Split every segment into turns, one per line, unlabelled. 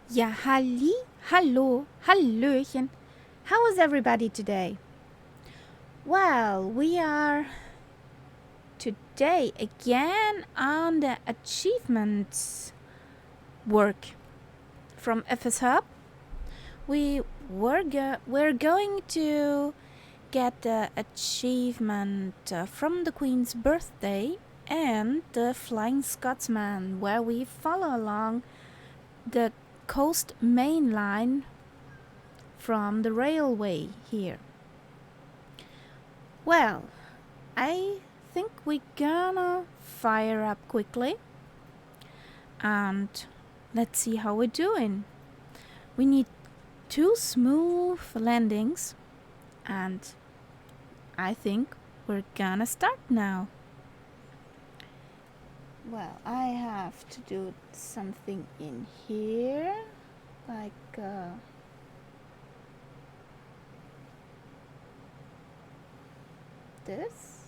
Ja, hallo, hallöchen. How is everybody today? Well, we are today again on the achievements work from FS Hub. We're going to get the achievement from the Queen's birthday and the Flying Scotsman, where we follow along the coast main line from the railway here. Well, I think we're gonna fire up quickly and let's see how we're doing. We need 2 smooth landings and I think we're gonna start now. Well, I have to do something in here, like this,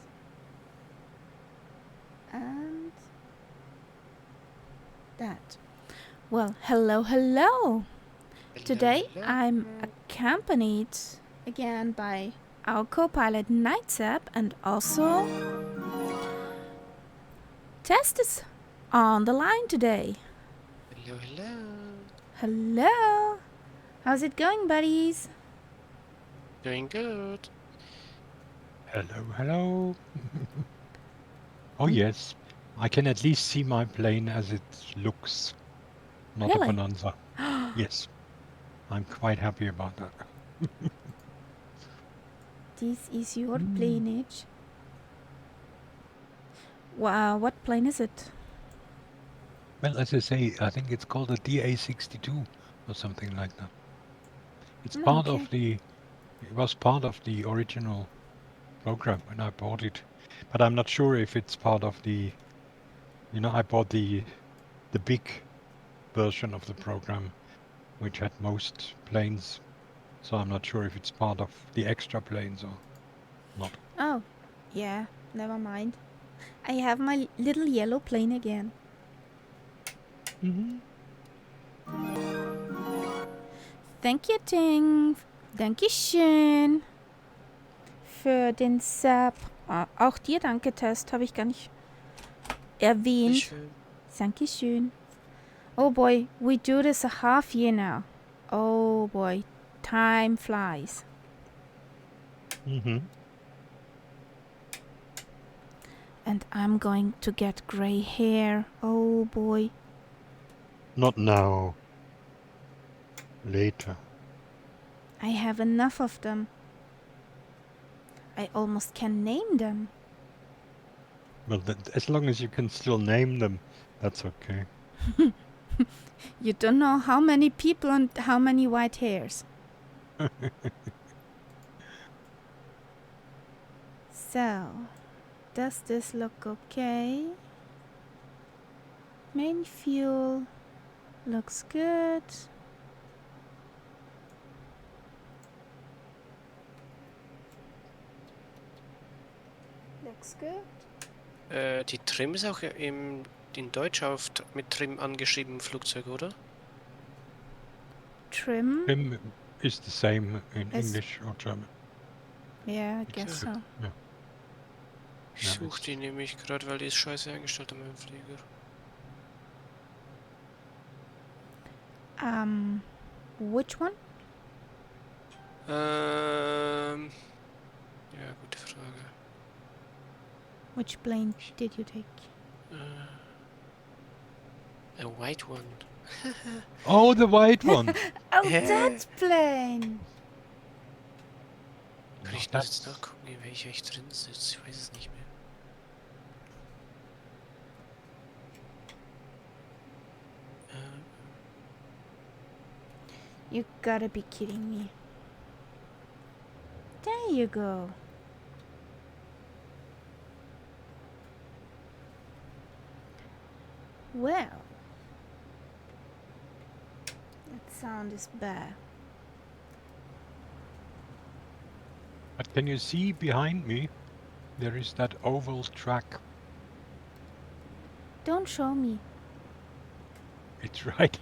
and that. Well, hello, hello. Today I'm accompanied again by our co-pilot Nightsap and also Test is on the line today.
Hello, hello.
Hello. How's it going, buddies?
Doing good.
Hello, hello. Oh yes, I can at least see my plane as it looks, not
Really?
a bonanza. Yes, I'm quite happy about that.
This is your planeage. Wow, what plane is it?
Well, as I say, I think it's called a DA62 or something like that. It's part
Okay.
of the, it was part of the original program when I bought it, but I'm not sure if it's part of the, I bought the big version of the program, which had most planes. So I'm not sure if it's part of the extra planes or not.
Oh, yeah, never mind. I have my little yellow plane again.
Mhm.
Thank you, Ting. Dankeschön für den Sub. Auch dir danke, Test. Habe ich gar nicht erwähnt.
Schön.
Dankeschön. Oh boy, we do this a half year now. Oh boy, time flies.
Mhm.
And I'm going to get gray hair. Oh boy.
Not now. Later.
I have enough of them. I almost can name them.
Well, as long as you can still name them, that's okay.
You don't know how many people and how many white hairs. So, does this look okay? Main fuel looks good. Looks good.
Die Trim ist auch in Deutsch mit Trim angeschrieben im Flugzeug, oder?
Trim?
Trim is the same in English or German.
Yeah, I guess so.
Yeah.
Ich suche die nämlich gerade, weil die ist scheiße eingestellt an meinem Flieger.
Which one?
Ja, gute Frage.
Which plane did you take?
A white one.
Oh, the white one!
Oh, that plane!
Kann ich nur jetzt nachgucken, in welcher ich drin sitze? Ich weiß es nicht mehr.
You gotta be kidding me. There you go. Well, that sound is bad.
But can you see behind me? There is that oval track.
Don't show me.
It's right.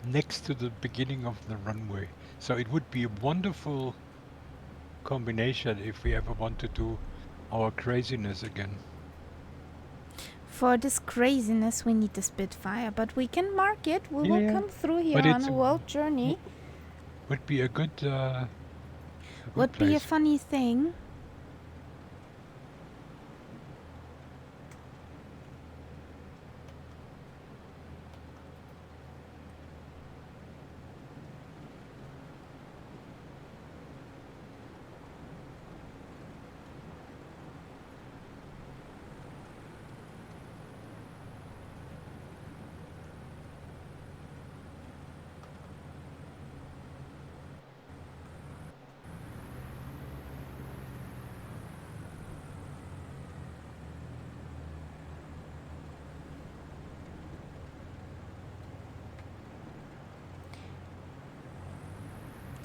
next to the beginning of the runway. So it would be a wonderful combination if we ever want to do our craziness again.
For this craziness, we need the Spitfire, but we can mark it. We will
Yeah,
come through here
but
on
it's
a world journey.
would be a good
Would be a
place.
funny thing.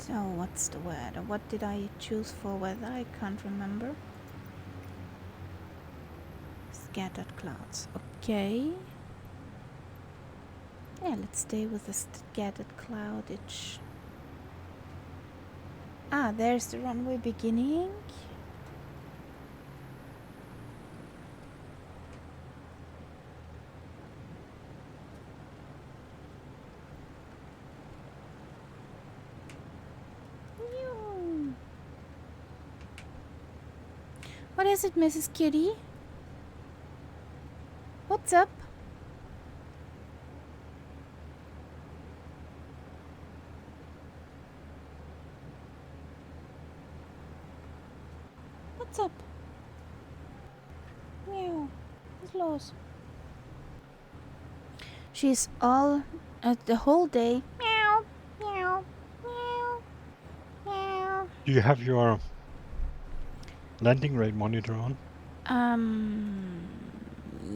So what's the weather? What did I choose for weather? I can't remember. Scattered clouds. Okay. Yeah, let's stay with the scattered cloudage. Ah, there's the runway beginning. Meow. What is it, Mrs. Kitty? What's up? What's up? Meow. What's los? She's all the whole day. Meow, meow, meow, meow.
Do you have your landing rate monitor on?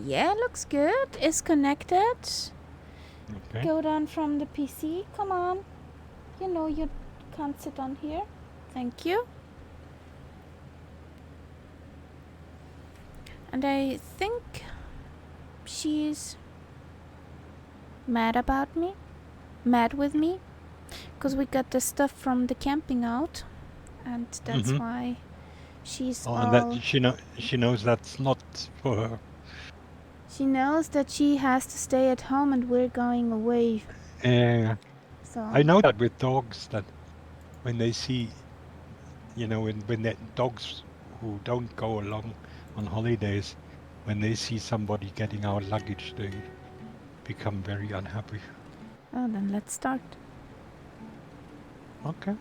Yeah, looks good. Is connected.
Okay.
Go down from the PC. Come on. You know you can't sit on here. Thank you. And I think she's mad about me. Mad with me. Because we got the stuff from the camping out. And that's why she's all...
And that she knows that's not for her.
She knows that she has to stay at home and we're going away. So
I know that with dogs, that when they see, you know, when the dogs who don't go along on holidays, when they see somebody getting our luggage, they become very unhappy.
Oh, then let's start.
Okay.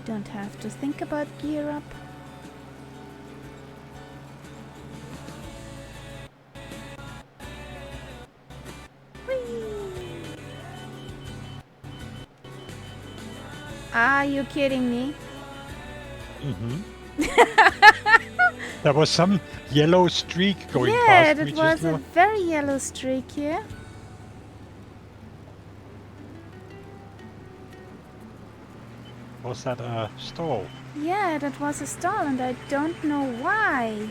Don't have to think about gear up. Whee! Are you kidding me?
There was some yellow streak going
Yeah,
past
that
me
was
just
a
now.
very yellow streak here.
Was that a stall?
Yeah, that was a stall and I don't know why.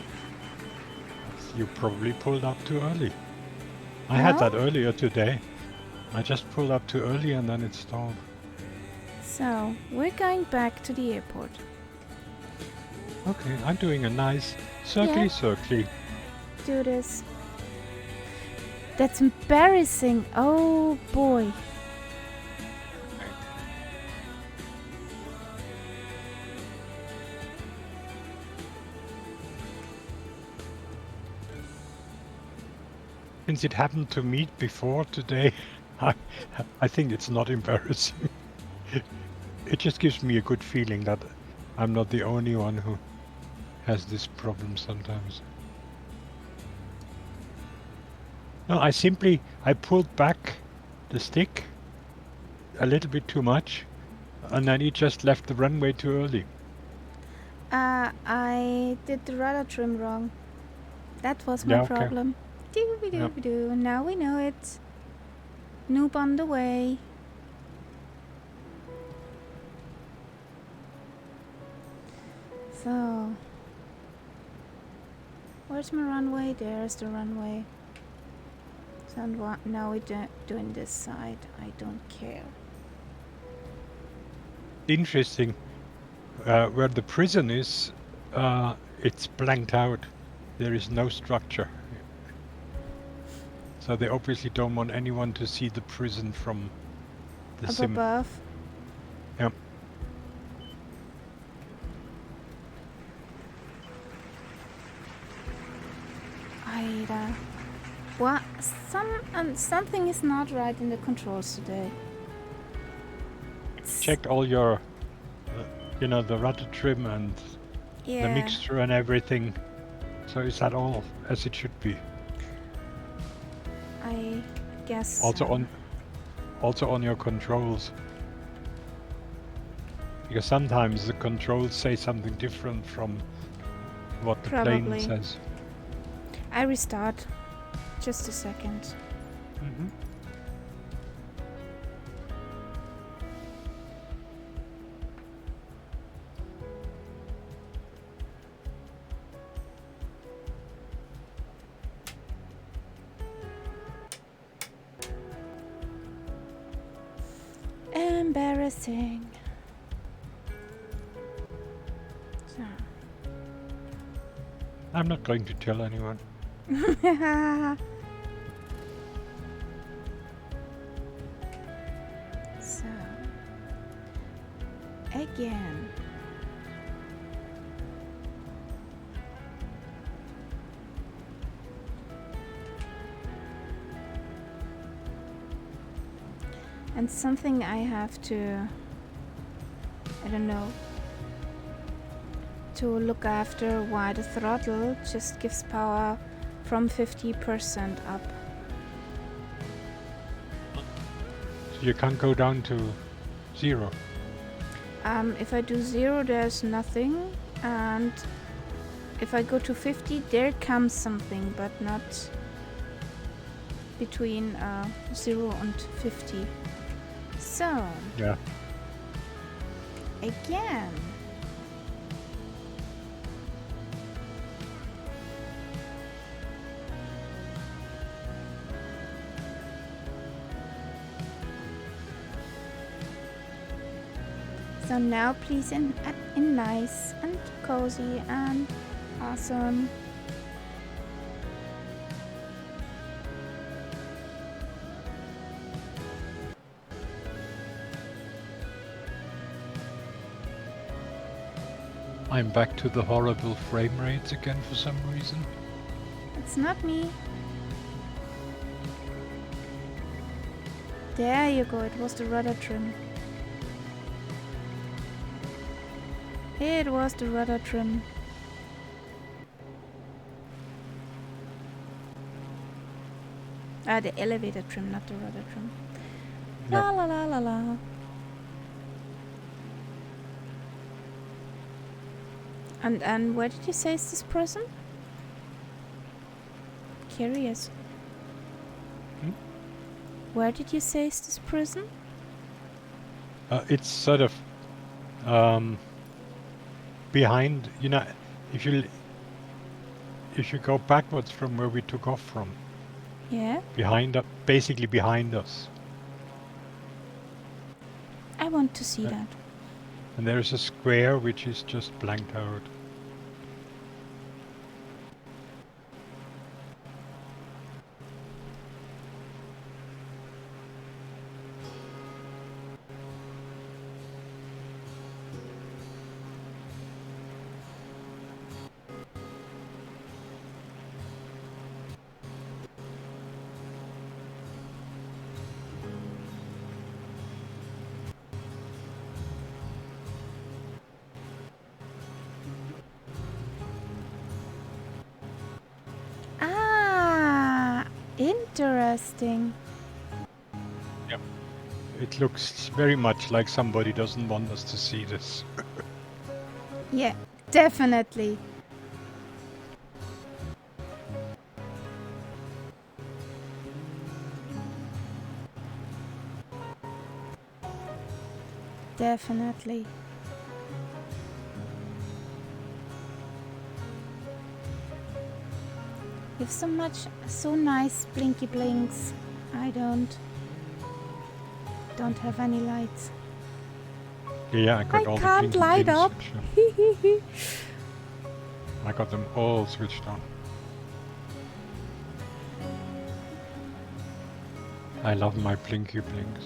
You probably pulled up too early. I had that earlier today. I just pulled up too early and then it stalled.
So, we're going back to the airport.
Okay, I'm doing a nice circly.
Do this. That's embarrassing. Oh boy.
Since it happened to me before today, I think it's not embarrassing. It just gives me a good feeling that I'm not the only one who has this problem sometimes. No, I pulled back the stick a little bit too much, And then he just left the runway too early.
I did the rudder trim wrong. That was my
Yeah, okay.
problem. Doo-be-doo-be-doo. Now we know it. Noob on the way. So, where's my runway? There's the runway. So now we're doing this side. I don't care.
Interesting. Where the prison is, it's blanked out. There is no structure. So they obviously don't want anyone to see the prison from the
Up
sim.
above.
Yep.
What? Something is not right in the controls today.
Checked all your, the rudder trim and the mixture and everything. So is that all as it should be?
I guess.
Also on your controls. Because sometimes the controls say something different from what the plane says.
I restart. Just a second.
Mm-hmm.
Embarrassing. So.
I'm not going to tell anyone.
So, again. And something I have to, I don't know, to look after why the throttle just gives power from 50% up.
So you can't go down to 0.
If I do 0, there's nothing, and if I go to 50, there comes something, but not between 0 and 50. So,
yeah.
Again. So now please in nice and cozy and awesome.
I'm back to the horrible frame rates again for some reason.
It's not me. There you go, it was the rudder trim. It was the rudder trim. The elevator trim, not the rudder trim.
Yep.
La la la la la. And where did you say is this prison? Curious. Where did you say is this prison?
It's sort of behind, if you go backwards from where we took off from.
Yeah.
Basically behind us.
I want to see that.
And there's a square which is just blanked out.
Interesting.
Yep. It looks very much like somebody doesn't want us to see this.
Yeah, definitely. Definitely. You have so nice blinky blinks. I don't have any lights.
Yeah, I got
I
all
can't
the
light
blinky
up.
switched on. I got them all switched on. I love my blinky blinks.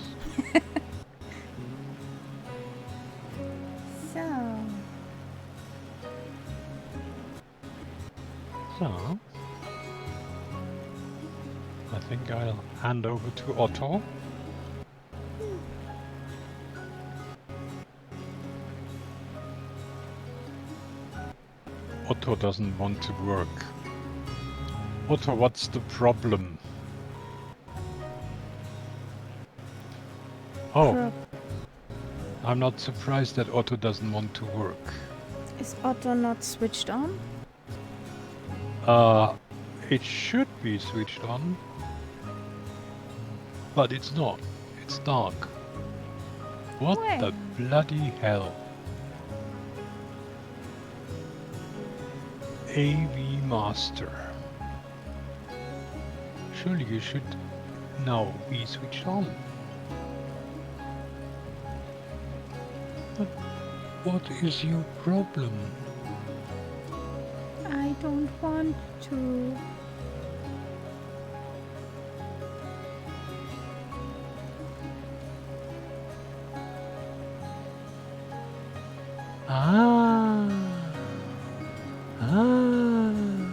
So,
So, I think I'll hand over to Otto. Otto doesn't want to work. Otto, what's the problem? Oh, I'm not surprised that Otto doesn't want to work.
is Otto not switched on?
It should be switched on, but it's not. It's dark. What the
Well.
bloody hell? AV Master. Surely you should now be switched on. But what is your problem?
I don't want to.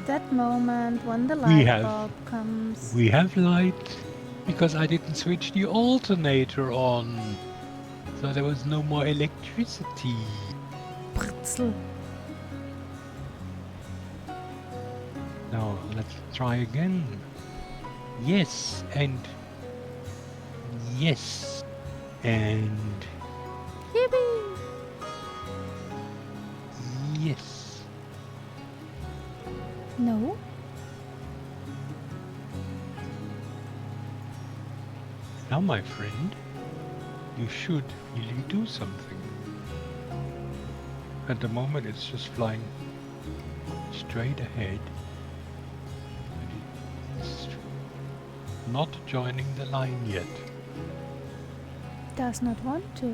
That moment when the light bulb comes.
We have light because I didn't switch the alternator on. So there was no more electricity.
Britzel.
Now let's try again. Yes, and yes, and
Yippee!
yes.
No?
Now, my friend, you should really do something. At the moment, it's just flying straight ahead. It's not joining the line yet.
Does not want to.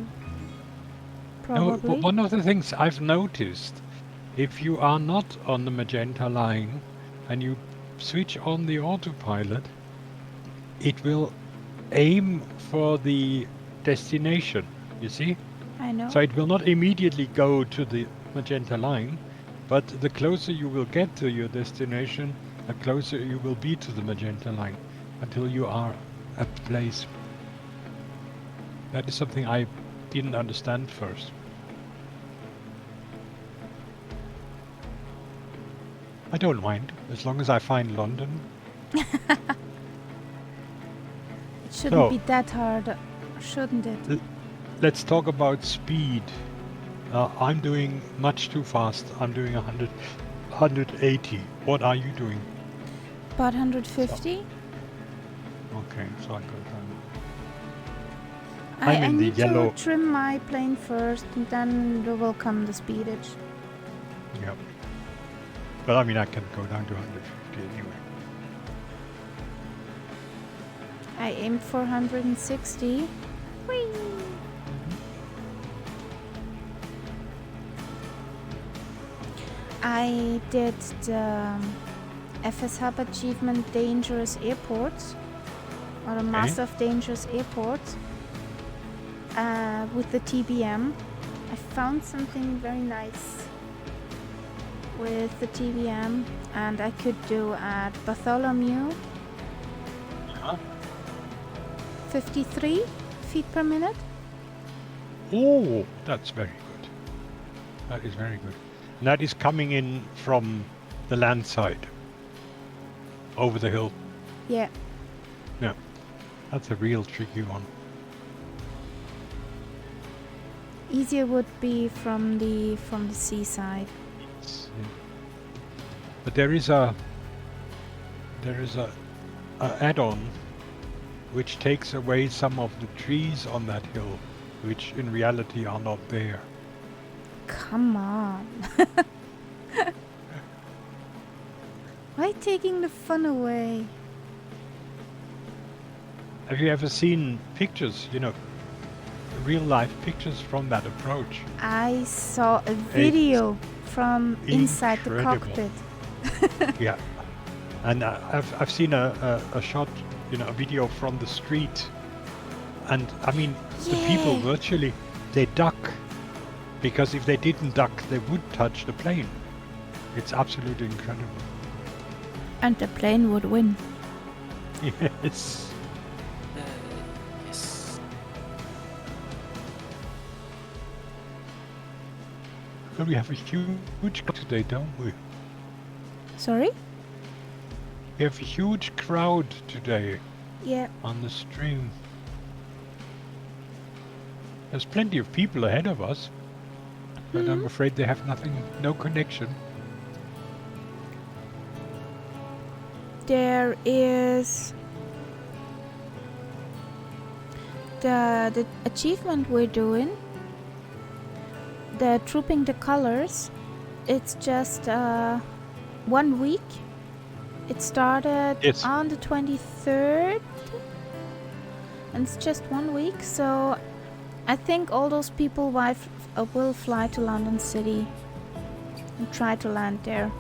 No,
Probably.
one of the things I've noticed, if you are not on the magenta line and you switch on the autopilot, it will aim for the destination, you see?
I know.
So it will not immediately go to the magenta line, but the closer you will get to your destination, the closer you will be to the magenta line until you are at the place. That is something I didn't understand first. I don't mind, as long as I find London.
It shouldn't be that hard, shouldn't it?
Let's talk about speed. I'm doing much too fast. I'm doing 180. What are you doing?
About 150?
Okay, so I go down.
I
in the
need
yellow.
to trim my plane first, and then will come the speedage.
Yep. But I mean, I can go down to 150 anyway.
I aimed for 160. Whee! I did the FS Hub Achievement Dangerous Airports, or the Master of Dangerous Airports, with the TBM. I found something very nice with the TBM, and I could do at Bartholomew 53 feet per minute.
Oh, that's very good. That is very good. And that is coming in from the land side, over the hill.
Yeah.
Yeah, that's a real tricky one.
Easier would be from the seaside.
Yeah. But there is a add-on which takes away some of the trees on that hill, which in reality are not there.
Come on. Why taking the fun away?
Have you ever seen pictures, real life pictures from that approach?
I saw a video from inside the
incredible.
cockpit.
Yeah. And I've seen a shot, a video from the street. And I mean, the people
Yeah.
virtually, they duck. Because if they didn't duck, they would touch the plane. It's absolutely incredible.
And the plane would win.
Yes.
Yes.
Well, we have a huge crowd today, don't we?
Sorry?
We have a huge crowd today
Yeah.
on the stream. There's plenty of people ahead of us, but I'm afraid they have no connection.
There is the achievement we're doing. The trooping the colors. It's just 1 week. It started
Yes.
on the 23rd. And it's just 1 week, so I think all those people will fly to London City and try to land there.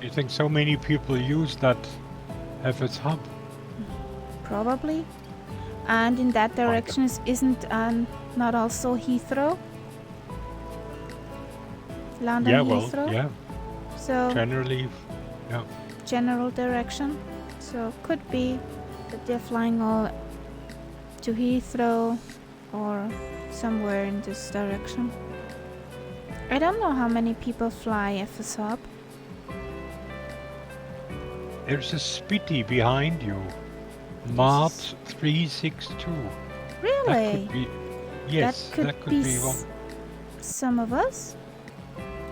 You think so many people use that FS hub?
Probably. And in that direction isn't not also Heathrow? London
Yeah, well,
Heathrow?
yeah.
So
Generally, yeah.
general direction. So could be that they're flying all to Heathrow or somewhere in this direction. I don't know how many people fly FS Hub.
There's a Spitty behind you. Mart 362. That
Really?
could be. Yes, that could be one.
Some of us.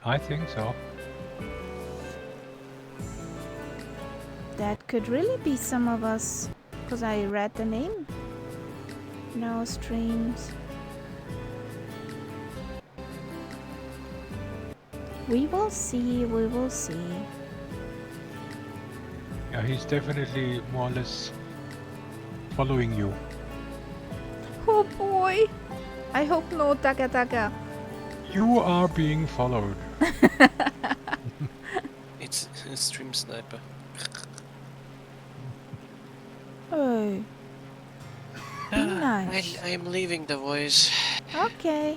I think so.
That could really be some of us, because I read the name. No streams. We will see, we will see.
Yeah, he's definitely more or less following you.
Oh boy! I hope no Daga Daga.
You are being followed.
It's a stream sniper.
Oh. Be nice.
I'm leaving the voice.
Okay.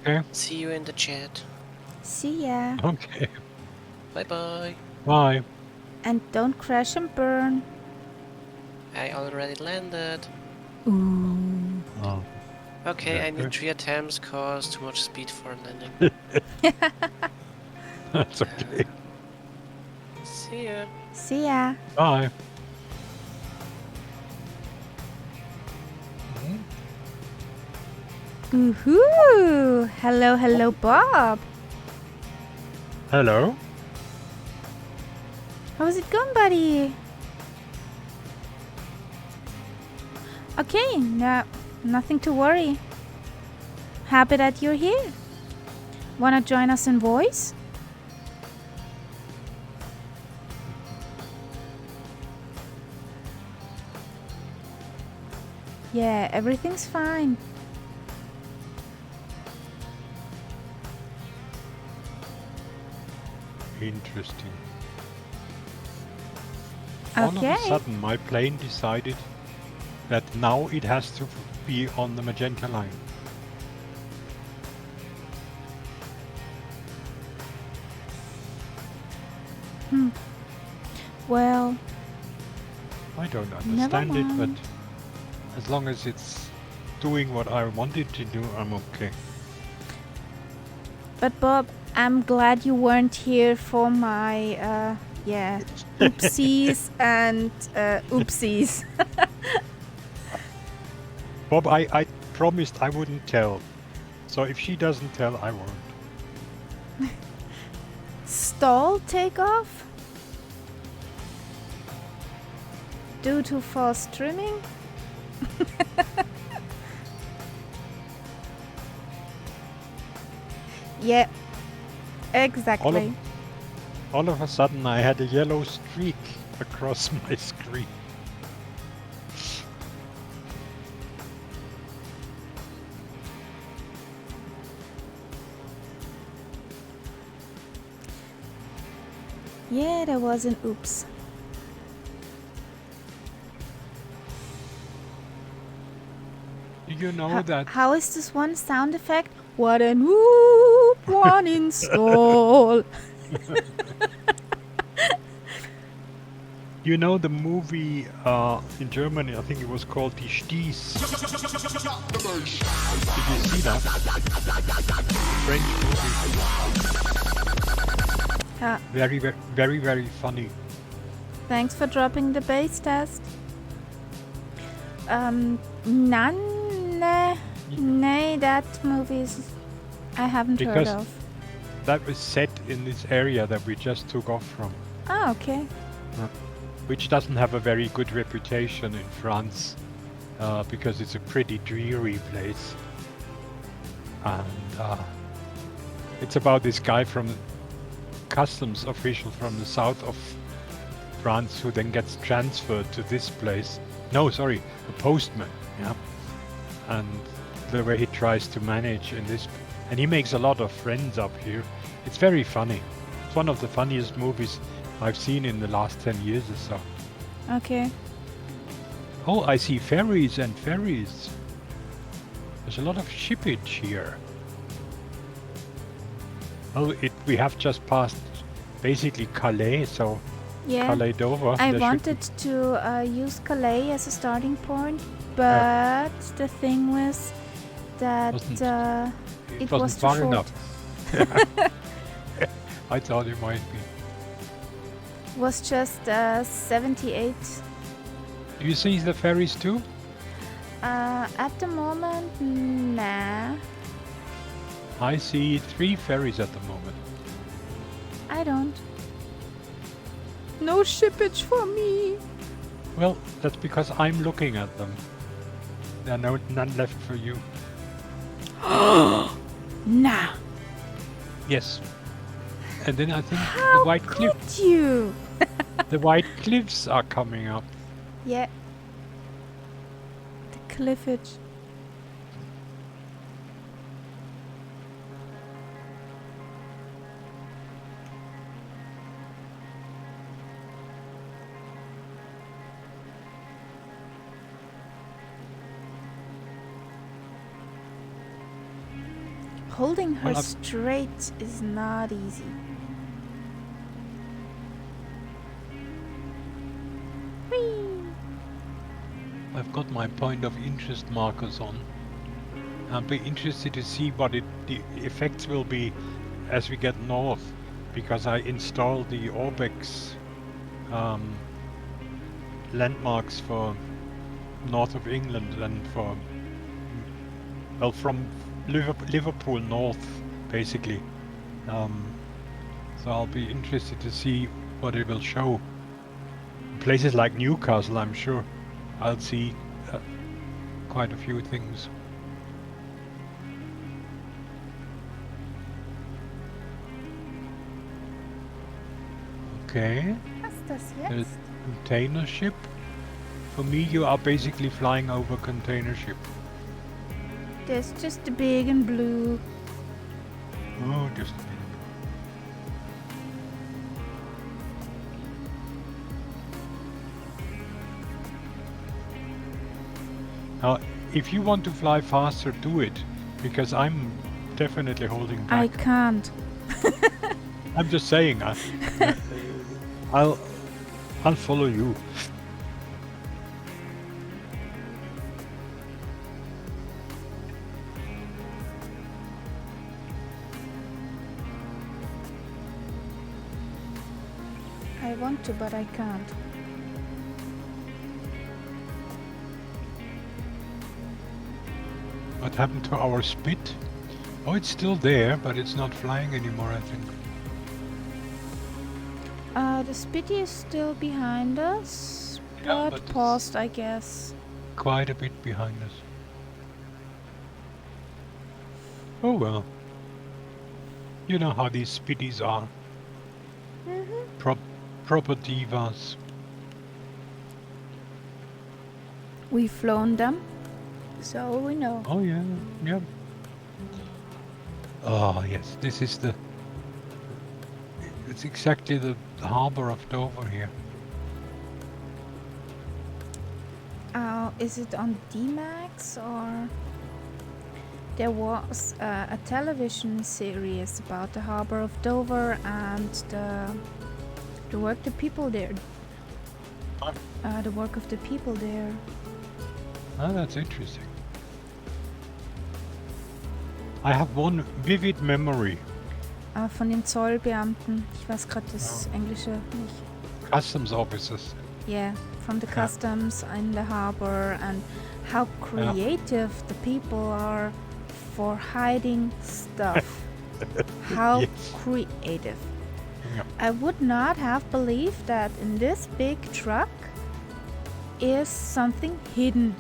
Okay.
See you in the chat.
See ya.
Okay.
Bye bye.
Bye.
And don't crash and burn.
I already landed.
Ooh.
Oh.
Okay, I
Okay.
need 3 attempts cause too much speed for landing.
That's okay.
See ya.
See ya.
Bye.
Woohoo! Hello, hello, Bob.
Hello.
How's it going, buddy? Okay, no, nothing to worry. Happy that you're here. Wanna join us in voice? Yeah, everything's fine.
Interesting. All of a
Okay.
sudden, my plane decided that now it has to be on the magenta line.
Well,
I don't
Never
understand it, but
mind.
as long as it's doing what I want it to do, I'm okay.
but Bob, I'm glad you weren't here for my, oopsies and oopsies.
Bob, I promised I wouldn't tell. So if she doesn't tell, I won't.
Stall takeoff? Due to false trimming? Yeah, exactly.
All of a sudden I had a yellow streak across my screen.
Yeah, there was an oops.
Do you know that?
How is this one sound effect? What an whoop, one install.
You know the movie in Germany, I think it was called Die Sties. Did you see that? French movie.
Yeah.
Very, very, very, very funny.
Thanks for dropping the bass test. Nee, that movies I haven't heard
Because
of.
that was set in this area that we just took off from,
Ah, okay.
which doesn't have a very good reputation in France because it's a pretty dreary place. And it's about this guy from customs official from the south of France who then gets transferred to this place. No, sorry, a postman. Yeah, and the way he tries to manage in this, and he makes a lot of friends up here. It's very funny. It's one of the funniest movies I've seen in the last 10 years or so.
Okay.
Oh, I see ferries and ferries. There's a lot of shippage here. Oh, we have just passed basically Calais, so
Yeah.
Calais Dover.
I
there should
wanted to use Calais as a starting point, but the thing was that
Wasn't-
it
wasn't
was too
far
short.
enough. I thought it might be.
Was just 78.
Do you see the ferries too?
At the moment, nah.
I see 3 ferries at the moment.
I don't. No shippage for me.
Well, that's because I'm looking at them. There are none left for you.
Nah.
Yes. And then I think
How
the white cliff,
could you?
the white cliffs are coming up.
Yeah. The cliffage. Holding her
Well,
straight is not easy. Whee!
I've got my point of interest markers on. I'll be interested to see what the effects will be as we get north, because I installed the Orbex landmarks for north of England and for, well, from Liverpool north, basically. So I'll be interested to see what it will show. Places like Newcastle, I'm sure I'll see quite a few things. Okay,
Was das
a
jetzt?
container ship. For me, you are basically flying over container ship.
There's just the big and blue.
Oh, just a minute. Now, if you want to fly faster, do it, because I'm definitely holding
I
back.
can't.
I'm just saying, I'll follow you.
I want to, but I can't.
What happened to our spit? Oh, it's still there, but it's not flying anymore, I think.
The Spitty is still behind us,
Yeah,
but
but it's-
paused, I guess.
Quite a bit behind us. Oh well. You know how these spitties are. Proper divas.
We've flown them, so we know.
Oh yeah, yeah. Oh yes, this is the... It's exactly the harbor of Dover here.
Is it on D-Max or... There was a television series about the harbor of Dover and the work the people there. The work of the people there.
Ah, that's interesting. I have one vivid memory.
Von den Zollbeamten. Ich weiß gerade das Englische nicht.
Customs officers.
Yeah, from the customs in the harbor and how creative the people are for hiding stuff. How
Yes.
creative.
Yeah.
I would not have believed that in this big truck is something hidden.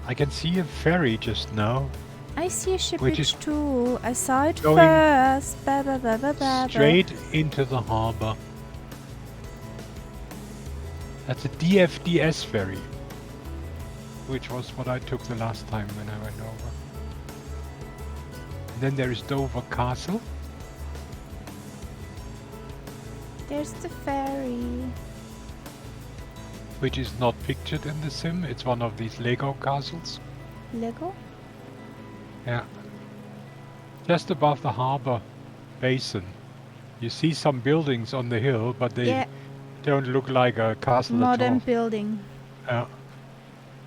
I can see a ferry just now,
I see a
Which is
shippage too. I saw it
going
first. Ba, ba, ba, ba, ba, ba.
straight into the harbor. That's a DFDS ferry, which was what I took the last time when I went over. And then there is Dover Castle.
There's the ferry.
Which is not pictured in the sim. It's one of these Lego castles.
Lego?
Yeah. Just above the harbor basin. You see some buildings on the hill, but they
Yeah,
don't look like a castle
modern
at all.
building.
Yeah.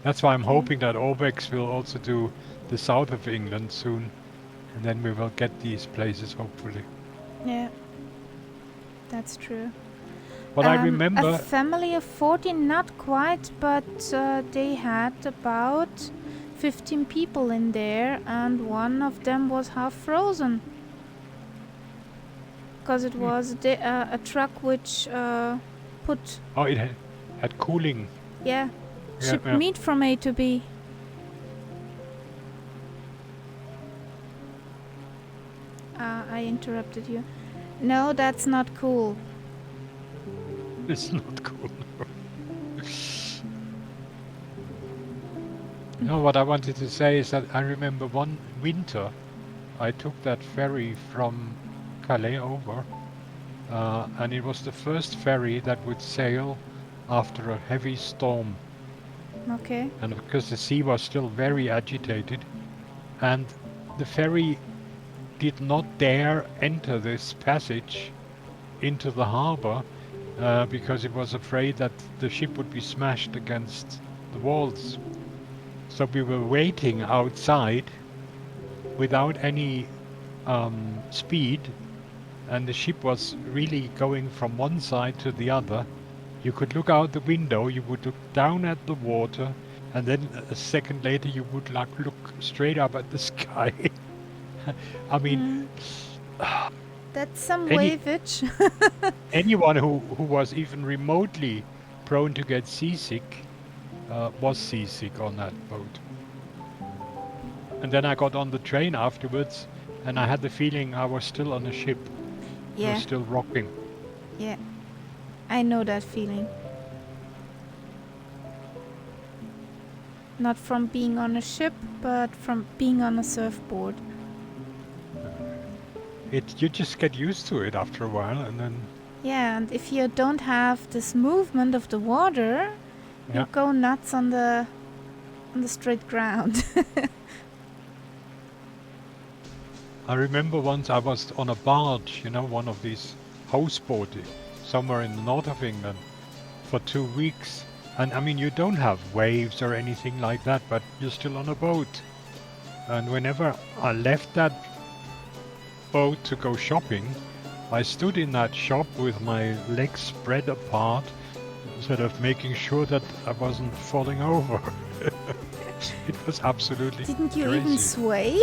That's why I'm hoping that Obex will also do the south of England soon. And then we will get these places, hopefully.
Yeah, that's true.
But I
A
remember...
family of 14, not quite, but they had about 15 people in there, and one of them was half frozen. Because it was a truck which put,
Oh, it had cooling.
yeah,
Yeah,
shipped
yeah.
meat from A to B. I interrupted you. No, that's not cool.
It's not cool. No, what I wanted to say is that I remember one winter I took that ferry from Calais over, and it was the first ferry that would sail after a heavy storm.
Okay.
And because the sea was still very agitated, and the ferry did not dare enter this passage into the harbor because it was afraid that the ship would be smashed against the walls. So we were waiting outside without any speed, and the ship was really going from one side to the other. You could look out the window, you would look down at the water, and then a second later you would look straight up at the sky. I mean,
That's some
Any-
waveage.
anyone who was even remotely prone to get seasick was seasick on that boat. And then I got on the train afterwards, and I had the feeling I was still on a ship. It
Yeah,
was still rocking.
yeah. I know that feeling. Not from being on a ship, but from being on a surfboard.
You just get used to it after a while, and then
Yeah, and if you don't have this movement of the water,
Yeah.
you go nuts on the straight ground.
I remember once I was on a barge, you know, one of these houseboat somewhere in the north of England for 2 weeks. And I mean, you don't have waves or anything like that, but you're still on a boat. And whenever I left that boat to go shopping, I stood in that shop with my legs spread apart, sort of making sure that I wasn't falling over. It was absolutely
Didn't you
crazy.
even sway?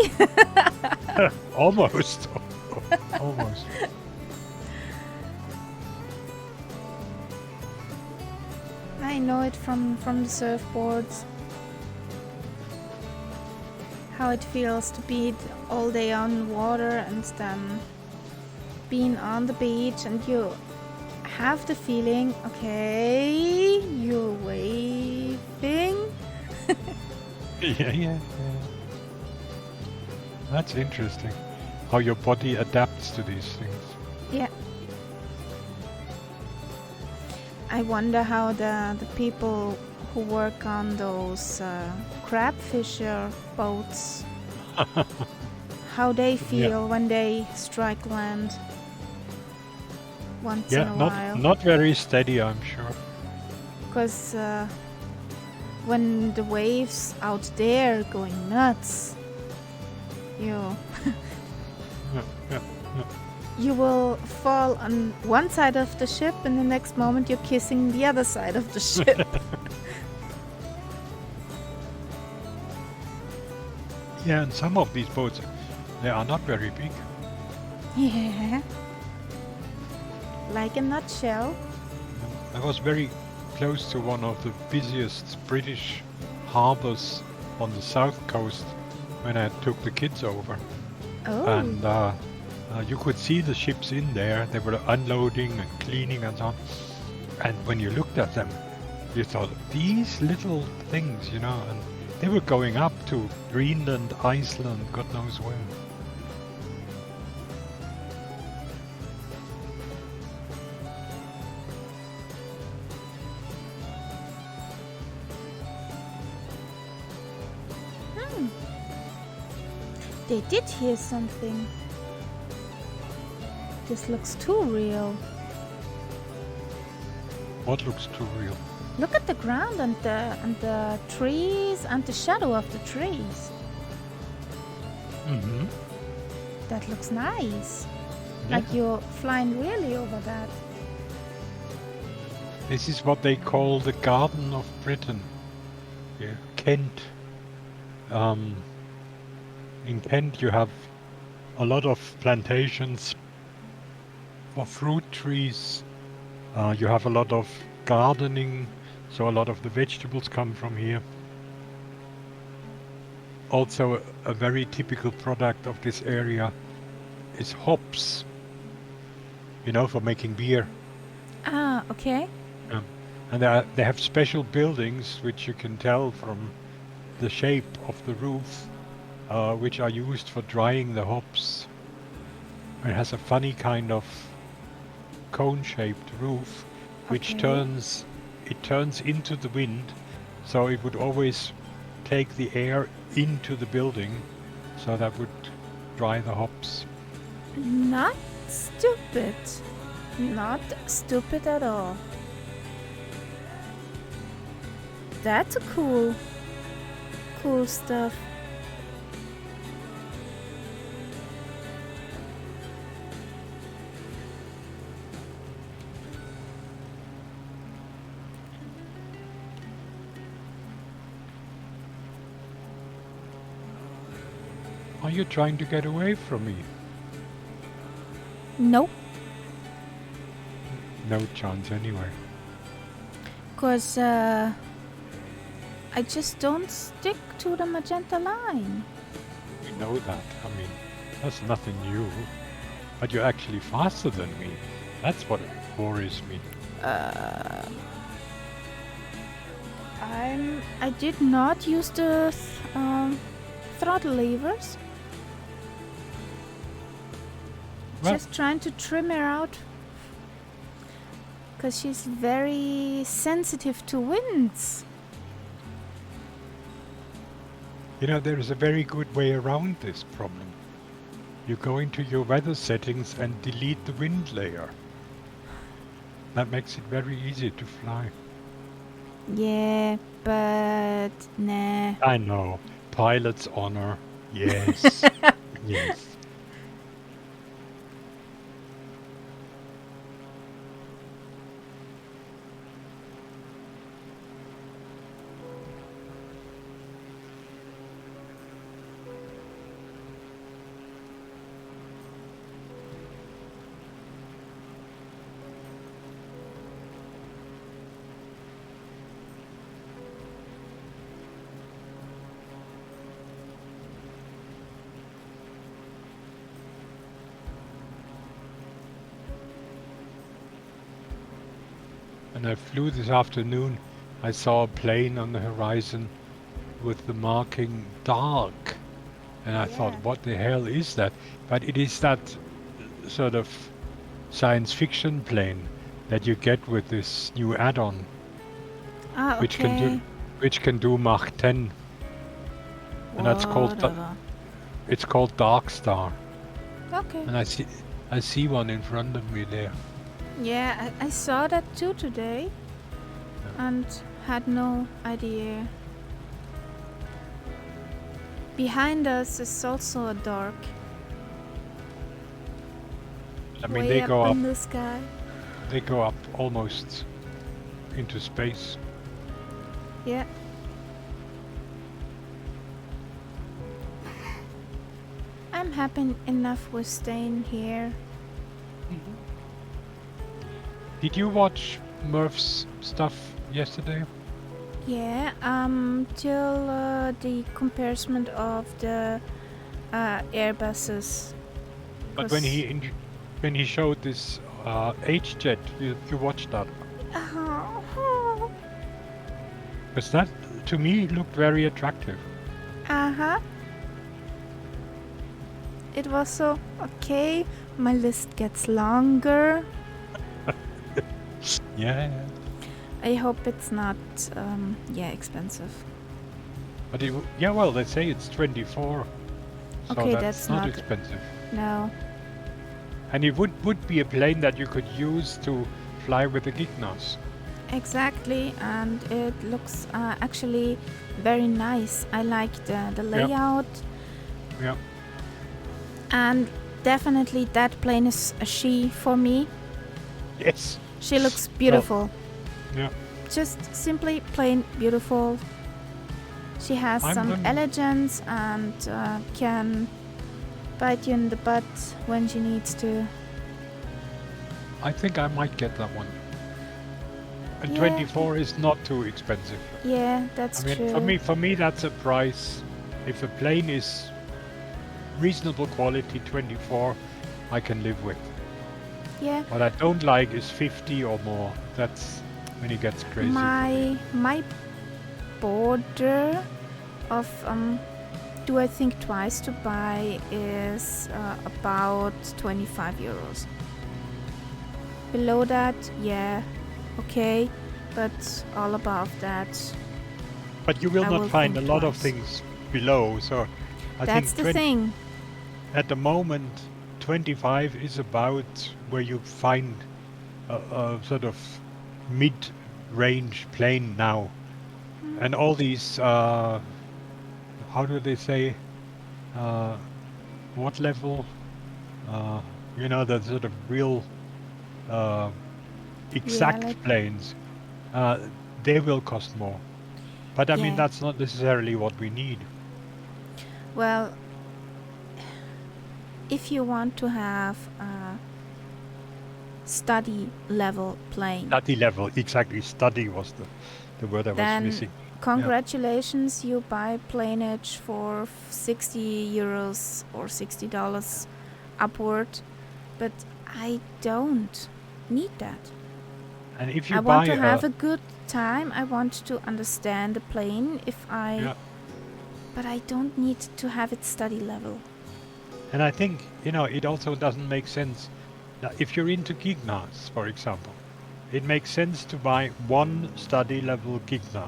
Almost. Almost.
I know it from the surfboards. How it feels to be all day on water and then being on the beach, and you have the feeling, okay, you're waving.
Yeah. That's interesting. How your body adapts to these things.
Yeah. I wonder how the people who work on those crab fisher boats, how they feel when they strike land once in a while.
Not very steady, I'm sure.
Because when the waves out there going nuts, you
Yeah.
you will fall on one side of the ship, and the next moment you're kissing the other side of the ship.
Yeah, and some of these boats, they are not very big.
Yeah. Like a nutshell.
I was very close to one of the busiest British harbors on the south coast when I took the kids over.
Oh.
And you could see the ships in there. They were unloading and cleaning and so on. And when you looked at them, you thought, these little things, you know, and they were going up to Greenland, Iceland, God knows where.
They did hear something. This looks too real.
What looks too real?
Look at the ground and the trees and the shadow of the trees.
Mm-hmm.
That looks nice.
Yeah.
Like you're flying really over that.
This is what they call the Garden of Britain. Yeah. Kent. In Kent you have a lot of plantations for fruit trees. You have a lot of gardening, so a lot of the vegetables come from here. Also, a very typical product of this area is hops, you know, for making beer.
Ah, okay.
And they have special buildings, which you can tell from the shape of the roof, which are used for drying the hops. It has a funny kind of cone-shaped roof, which
Okay.
turns into the wind, so it would always take the air into the building, so that would dry the hops.
Not stupid. Not stupid at all. That's a cool stuff.
Are you trying to get away from me?
Nope.
No chance anyway.
Because I just don't stick to the magenta line.
We know that. I mean, that's nothing new. But you're actually faster than me. That's what worries me.
I did not use the throttle levers.
Well-
Just trying to trim her out. Because she's very sensitive to winds.
You know, there is a very good way around this problem. You go into your weather settings and delete the wind layer. That makes it very easy to fly.
Yeah, but nah.
I know. Pilot's honor. Yes. Yes. And I flew this afternoon. I saw a plane on the horizon with the marking dark. And I thought,
Yeah.
what the hell is that? But it is that sort of science fiction plane that you get with this new add-on,
Ah,
which can
okay.
do Mach 10, and
Whatever.
it's called Dark Star.
Okay.
And I see one in front of me there.
Yeah, I saw that too today and had no idea. Behind us is also a dark.
I mean,
Way
they
up
go up.
in the sky.
They go up almost into space.
Yeah. I'm happy enough with staying here.
Did you watch Murph's stuff yesterday?
Yeah, till the comparison of the Airbuses.
But when he showed this H-Jet, you watched that? Because that, to me, looked very attractive.
Uh-huh. It was so okay. My list gets longer.
Yeah.
I hope it's not expensive.
But well, they say it's 24. So
Okay,
that's
that's
not
not-
expensive.
No.
And it would be a plane that you could use to fly with the Gignas.
Exactly, and it looks actually very nice. I like the layout.
Yeah.
And definitely that plane is a she for me.
Yes.
She looks beautiful.
Yeah.
Just simply plain beautiful. She has
I'm
some
gonna-
elegance and can bite you in the butt when she needs to.
I think I might get that one. And
Yeah.
24 is not too expensive.
Yeah, that's
I mean,
true.
for me, that's a price. If a plane is reasonable quality, 24, I can live with.
Yeah,
What I don't like is 50 or more. That's when it gets crazy.
my border of do I think twice to buy is about 25 euros. Below that, yeah, okay, but all above that,
But you will
I
not
will
find a
think
lot of
twice.
things below. So I
that's
think
the thing.
at the moment, 25 is about where you find a sort of mid-range plane now. And all these, how do they say, what level? The sort of real exact
like-
planes, they will cost more. But I mean,
Yeah.
that's not necessarily what we need.
Well, if you want to have a study level plane,
Study level, exactly. Study was the word I was
Then-
missing.
congratulations, you buy planeage for 60 euros or $60 upward, but I don't need that.
And if you
I
buy
want to have a good time. I want to understand the plane but I don't need to have it study level.
and I think, it also doesn't make sense. Now, if you're into Gignas, for example, it makes sense to buy one study level Gigna.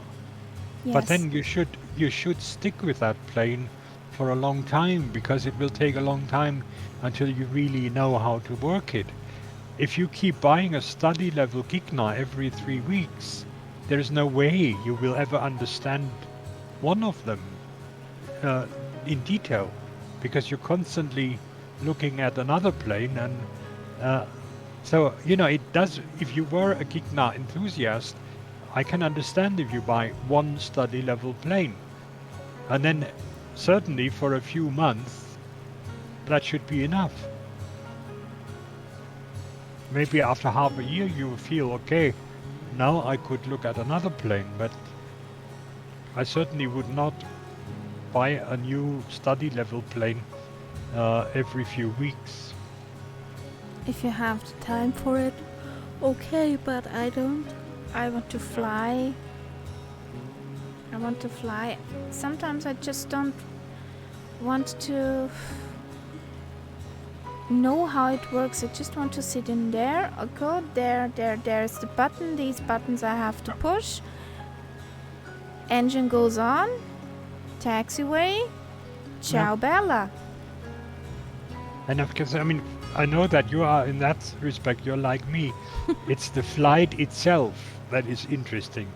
Yes.
But then you should stick with that plane for a long time, because it will take a long time until you really know how to work it. If you keep buying a study level Gigna every 3 weeks, there is no way you will ever understand one of them in detail, because you're constantly looking at another plane. And so it does. If you were a Gigna enthusiast, I can understand if you buy one study level plane, and then certainly for a few months that should be enough. Maybe after half a year you feel okay, now I could look at another plane, but I certainly would not buy a new study level plane every few weeks.
If you have the time for it, okay, but I don't. I want to fly. I want to fly. Sometimes I just don't want to know how it works. I just want to sit in there. I'll go there. There's the button. These buttons I have to push. Engine goes on. Taxiway. Ciao, Bella.
And of course, I mean, I know that you are, in that respect, you're like me. It's the flight itself that is interesting.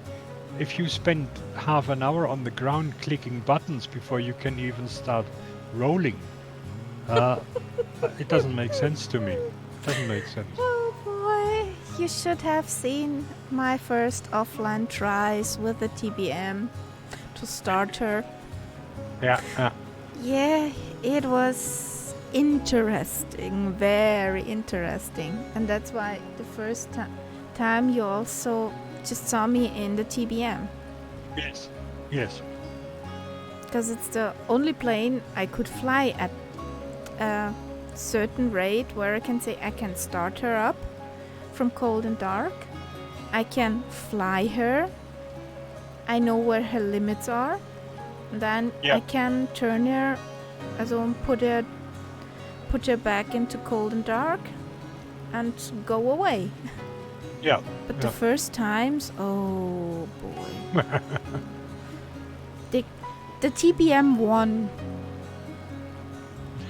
If you spend half an hour on the ground clicking buttons before you can even start rolling, it doesn't make sense to me. It doesn't make sense.
Oh boy, you should have seen my first offline tries with the TBM to start her.
Yeah.
Yeah, it was interesting, very interesting. And that's why the first time you also just saw me in the TBM.
Yes.
Because it's the only plane I could fly at a certain rate where I can say I can start her up from cold and dark. I can fly her. I know where her limits are. Then I can turn her, also put her back into cold and dark and go away.
Yeah.
But the first times, oh boy. The TBM won.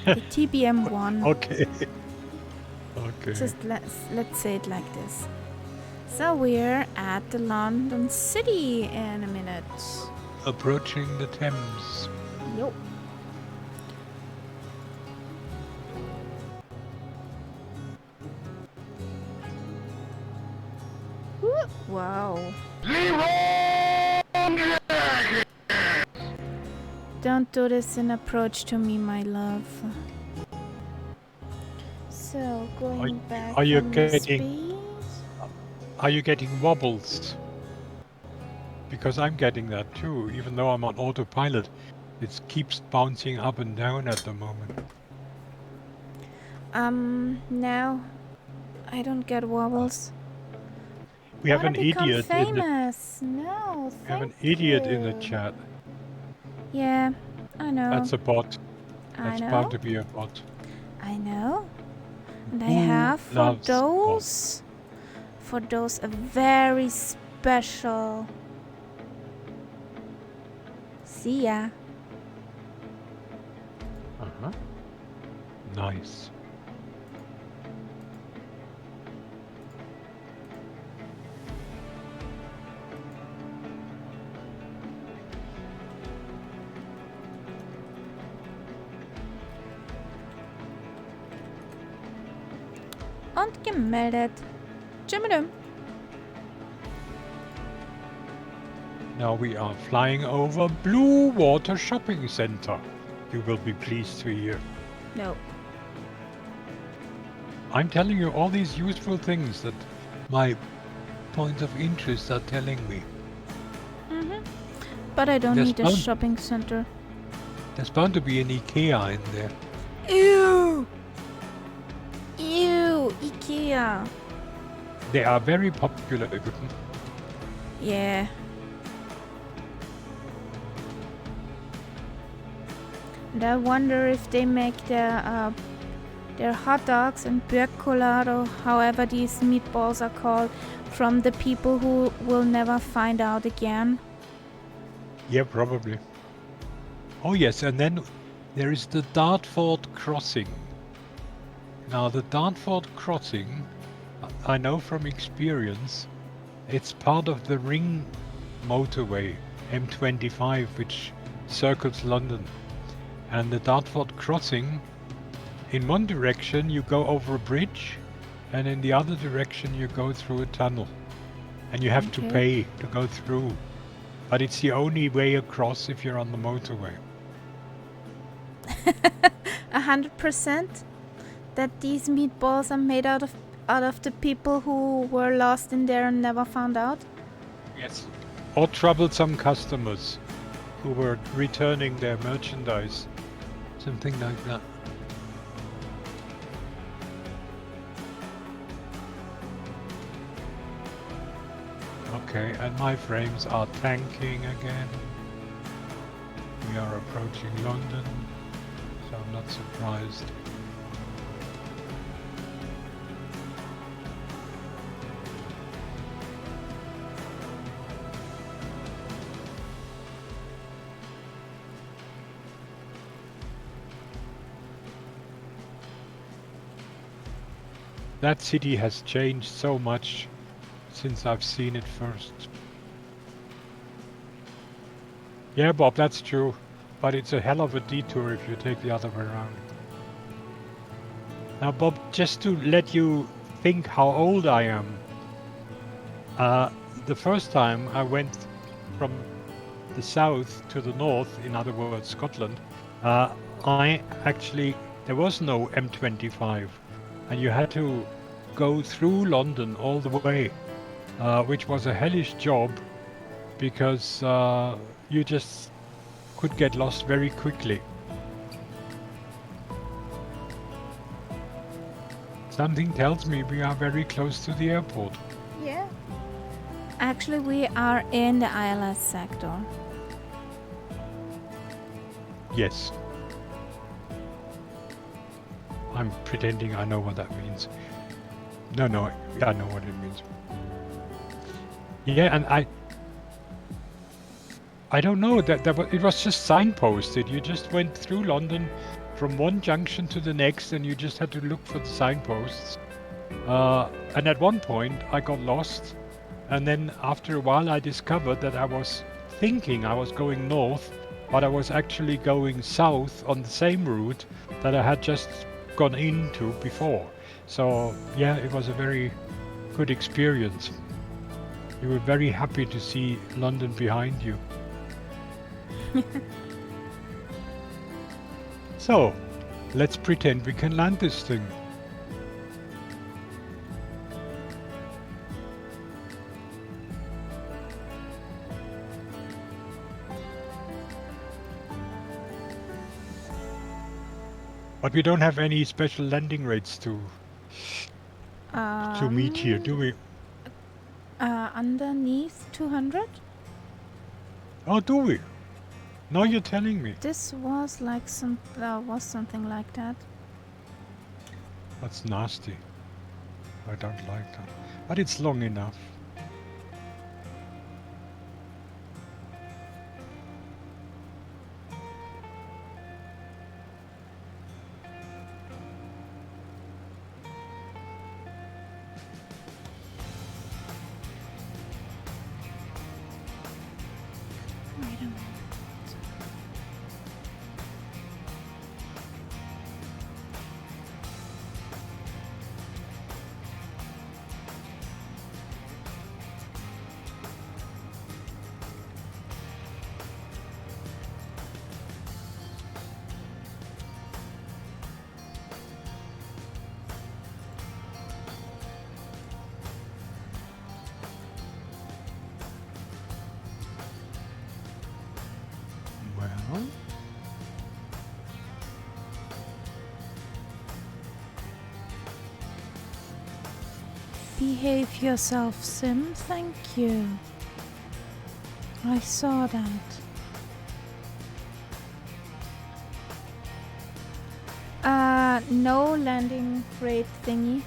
The TBM won.
Okay.
Just let's say it like this. So we're at the London City in a minute.
Approaching the Thames.
Yo. Wow. Don't do this in approach to me, my love. So going back
are you
from
getting-
speed.
Are you getting wobbles? Because I'm getting that too, even though I'm on autopilot. It keeps bouncing up and down at the moment.
No, I don't get wobbles.
We have an
Wanna become
idiot in the
famous. No,
we have an
thank
idiot in the
you.
chat.
Yeah, I know.
That's a bot.
I
That's
know.
bound to be a bot.
I know. And I
Who
have for
loves
those, a very special. See ya.
Uh-huh. Nice.
Und gemeldet. Tschüss.
Now we are flying over Blue Water Shopping Center. You will be pleased to hear.
No.
I'm telling you all these useful things that my points of interest are telling me.
But I don't
There's
need a
none.
shopping center.
There's bound to be an IKEA in there.
Ew! Ew! IKEA!
They are very popular.
Yeah. And I wonder if they make their hot dogs and björkkolar, or however these meatballs are called, from the people who will never find out again.
Yeah, probably. Oh yes, and then there is the Dartford Crossing. Now the Dartford Crossing, I know from experience, it's part of the Ring motorway, M25, which circles London. And the Dartford Crossing, in one direction you go over a bridge, and in the other direction you go through a tunnel. And you have to pay to go through. But it's the only way across if you're on the motorway.
100% that these meatballs are made out of the people who were lost in there and never found out.
Yes. Or troublesome customers who were returning their merchandise. Something like that. Okay, and my frames are tanking again. We are approaching London, so I'm not surprised. That city has changed so much since I've seen it first. Yeah, Bob, that's true. But it's a hell of a detour if you take the other way around. Now, Bob, just to let you think how old I am. The first time I went from the south to the north, in other words, Scotland, there was no M25. And you had to go through London all the way, which was a hellish job because you just could get lost very quickly. Something tells me we are very close to the airport.
Yeah. Actually, we are in the ILS sector.
Yes. I'm pretending I know what that means. No, I know what it means. Yeah, and I don't know, it was just signposted. You just went through London from one junction to the next and you just had to look for the signposts. And at one point I got lost, and then after a while I discovered that I was thinking I was going north, but I was actually going south on the same route that I had just gone into before. So yeah, it was a very good experience. You were very happy to see London behind you. So, let's pretend we can land this thing. But we don't have any special landing rates to meet here, do we?
Underneath 200?
Oh, do we? Now you're telling me.
This was like something like that.
That's nasty. I don't like that. But it's long enough.
Wait a minute.
Well,
Behave yourself, Sim. Thank you. I saw that. No landing rate thingy.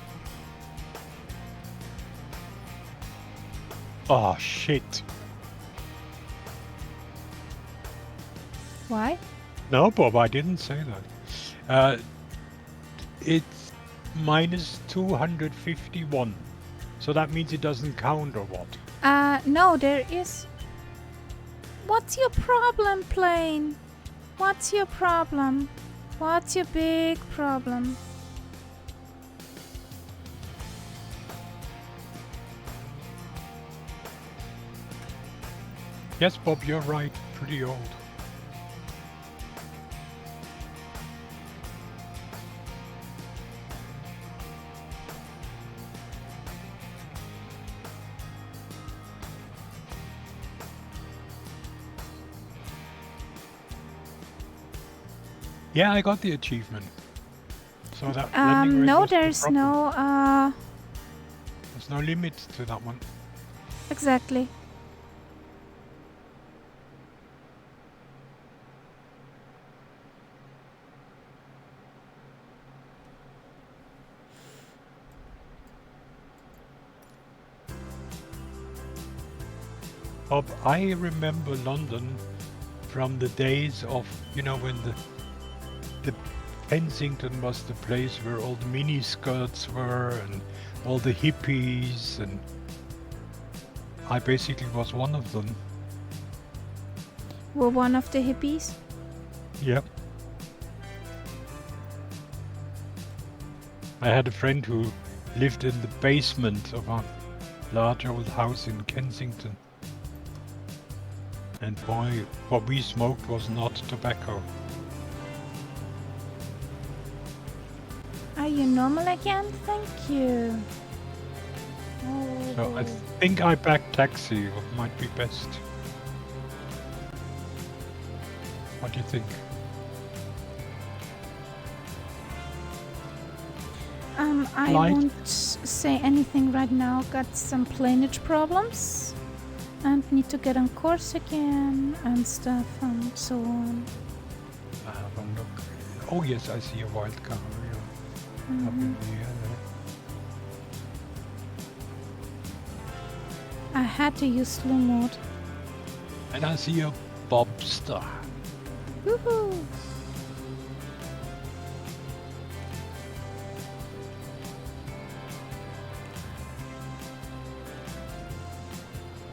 oh shit.
Why?
No, Bob, I didn't say that. It's minus 251. So that means it doesn't count or what?
No, there is. What's your problem, plane? What's your problem? What's your big problem?
Yes, Bob, you're right. Pretty old. Yeah, I got the achievement. So that landing rate
No,
was the
there's
problem.
no,
There's no limit to that one.
Exactly.
Bob, I remember London from the days of, when the Kensington was the place where all the mini skirts were and all the hippies, and I basically was one of them.
We're one of the hippies.
Yep. I had a friend who lived in the basement of a large old house in Kensington. And boy, what we smoked was not tobacco.
Are you normal again? Thank you.
So I think I backed taxi, what might be best. What do you think?
I
Flight?
won't say anything right now. Got some planeage problems. And need to get on course again and stuff and so on.
I have a look. Oh yes, I see a wild car. Yeah. Up in the air there.
I had to use slow mode.
And I see a bobster.
Woohoo!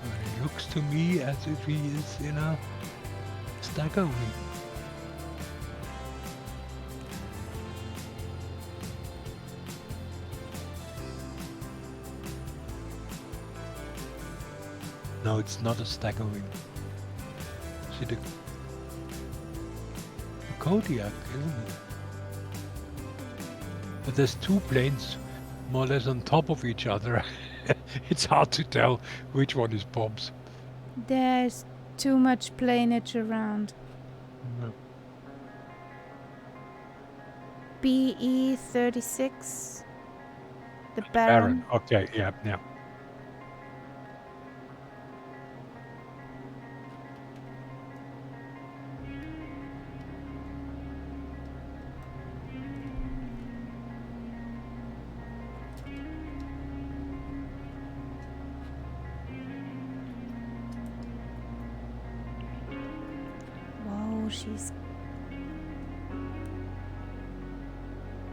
It looks to me as if he is in a staggering. No, it's not a staggering. See the Kodiak, isn't it? But there's two planes more or less on top of each other. It's hard to tell which one is Bob's.
There's too much planeage around.
No.
BE 36. The Baron.
Okay, yeah.
Whoa, she's.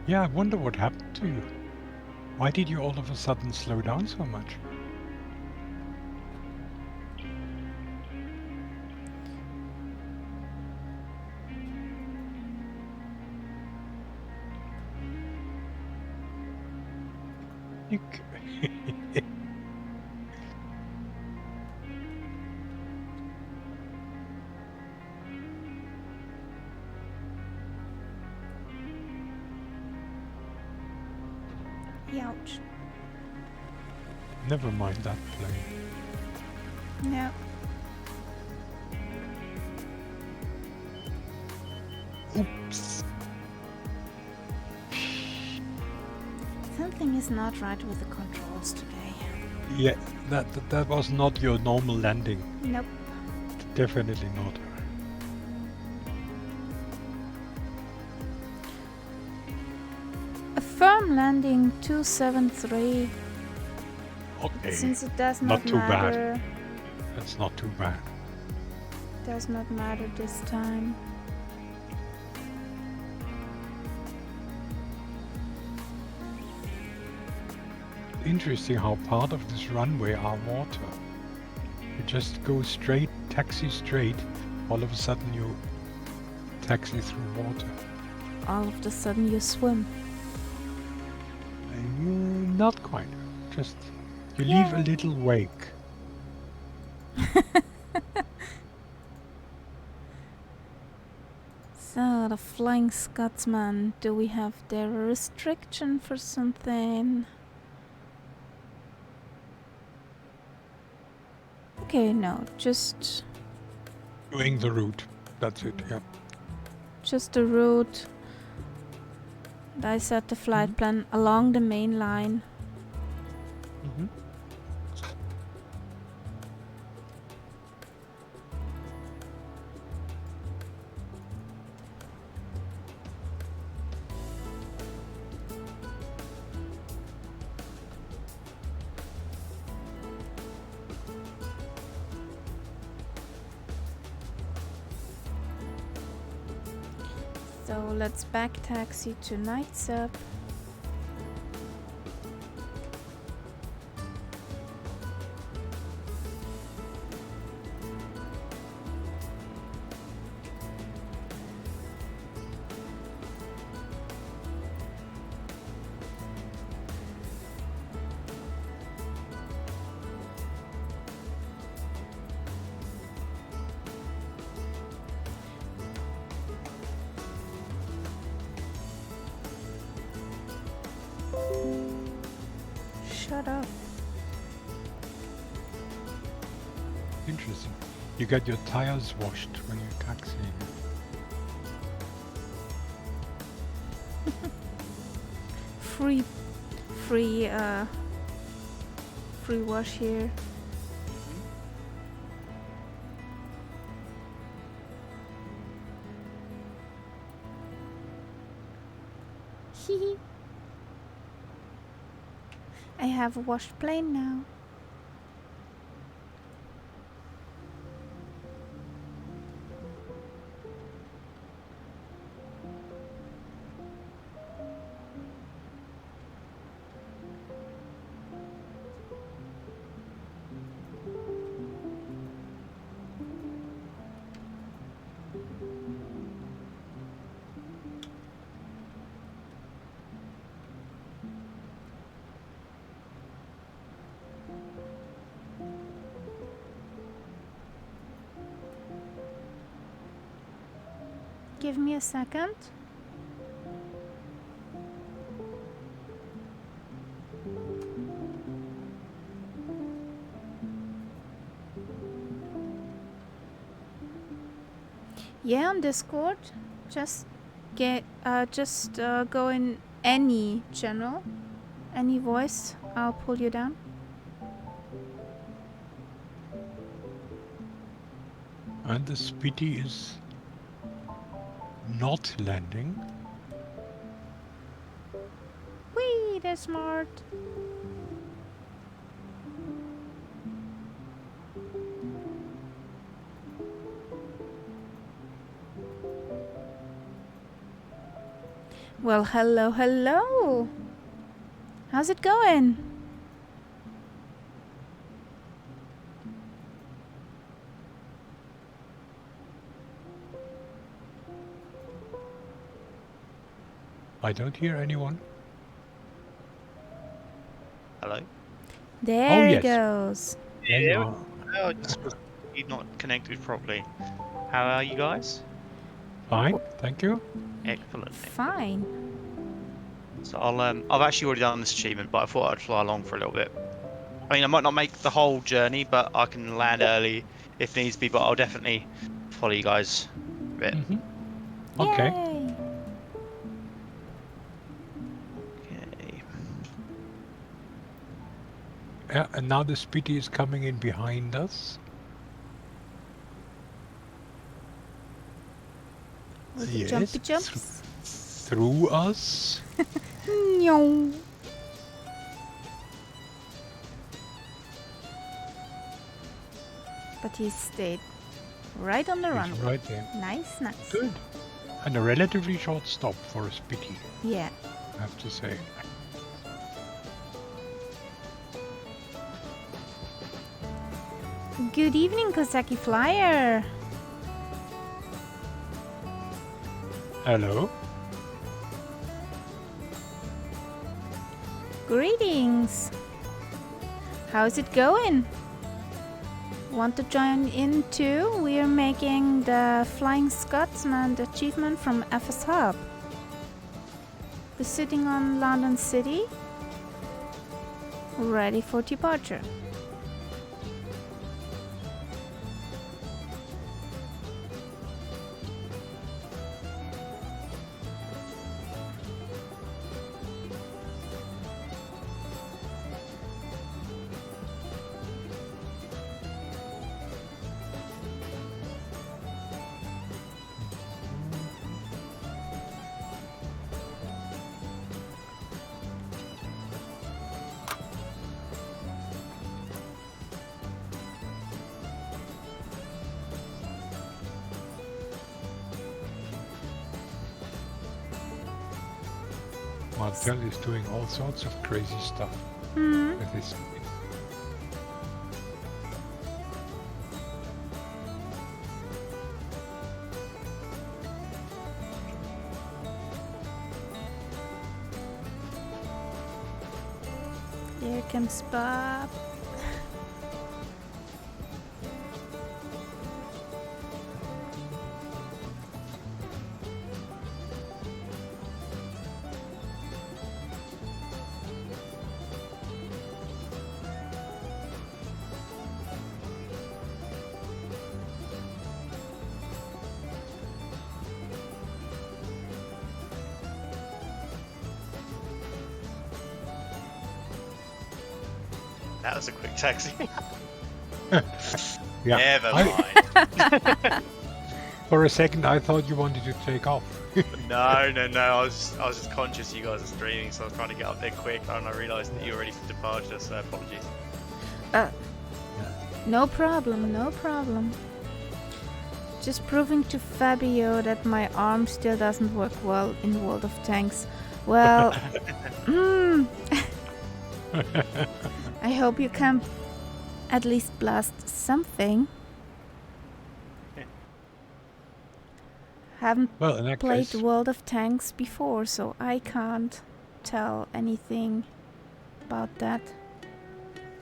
Yeah, I wonder what happened to you. Why did you all of a sudden slow down so much? Nick.
Ouch.
Never mind that plane.
No.
Oops.
Something is not right with the controls today.
Yeah, that was not your normal landing.
Nope.
Definitely not.
A firm landing 273.
Okay,
Since it does
Not
not
too bad.
matter.
that's not too bad.
Does not matter this time.
Interesting how part of this runway are water. You just go straight, taxi straight, all of a sudden you taxi through water.
All of a sudden you swim.
Not quite. Just you leave a little wake.
So the Flying Scotsman, do we have there a restriction for something? Okay, no, just
Doing the route. That's it, yeah.
the route. And I set the flight plan along the main line. So let's back taxi to Nights Up. Shut up.
Interesting. You get your tires washed when you're taxiing.
Free wash here. Hee. I have a washed plane now. Give me a second. Yeah, on Discord, just go in any channel, any voice. I'll pull you down.
And the Speedy is not landing.
Whee, they're smart. Well, hello, hello. How's it going?
I don't hear anyone.
Hello?
There
yes.
it goes.
There you
Yeah.
are.
Oh, just was not connected properly. How are you guys?
Fine, thank you.
Excellent.
Fine.
So I've actually already done this achievement, but I thought I'd fly along for a little bit. I mean, I might not make the whole journey, but I can land early if needs be. But I'll definitely follow you guys a bit.
Okay.
Yay.
Okay.
Yeah, and now the Speedy is coming in behind us.
With the
Yes,
jumpy jumps.
through us.
No. But he stayed right on the
He's
runway.
right there.
Nice, nice.
Good. And a relatively short stop for a Speedy,
Yeah.
I have to say.
Good evening, Kosaki Flyer.
Hello.
Greetings. How's it going? Want to join in too? We are making the Flying Scotsman achievement from FS Hub. We're sitting on London City, ready for departure.
Martel is doing all sorts of crazy stuff
Hmm.
with his.
Here comes Bob.
That was a quick taxi.
Yeah.
Never
I-
mind.
For a second, I thought you wanted to take off.
No. I was just conscious you guys are streaming, so I was trying to get up there quick, and I realised that you were ready for departure. So apologies.
No problem, no problem. Just proving to Fabio that my arm still doesn't work well in World of Tanks. Well, I hope you can at least blast something. Haven't
Well, in that
played
case,
World of Tanks before, so I can't tell anything about that.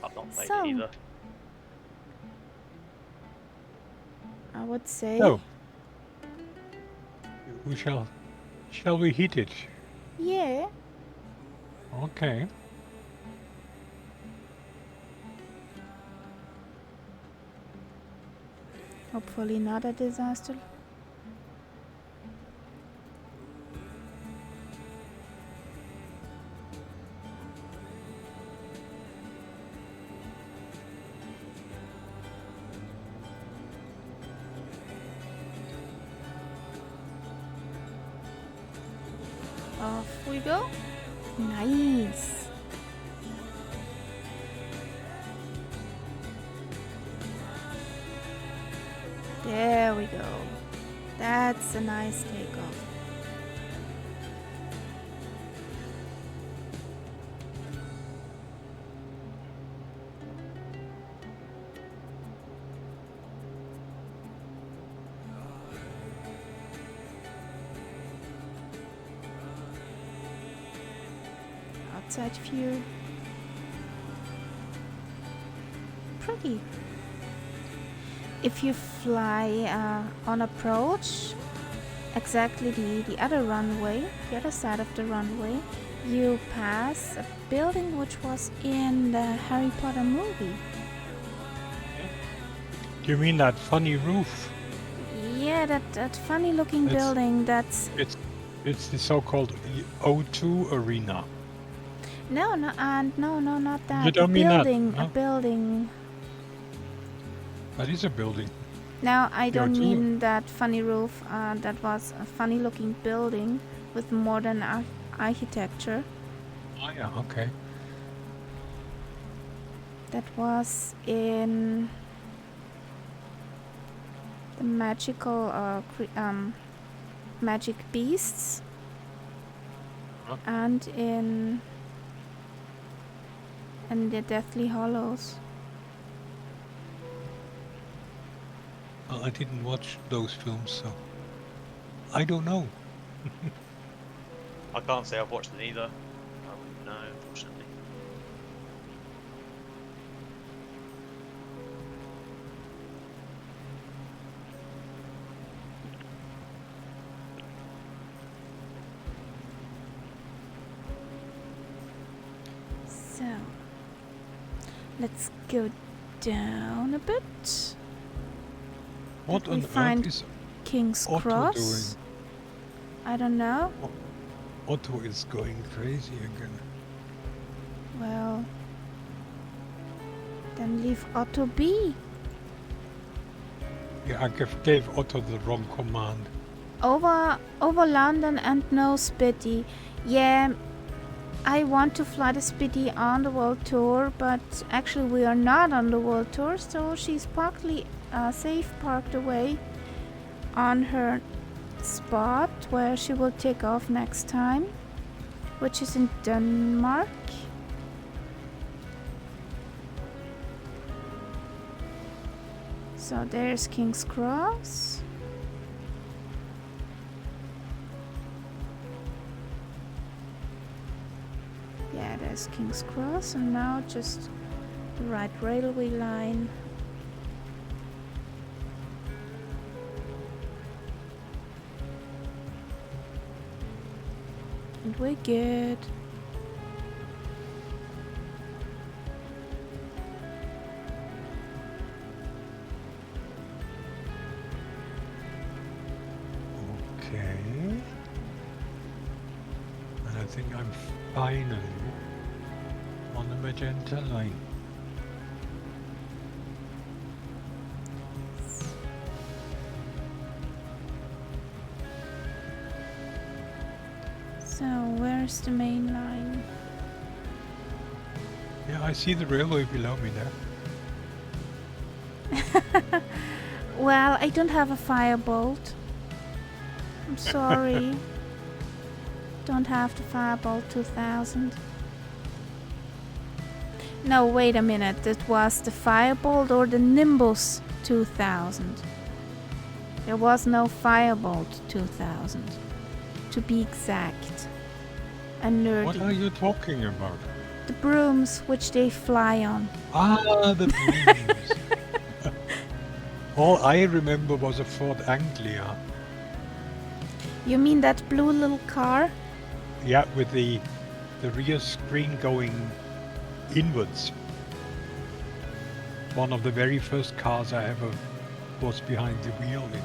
I've not played
So-
it either.
I would say,
so we shall we hit it?
yeah.
Okay.
Hopefully not a disaster. Off we go. Nice. There we go. That's a nice takeoff. Outside view. Pretty. If you fly on approach, exactly the other runway, the other side of the runway, you pass a building which was in the Harry Potter movie.
Do you mean that funny roof?
Yeah, that funny looking
It's-
building. That's
It's the so-called O2 arena.
no, not that.
You don't
a
mean that,
building,
no?
a building.
That is a building.
No, I
The
don't
O2.
mean that funny roof. That was a funny looking building with modern architecture.
Oh yeah, okay.
That was in the magical magic beasts
Huh?
and in the Deathly Hollows.
Well, I didn't watch those films, so I don't know.
I can't say I've watched it either. I wouldn't know, unfortunately.
So let's go down a bit.
What
Did we
on
find
earth is
King's
Otto
Cross? I don't know.
Otto is going crazy again?
Well, then leave Otto be.
Yeah, I gave Otto the wrong command.
Over London and no Spitty. Yeah, I want to fly the Spitty on the world tour, but actually we are not on the world tour, so she's safe parked away on her spot where she will take off next time. which is in Denmark. So there's King's Cross. Yeah, there's King's Cross, and now just the right railway line. And we're good.
Okay. And I think I'm finally on the magenta line.
So where's the main line?
Yeah, I see the railway below me there.
Well, I don't have a firebolt. I'm sorry. Don't have the Firebolt 2000. No, wait a minute. It was the Firebolt or the Nimbus 2000. There was no Firebolt 2000. To be exact. And nerdy.
What are you talking about?
The brooms which they fly on.
Ah, the brooms. All I remember was a Ford Anglia.
You mean that blue little car?
Yeah, with the rear screen going inwards. One of the very first cars I ever was behind the wheel in.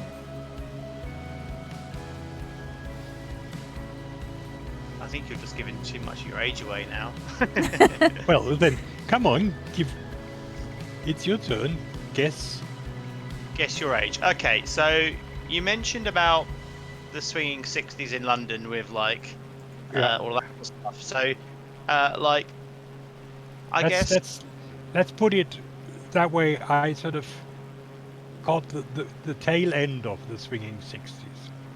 I think you're just giving too much of your age away now.
Well, then, come on, it's your turn. Guess.
Guess your age. Okay, so you mentioned about the swinging 60s in London with like all that kind of stuff. So, like, I guess
Let's put it that way. I sort of caught the tail end of the swinging 60s.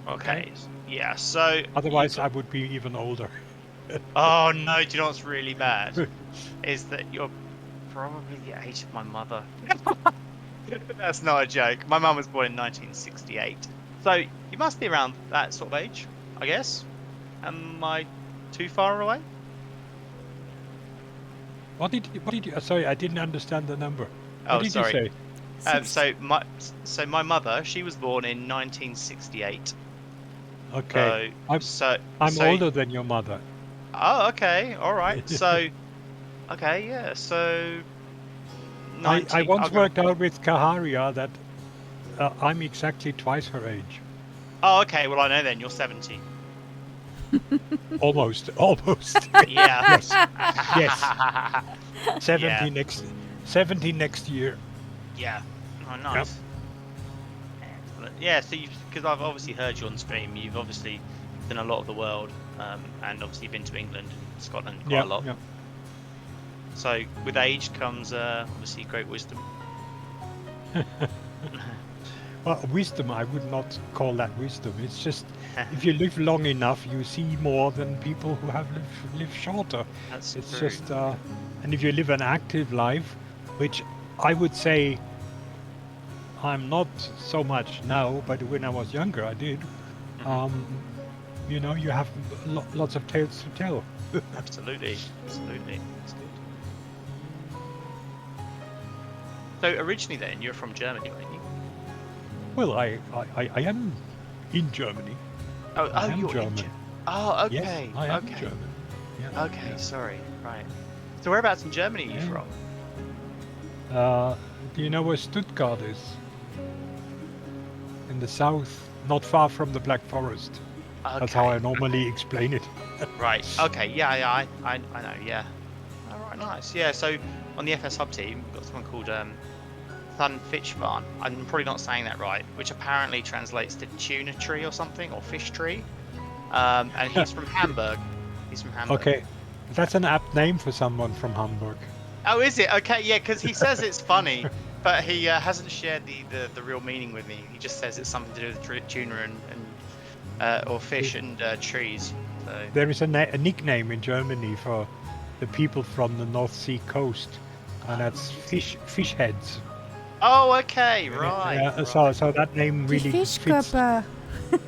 Okay. Yeah. So
Otherwise, I would be even older.
Oh no! Do you know what's really bad? Is that you're probably the age of my mother. That's not a joke. My mum was born in 1968, so you must be around that sort of age, I guess. Am I too far away?
What did you? Sorry, I didn't understand the number.
Oh,
What did
sorry.
you say?
So my mother, she was born in 1968.
Okay, I'm
So
older than your mother.
Oh, okay, all right. So, okay, yeah. So,
I once
I'll go-
worked out with Kaharia that I'm exactly twice her age.
Oh, okay. Well, I know then. You're 70.
Almost.
Yeah.
Yes. 70 next year.
Yeah. Oh, nice. Excellent. Yeah. So, because I've obviously heard you on stream, you've obviously done a lot of the world, and obviously been to England and Scotland quite a lot.
Yeah.
So, with age comes obviously great wisdom.
Well, wisdom, I would not call that wisdom. It's just if you live long enough, you see more than people who have lived shorter.
That's
It's
true.
just, and if you live an active life, which I would say I'm not so much now, but when I was younger, I did. You know, you have lots of tales to tell.
Absolutely. That's good. So originally, then you're from Germany, weren't you?
Well, I am in Germany. I am
you're
German.
in Oh, okay.
Yes, I am
okay.
German. Yeah,
Okay,
yeah.
sorry. Right. So whereabouts in Germany are you from?
Do you know where Stuttgart is? In the south, not far from the Black Forest.
Okay.
That's how I normally explain it.
Right. Okay. Yeah. I know. Yeah. All right. Nice. Yeah. So on the FS Hub team, we've got someone called Thun Fischbarn. I'm probably not saying that right, which apparently translates to tuna tree or something, or fish tree. And he's from Hamburg. He's from Hamburg.
Okay, that's an apt name for someone from Hamburg.
Oh, is it? Okay. Yeah, because he says it's funny, but he hasn't shared the real meaning with me. He just says it's something to do with tuna and or fish and trees. So
There is a nickname in Germany for the people from the North Sea coast, and that's fish heads.
oh, okay, right.
Yeah, so that name
Die
really fits.
Fischkörper.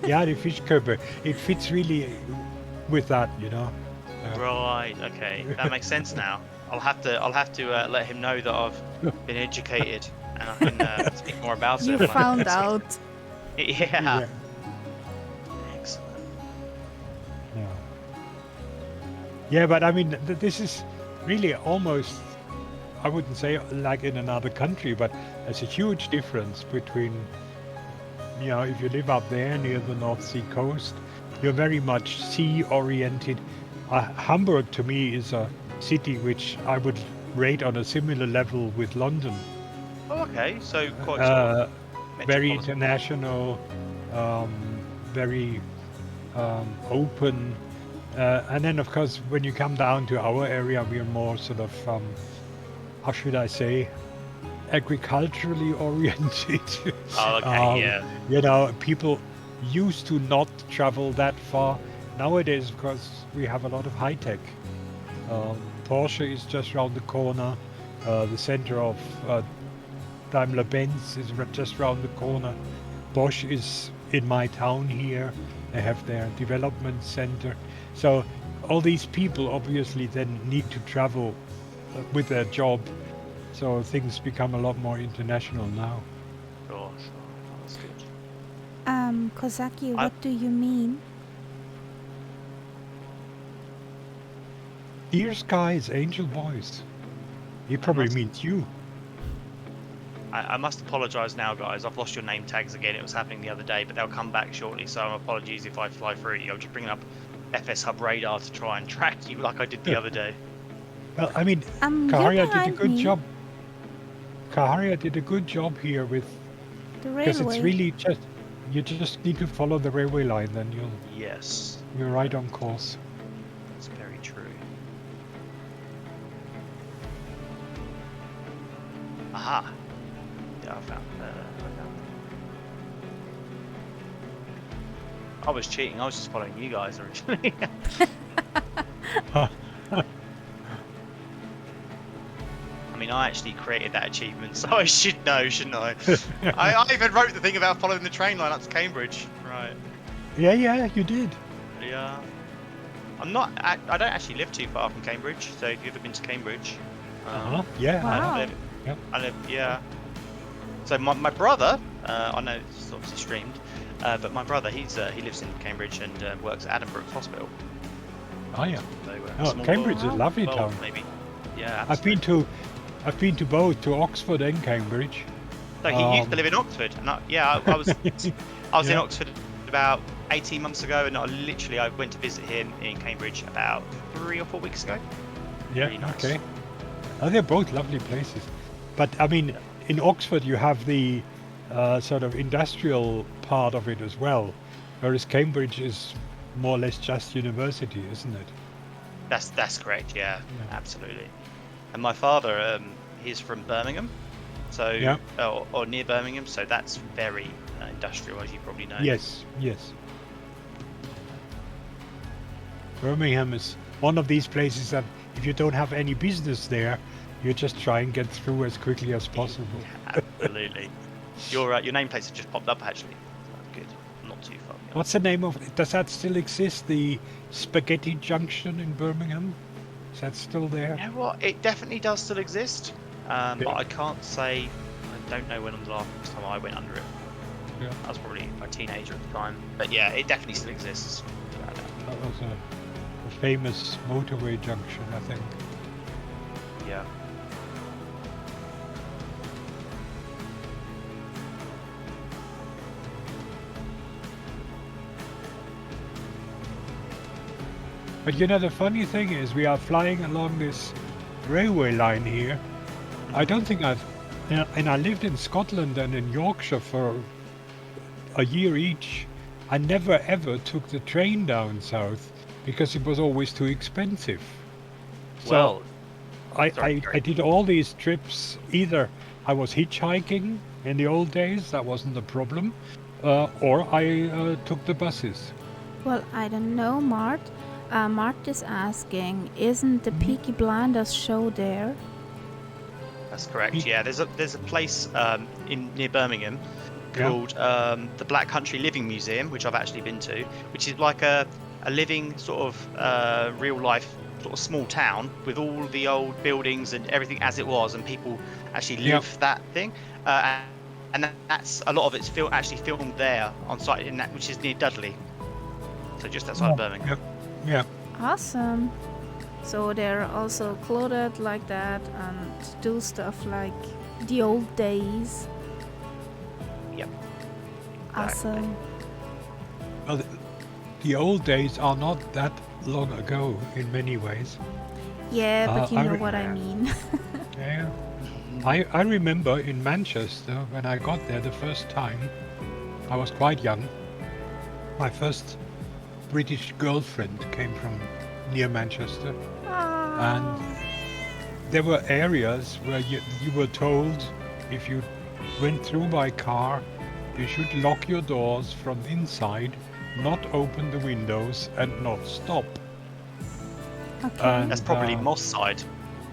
Yeah, the Fischkörper. It fits really with that, you know.
Right. Okay, that makes sense now. I'll have to let him know that I've been educated and I can speak more about
You
it. when I
found
speak.
out.
Yeah. Excellent.
Yeah. Yeah, but I mean, this is really almost, I wouldn't say like in another country, but there's a huge difference between, you know, if you live up there near the North Sea coast, you're very much sea-oriented. Hamburg to me is a city which I would rate on a similar level with London.
Oh, okay. So quite sort of
Very
metropolitan.
international, um, very open. And then, of course, when you come down to our area, we are more sort of, how should I say, agriculturally oriented.
Oh, okay. Yeah.
You know, people used to not travel that far. Nowadays, of course, we have a lot of high tech. Porsche is just around the corner. The center of Daimler-Benz is just around the corner. Bosch is in my town here. They have their development center. So all these people obviously then need to travel with their job. So things become a lot more international now.
Sure. That's good.
Kozaki,
I-
what do you mean?
Dear skies, angel voice. He probably
must-
means you.
I must apologise now, guys. I've lost your name tags again. It was happening the other day, but they'll come back shortly. So apologies if I fly through you. I'm just bringing up FS Hub radar to try and track you like I did the other day.
Well, I mean,
You're
Kaharia did a
behind
good
me.
job. Kaharia did a good job here with,
The
because
railway.
it's really just, you just need to follow the railway line, then
Yes,
you're right on course.
that's very true. Aha. Yeah, I found. I was cheating. I was just following you guys originally. I mean, I actually created that achievement, so I should know, shouldn't I? I even wrote the thing about following the train line up to Cambridge. Right.
Yeah, you did.
Yeah. I'm not. I don't actually live too far from Cambridge. So if you've ever been to Cambridge,
Yeah.
Wow.
I live.
Yep.
I live. Yeah. So my brother, I know it's obviously streamed, but my brother, he lives in Cambridge and works at Adam Brooks Hospital.
Oh yeah.
So,
Oh,
small
Cambridge is a
world,
lovely
world,
town.
maybe. Yeah.
I've been to both, to Oxford and Cambridge.
So he used to live in Oxford, and I was in
Yeah.
Oxford about 18 months ago, and I went to visit him in Cambridge about 3 or 4 weeks ago.
Yeah,
Really nice.
okay. Oh, they're both lovely places. But I mean, in Oxford you have the sort of industrial part of it as well, whereas Cambridge is more or less just university, isn't it?
That's correct. Yeah,
Yeah.
absolutely. And my father, he's from Birmingham, so
Yeah.
or near Birmingham, so that's very industrial, as you probably know.
Yes. Birmingham is one of these places that if you don't have any business there, you just try and get through as quickly as possible.
Absolutely. Your nameplates have just popped up actually. That's good. Not too far. behind.
What's the name of it? Does that still exist? The Spaghetti Junction in Birmingham? Is that still there?
You know what? It definitely does still exist, but
Yeah.
I can't say. I don't know when was the last time I went under it.
Yeah.
I was probably a teenager at the time, but yeah, it definitely still exists. Without a doubt.
That was a famous motorway junction, I think.
Yeah.
But you know, the funny thing is, we are flying along this railway line here. I don't think and I lived in Scotland and in Yorkshire for a year each. I never ever took the train down south because it was always too expensive. So
Well,
I
sorry,
I did all these trips. Either I was hitchhiking in the old days, that wasn't a problem, or I took the buses.
Well, I don't know, Mart. Mart is asking, isn't the Peaky Blinders show there?
That's correct.
Peak-
Yeah, there's a place near Birmingham
Yeah.
called the Black Country Living Museum, which I've actually been to, which is like a living sort of real life sort of small town with all the old buildings and everything as it was, and people actually
Yeah.
live that thing. And that's a lot of it's actually filmed there on site in that, which is near Dudley, so just outside of Birmingham.
Yeah.
Awesome. So they're also clothed like that and do stuff like the old days.
Yep.
Awesome.
Well, the old days are not that long ago in many ways.
Yeah, but you
I
know
re-
what I mean.
Yeah. I remember in Manchester when I got there the first time, I was quite young. My first British girlfriend came from near Manchester, and there were areas where you were told if you went through by car, you should lock your doors from inside, not open the windows, and not stop.
Okay.
And,
That's probably Moss side.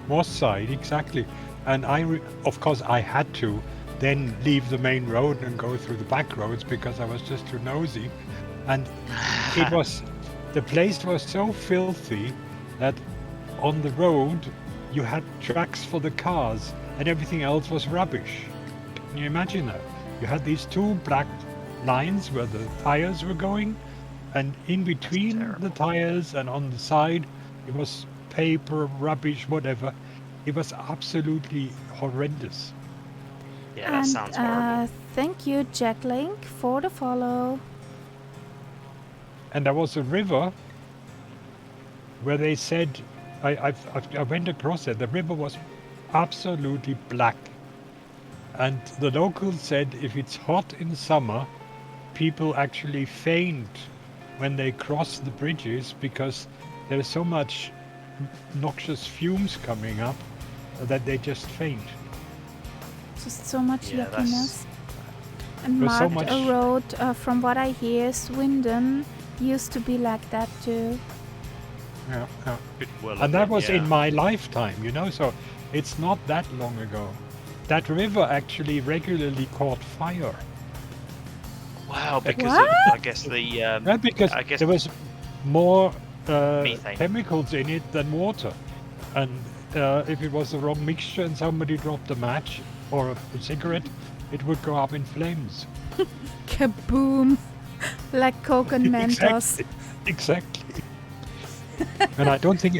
Moss side, exactly. And of course, I had to then leave the main road and go through the back roads because I was just too nosy. And the place was so filthy that on the road you had tracks for the cars and everything else was rubbish. Can you imagine that? You had these two black lines where the tires were going, and in between the tires and on the side it was paper, rubbish, whatever. It was absolutely horrendous.
Yeah, that sounds horrible.
Thank you, Jack Link, for the follow.
And there was a river where they said, I went across it, the river was absolutely black. And the locals said if it's hot in summer, people actually faint when they cross the bridges because there's so much noxious fumes coming up that they just faint.
Just so much
Yeah,
yuckiness. And
There's so
marked
much-
a road, from what I hear, Swindon used to be like that too.
Yeah, yeah.
Well,
And that was
yeah.
in my lifetime, so it's not that long ago. That river actually regularly caught fire.
Wow, because
What?
of, I guess the
Yeah, because
I guess
there was more
Methane.
chemicals in it than water. And if it was the wrong mixture and somebody dropped a match or a cigarette, it would go up in flames.
Kaboom! Like Coke and Mentos.
Exactly. And I don't think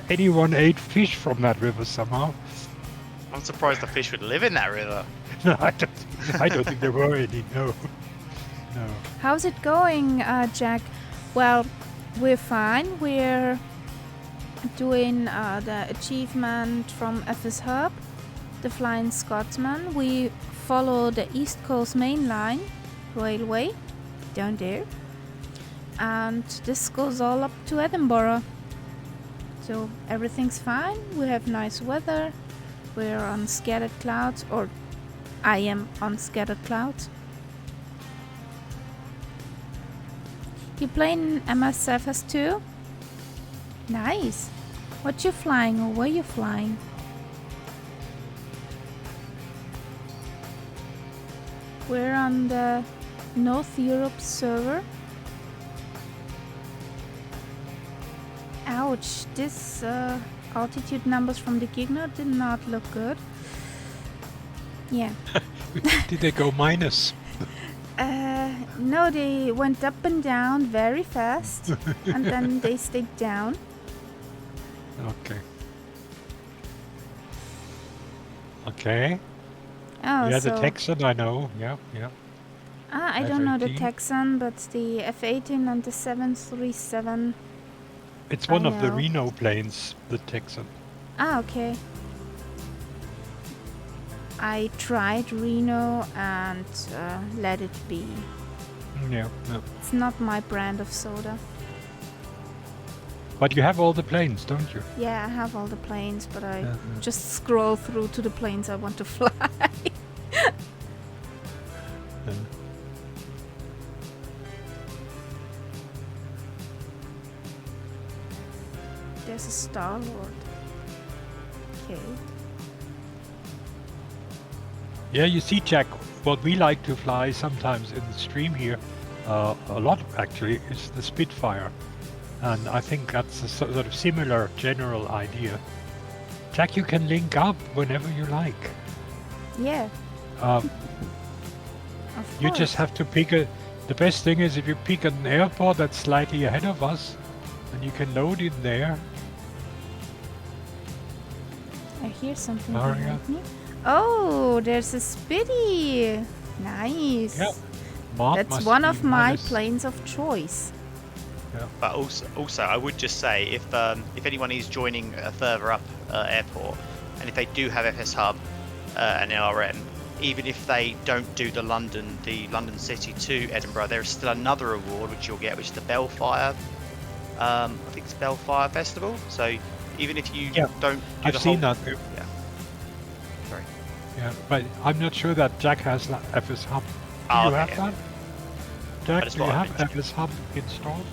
anyone ate fish from that river somehow.
I'm surprised the fish would live in that river.
No, I don't think there were any. No.
How's it going, Jack? Well, we're fine. We're doing the achievement from FS Hub, the Flying Scotsman. We follow the East Coast Main Line Railway down there. And this goes all up to Edinburgh. So everything's fine. We have nice weather. We're on scattered clouds, or I am on scattered clouds. You playing MSFS too? Nice. What you flying or where you flying? We're on the North Europe server. Ouch, this altitude numbers from the Gigno did not look good. Yeah.
Did they go minus?
No, they went up and down very fast, and then they stayed down.
Okay. Okay.
Oh,
Yeah,
so
the Texan I know. Yeah.
I don't know the
F-18.
Texan, but the F-18 and the 737.
It's one
I
of the
know.
Reno planes, the Texan.
Okay. I tried Reno and let it be.
Yeah.
It's not my brand of soda.
But you have all the planes, don't you?
Yeah, I have all the planes, but I
Yeah.
just scroll through to the planes I want to fly. Star-Lord. Okay.
Yeah, you see, Jack, what we like to fly sometimes in the stream here, a lot actually, is the Spitfire. And I think that's a sort of similar general idea. Jack, you can link up whenever you like.
Yeah,
Um,
of
you
course.
just have to pick a... The best thing is if you pick an airport that's slightly ahead of us, and you can load in there.
I hear something
Aria.
behind me. Oh, there's a Spitty. Nice.
Yeah. Mark
That's
must
one
be
of my
minus-
planes of choice.
But also, I would just say if anyone is joining a further up airport, and if they do have FS Hub and LRM, even if they don't do the London City to Edinburgh, there is still another award which you'll get, which is the Bellfire. I think it's Bellfire Festival. So even if you
Yeah,
don't do
I've
the
seen
whole,
that.
yeah. Sorry.
Yeah, but I'm not sure that Jack has that FS Hub. Do
Oh,
you
okay,
have
yeah.
that? Jack,
just
do you
thought I'd
have
mention it.
FS Hub installed?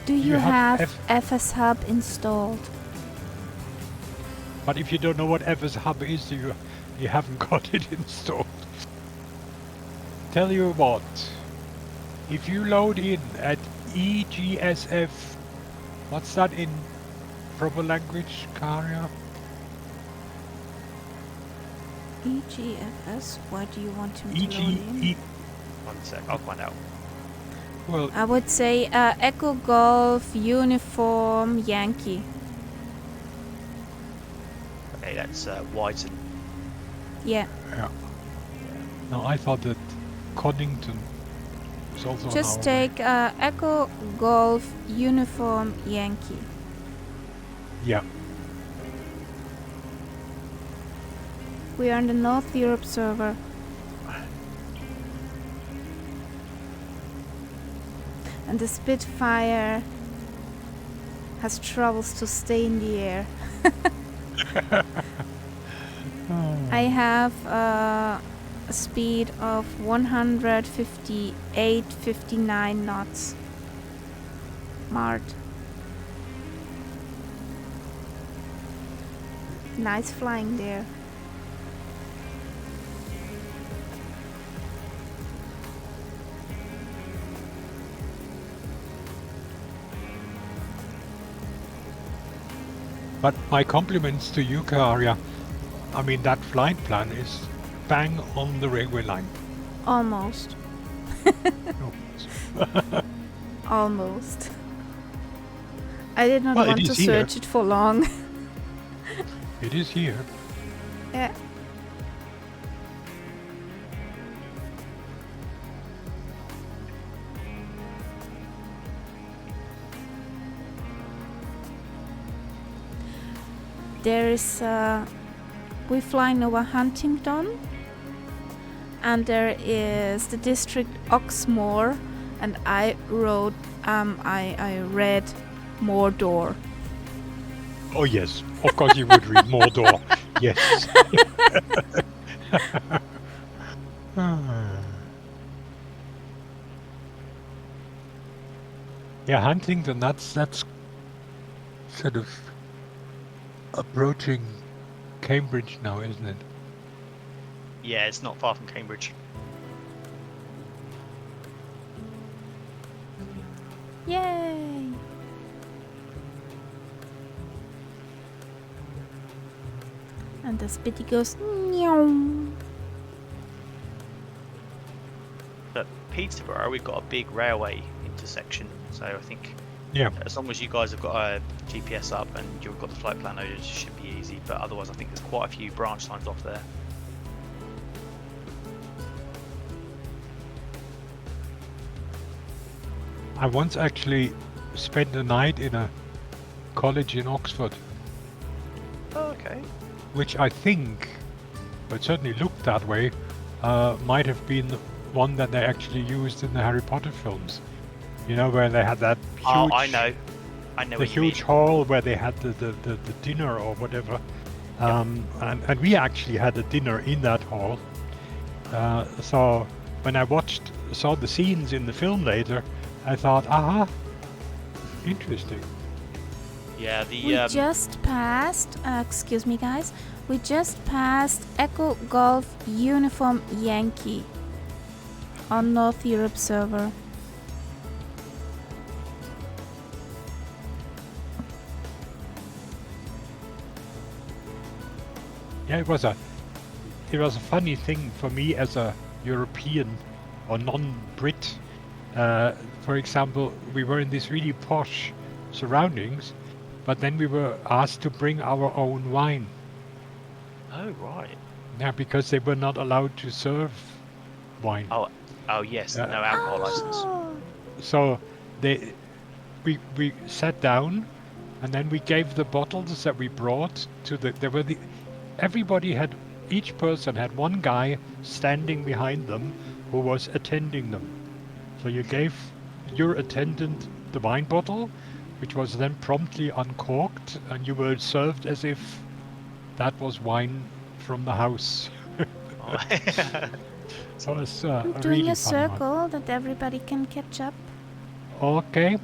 Do you
have
have FS Hub installed?
But if you don't know what FS Hub is, you haven't got it installed. Tell you what, if you load in at EGSF, what's that in proper language, Karia?
EGFS? Why do you want him to load in?
EG,
One sec, I'll find out.
well,
I would say Echo Golf Uniform Yankee.
Okay, that's Whiten.
Yeah.
yeah. No, I thought that Coddington was also
Just
an
take Echo Golf Uniform Yankee.
Yeah.
We are on the North Europe server. And the Spitfire has troubles to stay in the air. I have a speed of 158.59 knots. Mart. Nice flying there.
But my compliments to you, Karia. I mean, that flight plan is bang on the railway line.
Almost.
No.
Almost. I did not
Well, it
want to
is here.
search it for long.
It is here.
Yeah. There is we're flying over Huntingdon, and there is the district Oxmoor, and I read Mordor.
Oh yes, of course you would read Mordor. Yes. Yeah, Huntington. That's sort of approaching Cambridge now, isn't it?
Yeah, it's not far from Cambridge.
Yay! And the Spitty goes meow.
But Peterborough, we've got a big railway intersection, so I think
Yeah.
as long as you guys have got a GPS up and you've got the flight plan loaded, it should be easy. But otherwise, I think there's quite a few branch lines off there.
I once actually spent a night in a college in Oxford,
Oh, okay.
which I think, but certainly looked that way, might have been one that they actually used in the Harry Potter films. You know, where they had that huge,
Oh, I know. I know
the
what you
huge
mean.
hall where they had the dinner or whatever. And we actually had a dinner in that hall. So when I saw the scenes in the film later, I thought, aha, interesting.
Yeah,
We just passed, excuse me guys, we just passed Echo Golf Uniform Yankee on North Europe server.
Yeah, it was a funny thing for me as a European or non-Brit. For example, we were in these really posh surroundings, but then we were asked to bring our own wine.
Oh, right.
Yeah, because they were not allowed to serve wine.
Oh yes, no alcohol license.
Oh,
So we sat down, and then we gave the bottles that we brought to each person had one guy standing behind them who was attending them. So you gave your attendant the wine bottle, which was then promptly uncorked, and you were served as if that was wine from the house. So it's
I'm
a
doing
really
a
fun one.
circle that everybody can catch up.
Okay.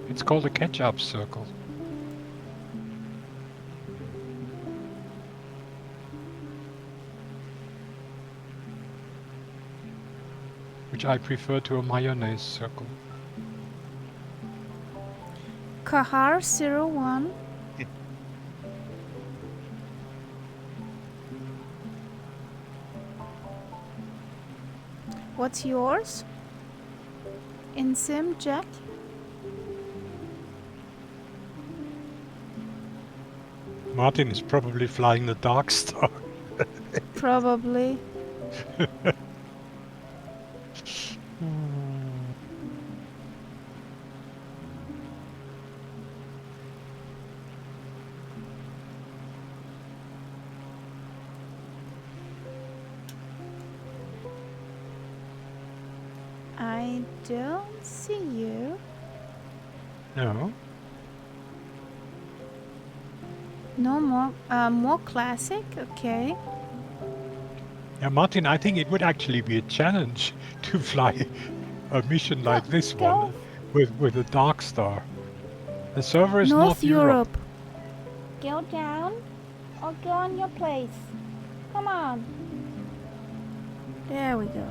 It's called a catch-up circle. Which I prefer to a mayonnaise circle.
Kahar 01. What's yours? In Sim, Jack?
Martin is probably flying the Dark Star.
Probably. I don't see you.
No.
No more. More classic. Okay.
Yeah, Martin, I think it would actually be a challenge to fly a mission like this one with a Dark Star. The server is North Europe.
Go down or go on your place. Come on. There we go.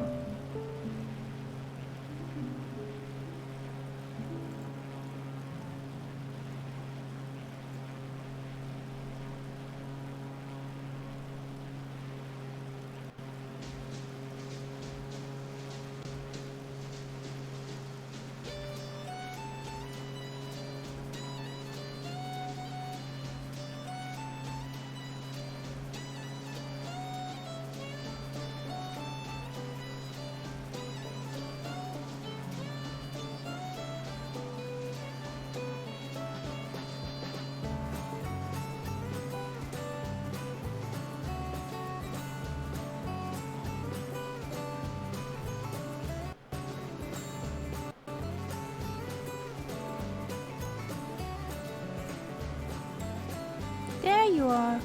There you are.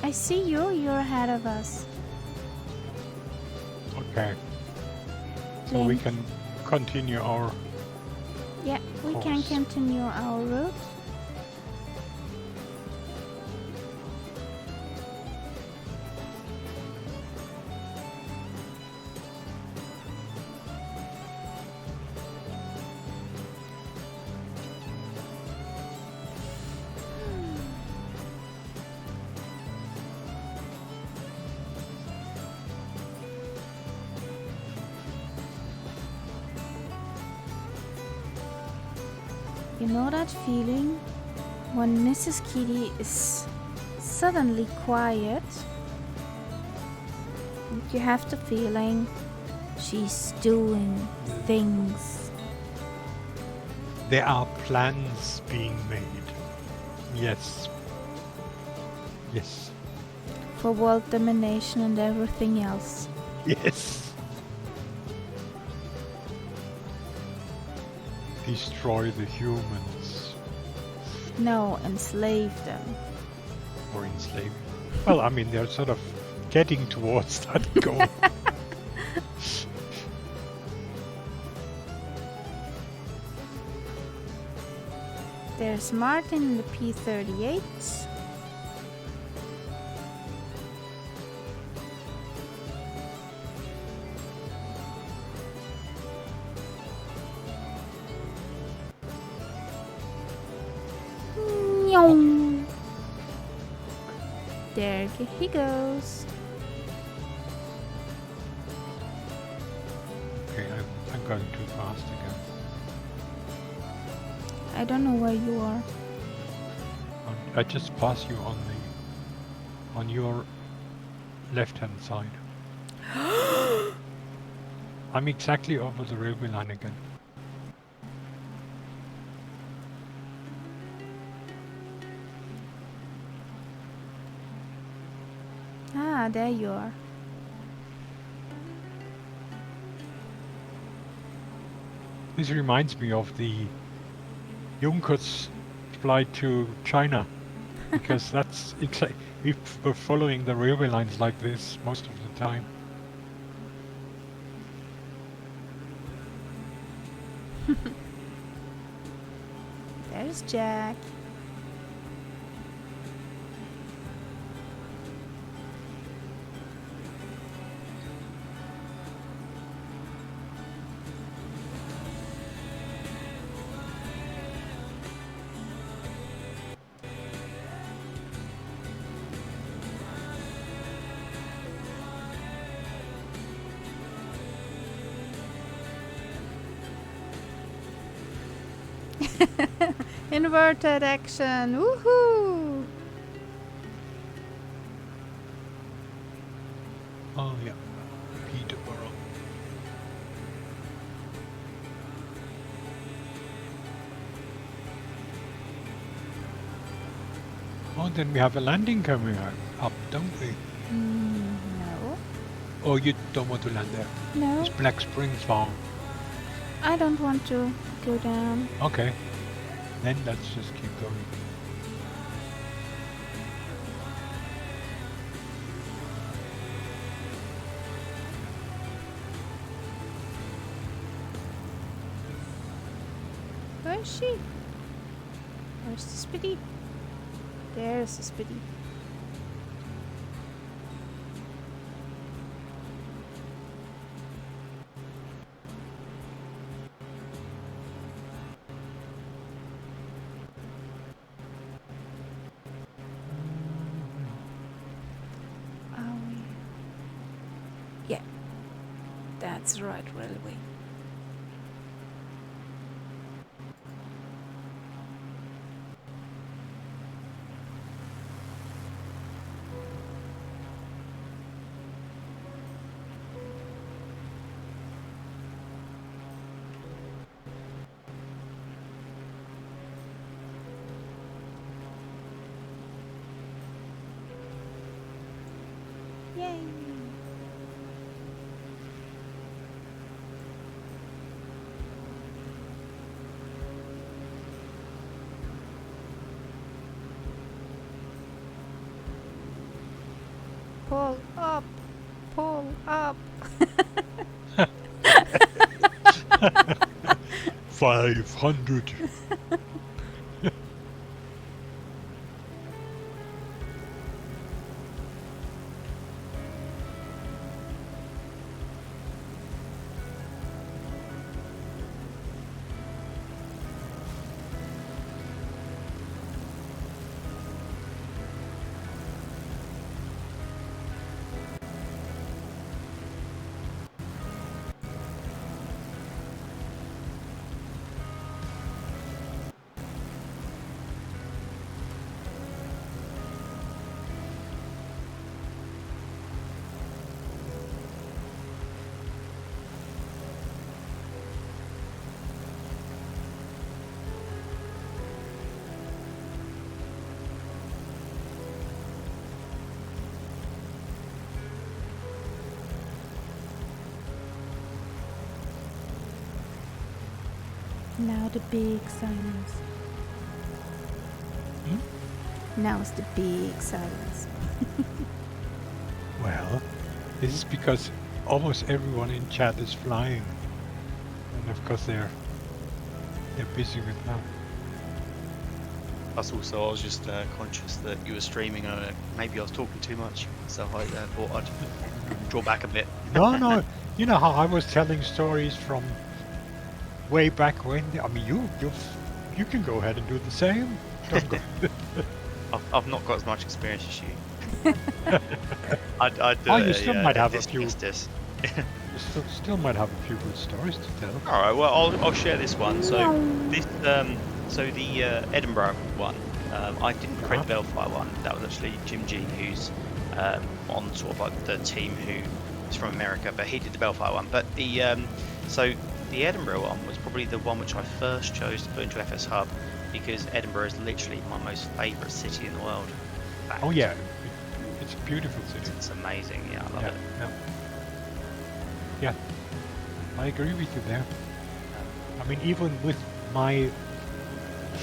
I see you. You're ahead of us.
Okay. So we
Link.
can continue our...
Yeah, we can
course.
continue our route. You know that feeling when Mrs. Kitty is suddenly quiet? You have the feeling she's doing things.
There are plans being made. Yes. Yes.
For world domination and everything else.
Yes. Destroy the humans.
No, enslave them.
Or enslave. Well, I mean, they're sort of getting towards that goal.
There's Martin in the P-38. Nyong. There he goes.
Okay, I'm going too fast again.
I don't know where you are.
I just pass you on your left-hand side. I'm exactly over the railway line again.
Ah, there you are.
This reminds me of the Juncker's flight to China, because that's exactly, we're following the railway lines like this most of the time.
There's Jack. Inverted action. Woohoo!
Oh yeah, Peterborough. Oh, then we have a landing coming up, don't we?
No.
Oh, you don't want to land there.
No,
It's Black Springs Farm.
I don't want to go down.
Okay, then let's just keep going.
Where is she? Where's the Speedy? There's the Speedy. Are we? Yeah, that's the right railway. Yay! Pull up! Pull up!
500.
Now the big silence. Now's the big silence.
Well, this is because almost everyone in chat is flying, and of course they're busy with that.
Plus, also, I was just conscious that you were streaming, and maybe I was talking too much, so I thought I'd draw back a bit.
No, you know how I was telling stories from way back when. I mean, you can go ahead and do the same. Don't go.
I've not got as much experience as you. I'd do
You still might have a few.
Justice.
You still might have a few good stories to tell.
All right, well, I'll share this one. So this, so the Edinburgh one, I didn't create the Belfire one. That was actually Jim G, who's on sort of like the team who is from America, but he did the Belfire one. But the so the Edinburgh one was probably the one which I first chose to put into FS Hub because Edinburgh is literally my most favourite city in the world.
Oh yeah, it's a beautiful city.
It's amazing. Yeah, I love it.
Yeah, I agree with you there. I mean, even with my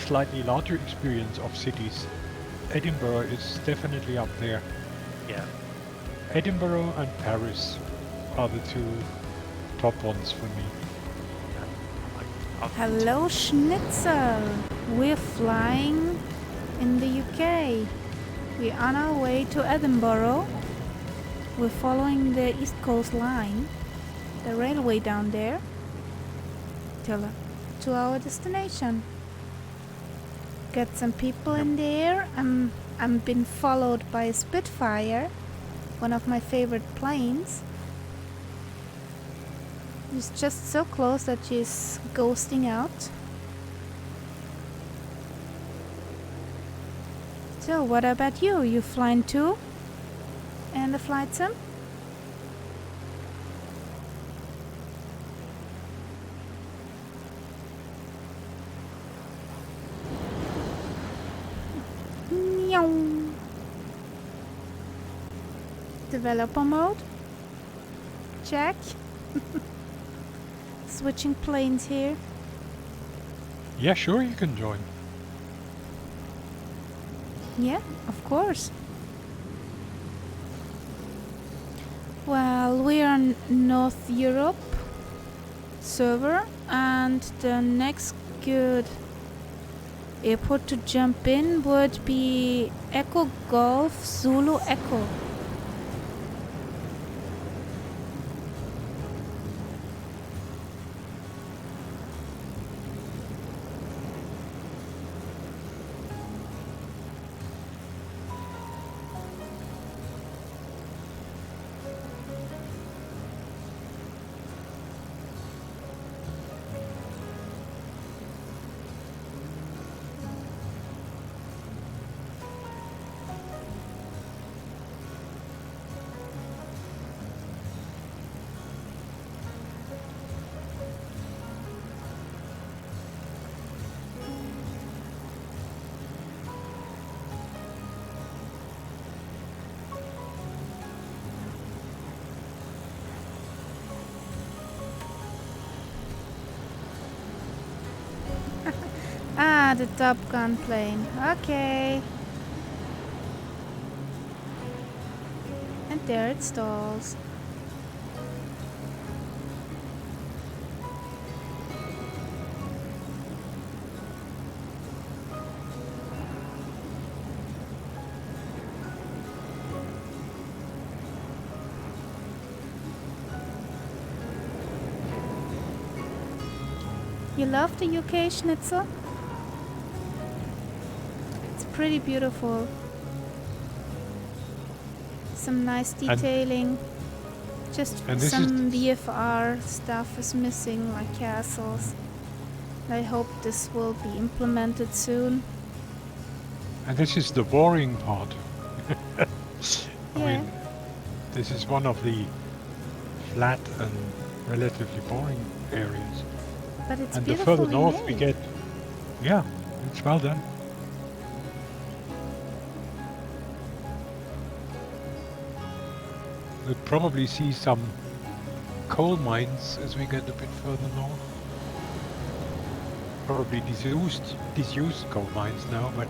slightly larger experience of cities, Edinburgh is definitely up there.
Yeah.
Edinburgh and Paris are the two top ones for me.
Hello, Schnitzel. We're flying in the UK. We're on our way to Edinburgh. We're following the East Coast Line, the railway down there, to our destination. Got some people in there. I'm being followed by a Spitfire, one of my favorite planes. It's just so close that she's ghosting out. So what about you? You flying too? And the flight sim? Meow. Developer mode? Check. Switching planes here.
Yeah, sure, you can join.
Yeah, of course. Well, we are on North Europe server, and the next good airport to jump in would be Echo Golf Zulu Echo. Ah, the Top Gun plane. Okay. And there it stalls. You love the UK Schnitzel? It's pretty beautiful. Some nice detailing. Just
And this
some
is-
VFR stuff is missing, like castles. I hope this will be implemented soon.
And this is the boring part. I
Yeah.
mean, this is one of the flat and relatively boring areas.
But it's
And the
beautifully
further north we
made.
get, yeah, it's well done. We'll probably see some coal mines as we get a bit further north. probably disused coal mines now, but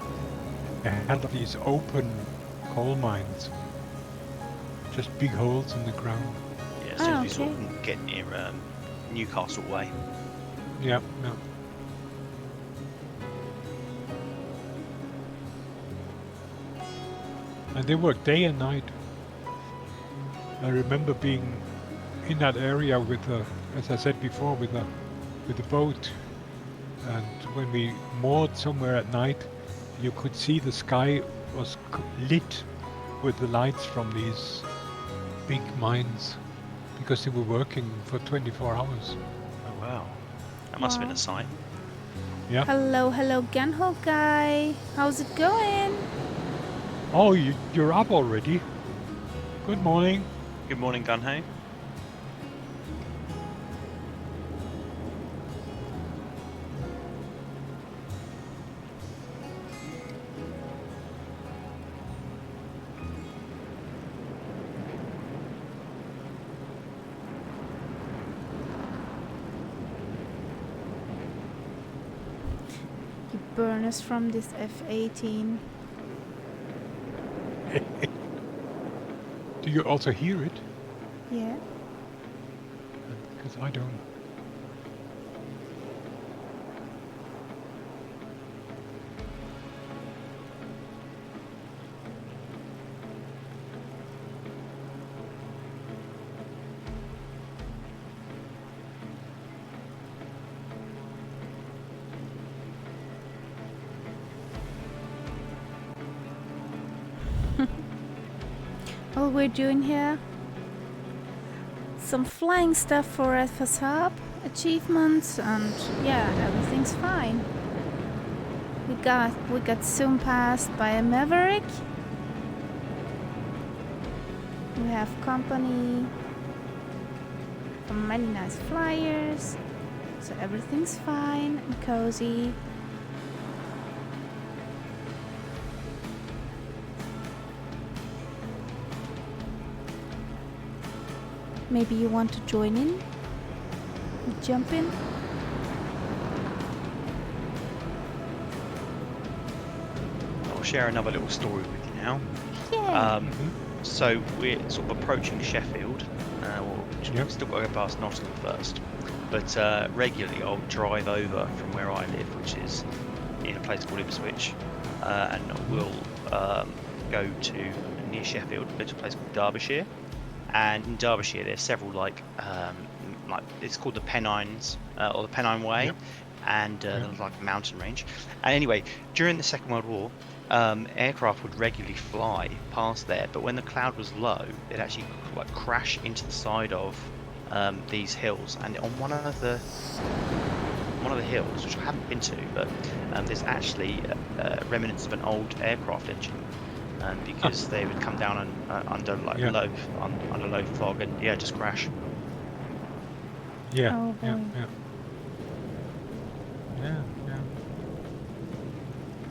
a lot of these open coal mines, just big holes in the ground.
Yeah, as soon as we
okay.
sort of get near Newcastle way.
Yeah, yeah. And they work day and night. I remember being in that area with, as I said before, with the boat. And when we moored somewhere at night, you could see the sky was lit with the lights from these big mines because they were working for 24 hours.
Oh wow, that must have been
Wow.
a sight.
Yeah.
Hello, hello, gunhole guy. How's it going?
Oh, you're up already. Good morning.
Good morning, Gunho.
You burn us from this F-18.
Do you also hear it?
Yeah.
Because I don't.
All we're doing here, some flying stuff for FS Hub, achievements, and yeah, everything's fine. We got soon passed by a Maverick. We have company from many nice flyers, so everything's fine and cozy. Maybe you want to join in? Jump in?
I'll share another little story with you now.
Yeah.
So we're sort of approaching Sheffield.
Yep.
Still got to go past Nottingham first. But regularly I'll drive over from where I live, which is in a place called Ipswich, and we'll go to near Sheffield, go to a place called Derbyshire. And in Derbyshire there's several like it's called the Pennines or the Pennine Way.
Yep.
And there's like a mountain range. And anyway, during the Second World War, aircraft would regularly fly past there, but when the cloud was low, they'd actually like crash into the side of these hills. And on one of the hills, which I haven't been to, but there's actually remnants of an old aircraft engine, because they would come down and under like under low fog and just crash.
Yeah.
Oh,
Yeah.
boy.
Yeah. Yeah. Yeah.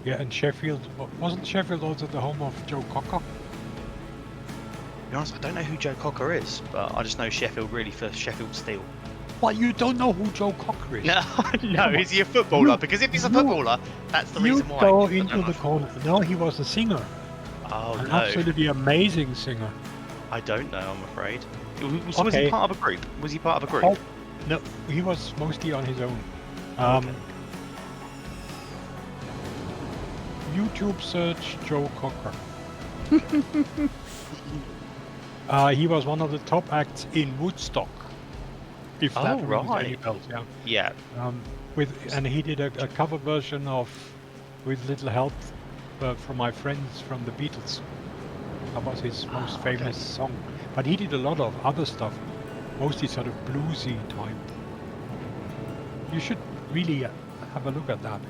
Yeah. And Sheffield wasn't Sheffield also the home of Joe Cocker?
To be honest, I don't know who Joe Cocker is, but I just know Sheffield really for Sheffield Steel.
What, you don't know who Joe Cocker is?
No, is he a footballer?
You-
because if he's a
you-
footballer, that's the reason why.
Go
But
into
no,
the corner. No, he was a singer.
Oh
An
no,
absolutely amazing singer.
I don't know. I'm afraid. Was
Okay.
he part of a group? Was he part of a group?
Oh, no, he was mostly on his own.
Okay.
YouTube search Joe Cocker. He was one of the top acts in Woodstock. If that
Oh,
rings any
right.
bells, yeah.
Yeah.
And he did a cover version of "With Little Help" from my friends from the Beatles. That was his most famous song. But he did a lot of other stuff, mostly sort of bluesy type. You should really have a look at that.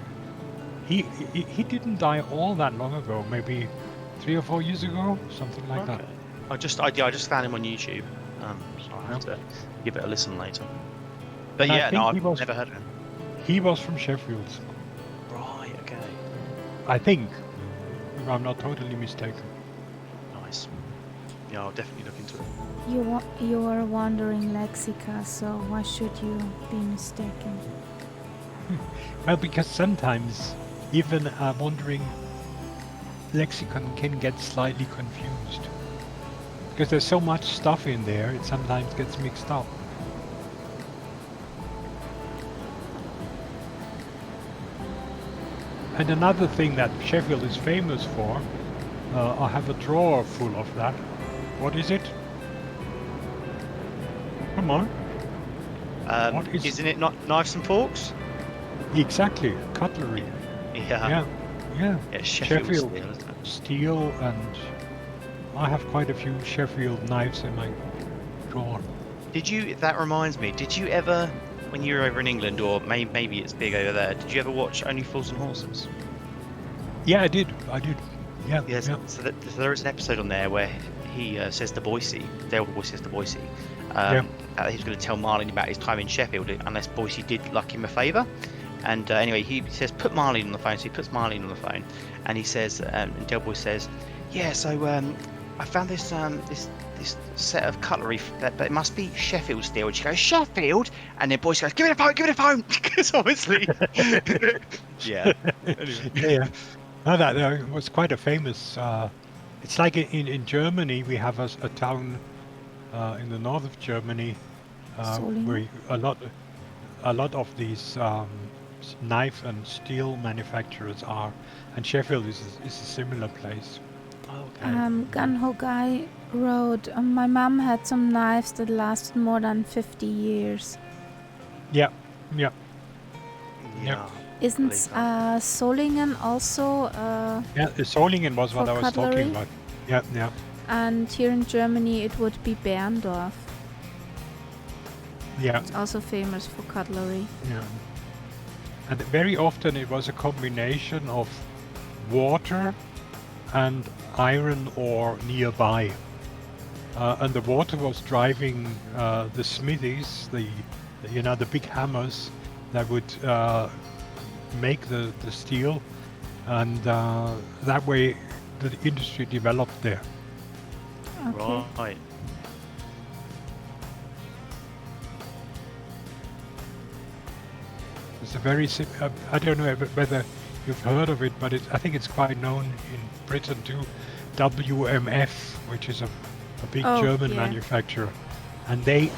He didn't die all that long ago, maybe 3 or 4 years ago, something like that.
I just found him on YouTube. So I'll have to give it a listen later. But
And I
yeah, no,
think
I've never heard of him.
He was from Sheffield,
Right. Okay.
I think, if I'm not totally mistaken.
Nice. Yeah, I'll definitely look into it.
You are wandering Lexica, so why should you be mistaken?
Well, because sometimes even wandering lexicon can get slightly confused. Because there's so much stuff in there, it sometimes gets mixed up. And another thing that Sheffield is famous for, I have a drawer full of that. What is it? Come on. What is
Isn't it not knives and forks?
exactly cutlery?
Yeah.
Yeah.
Yeah, Sheffield
Sheffield
steel, isn't it?
steel, and I have quite a few Sheffield knives in my drawer.
That reminds me, did you ever, when you were over in England, or maybe it's big over there, did you ever watch Only Fools and Horses?
Yeah, I did. Yeah.
Yes.
Yeah.
So there is an episode on there where he says to Boise, Dale Boise says to Boise, that he was going to tell Marlene about his time in Sheffield unless Boise did like him a favour. And anyway, he says, put Marlene on the phone. So he puts Marlene on the phone, and he says, and Del Boy says, yeah, so I found this this set of cutlery, but it must be Sheffield steel. And she goes, Sheffield? And then Boyce goes, give it a phone, because obviously, yeah. Anyway.
Yeah. No, that was quite a famous. It's like in Germany, we have a town in the north of Germany where a lot of these knife and steel manufacturers are, and Sheffield is a similar place.
Okay.
Gun Ho Guy wrote, my mom had some knives that lasted more than 50 years.
Yeah.
Isn't
believe that.
Solingen also
Yeah, Solingen was what
For
I was
cutlery?
talking about. Yeah.
and here in Germany it would be Berndorf.
Yeah.
It's also famous for cutlery.
Yeah. And very often it was a combination of water and iron ore nearby. And the water was driving the smithies, the big hammers that would make the steel, and that way the industry developed there.
Okay.
Right.
It's a very I don't know whether you've heard of it, but I think it's quite known in Britain too. WMF, which is a big
Oh,
German
yeah.
manufacturer, and they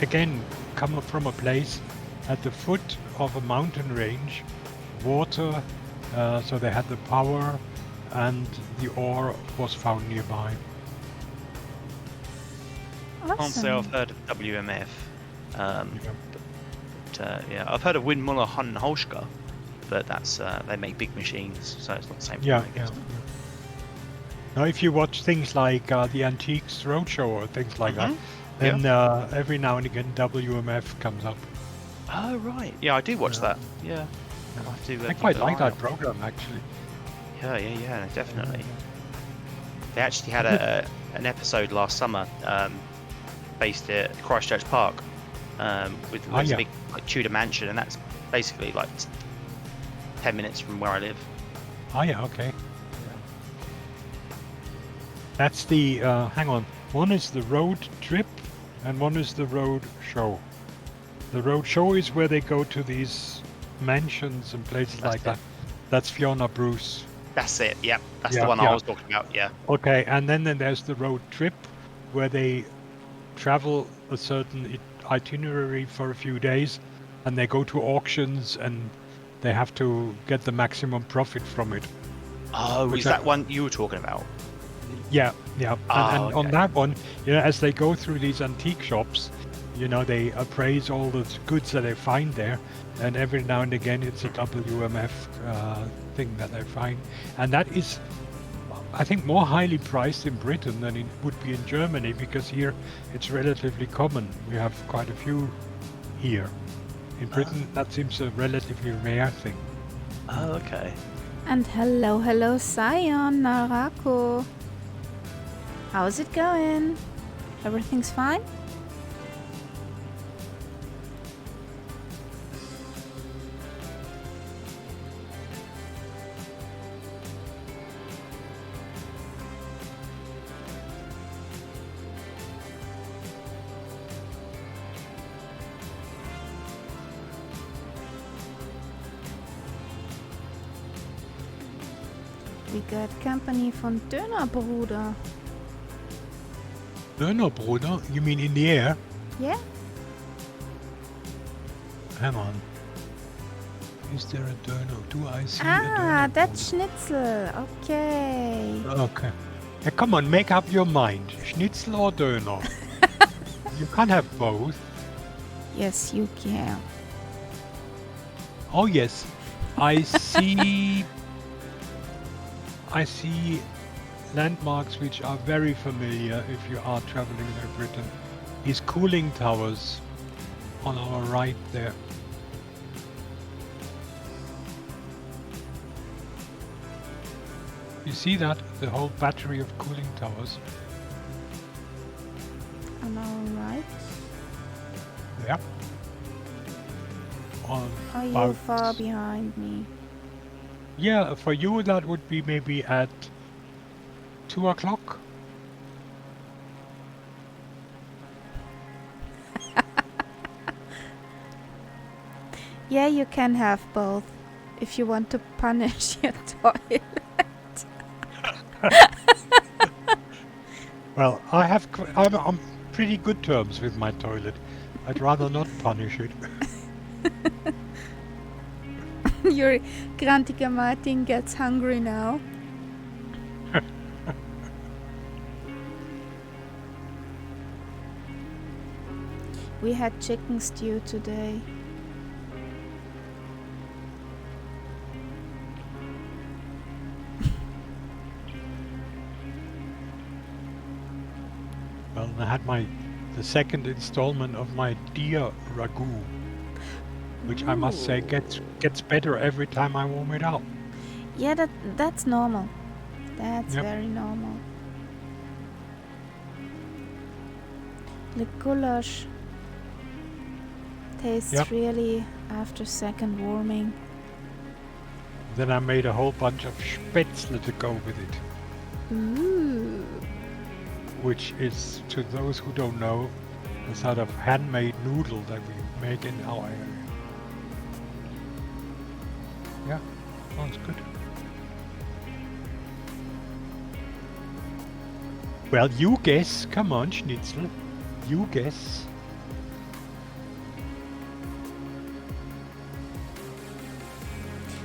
again come from a place at the foot of a mountain range, water, so they had the power, and the ore was found nearby.
Can't say I've
Awesome.
heard of WMF.
Yeah.
Yeah, I've heard of Windmuller Holschka, but that's they make big machines, so it's not the same thing,
Yeah,
I guess.
Now, if you watch things like the Antiques Roadshow or things like that,
Mhm.
then every now and again WMF comes up.
Oh right, yeah, I do watch
Yeah.
that. Yeah, I do.
I
keep
quite
an
like
eye
that
on.
program, actually.
Yeah, definitely. They actually had an episode last summer based at Christchurch Park with
Ah,
a
yeah.
big Tudor mansion, and that's basically like 10 minutes from where I live.
Oh, yeah, okay. That's the, hang on, one is the road trip and one is the road show. The road show is where they go to these mansions and places
That's
like that. That's Fiona Bruce.
That's it. Yep, that's
Yeah,
the one I
yeah.
was talking about. Yeah.
Okay, and then there's the road trip where they travel a certain itinerary for a few days and they go to auctions and they have to get the maximum profit from it.
Oh,
Which
is
I-
that one you were talking about?
Yeah.
Oh,
And on
okay.
that one, as they go through these antique shops, they appraise all the goods that they find there, and every now and again it's a WMF thing that they find. And that is, I think, more highly priced in Britain than it would be in Germany, because here it's relatively common. We have quite a few here. In Britain, that seems a relatively rare thing.
Oh, okay.
And hello, Sion, Narako. How's it going? Everything's fine? we got company von Dönerbruder.
No, Bruder. You mean in the air?
Yeah?
Hang on. Is there a Döner? Do I see a
Ah,
Döner?
that's Schnitzel. Okay.
Okay. Hey, come on, make up your mind. Schnitzel or Döner? You can't have both.
Yes, you can.
Oh yes, I see. I see landmarks which are very familiar if you are traveling in Britain. These cooling towers on our right there. You see that? The whole battery of cooling towers.
On our right.
Yeah. On
Are you
about-
far behind me?
Yeah, for you that would be maybe at 2 o'clock.
Yeah, you can have both. If you want to punish your toilet.
Well, I'm on pretty good terms with my toilet. I'd rather not punish it.
Your Grantiger Martin gets hungry now. We had chicken stew today.
Well, I had the second installment of my deer ragu, which I must say
Ooh.
gets better every time I warm it up.
Yeah, that's normal. That's
Yep.
very normal. The goulash tastes
Yep.
really after second warming.
Then I made a whole bunch of spätzle to go with it,
Ooh.
which is, to those who don't know, a sort of handmade noodle that we make in our area. Yeah, sounds good. Well, you guess. Come on, Schnitzel. You guess.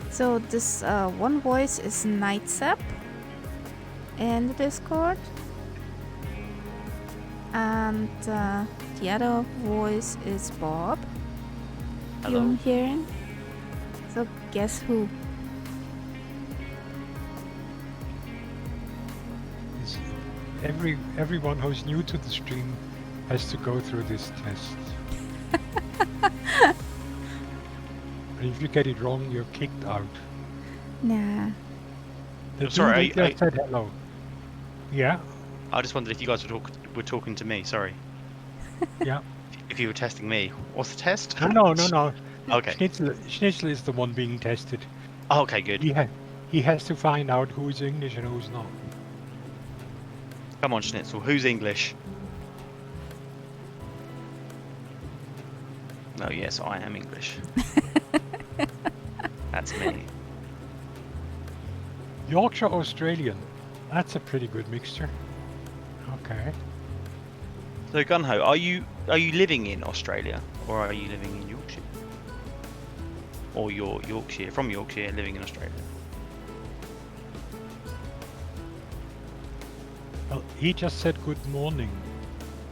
So this one voice is Nightsap in the Discord, and the other voice is Bob.
Hello.
You're hearing? So guess who?
Is everyone who's new to the stream has to go through this test. And if you get it wrong, you're kicked out.
Nah.
The
Sorry,
dude who just said hello. Yeah,
I just wondered if you guys were talking to me. Sorry.
yeah.
If you were testing me. What's the test?
No.
Okay.
Schnitzel is the one being tested.
Oh, okay, good.
He has to find out who's English and who's not.
Come on, Schnitzel. Who's English? Oh, yes, I am English. That's me.
Yorkshire Australian. That's a pretty good mixture. Okay.
So, Gunho, are you living in Australia or are you living in Yorkshire? Or you're from Yorkshire, living in Australia?
Well, he just said good morning.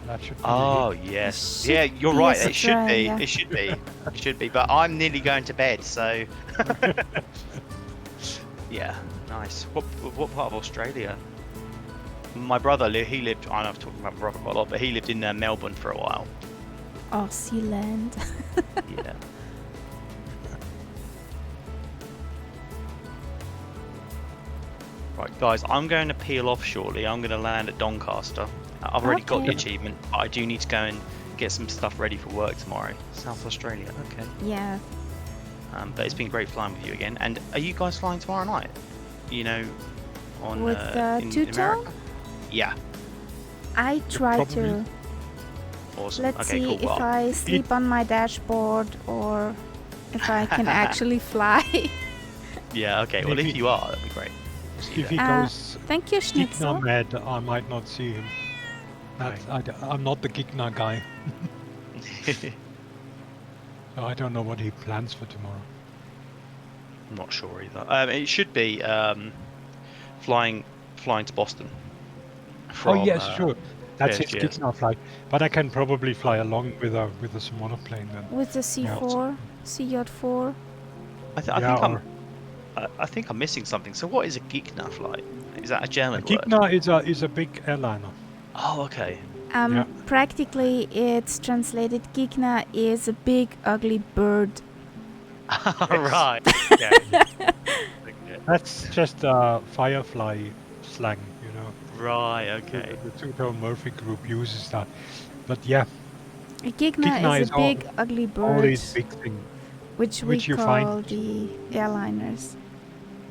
That should be
Oh,
it.
yes.
It
Yeah,
should
you're
be
right. It should be.
Australia.
It should be. It should be. But I'm nearly going to bed, so. Yeah, nice. What part of Australia? My brother, he lived. I know I've talked about my brother quite a lot, but he lived in Melbourne for a while.
Aussie land.
Yeah. Right, guys, I'm going to peel off shortly. I'm going to land at Doncaster. I've already got the
Okay.
achievement, but I do need to go and get some stuff ready for work tomorrow. South Australia, okay.
Yeah.
But it's been great flying with you again. And are you guys flying tomorrow night? You know, on
With
in
Tutor?
America? Yeah.
I try
probably.
to.
Awesome.
Let's
okay,
see
cool.
if
Well,
I sleep on my dashboard or if I can actually fly.
yeah, okay. Well,
Maybe-
if you are, that'd be great.
if he
Uh,
goes
Thank you, Schnitzel.
Gigna mad, I might not see him. I'm not the Gigna guy. So I don't know what he plans for tomorrow.
I'm not sure either. It should be flying to Boston.
Oh yes, sure. That's his
yes.
Gigna flight. But I can probably fly along with a smaller plane then.
With the C4, CJ4.
I think I'm missing something. So what is a Gigna flight? Is that a German
A
word?
Gigna is a big airliner.
Oh, okay.
Yeah.
Practically, it's translated. Gigna is a big, ugly bird.
Right. Yeah.
That's just Firefly slang, you know.
Right. Okay.
The Two-Tone Murphy group uses that. But yeah,
A Gigna
Gigna
is a big, ugly bird,
all these big things
which we
which you
call
find-
the airliners.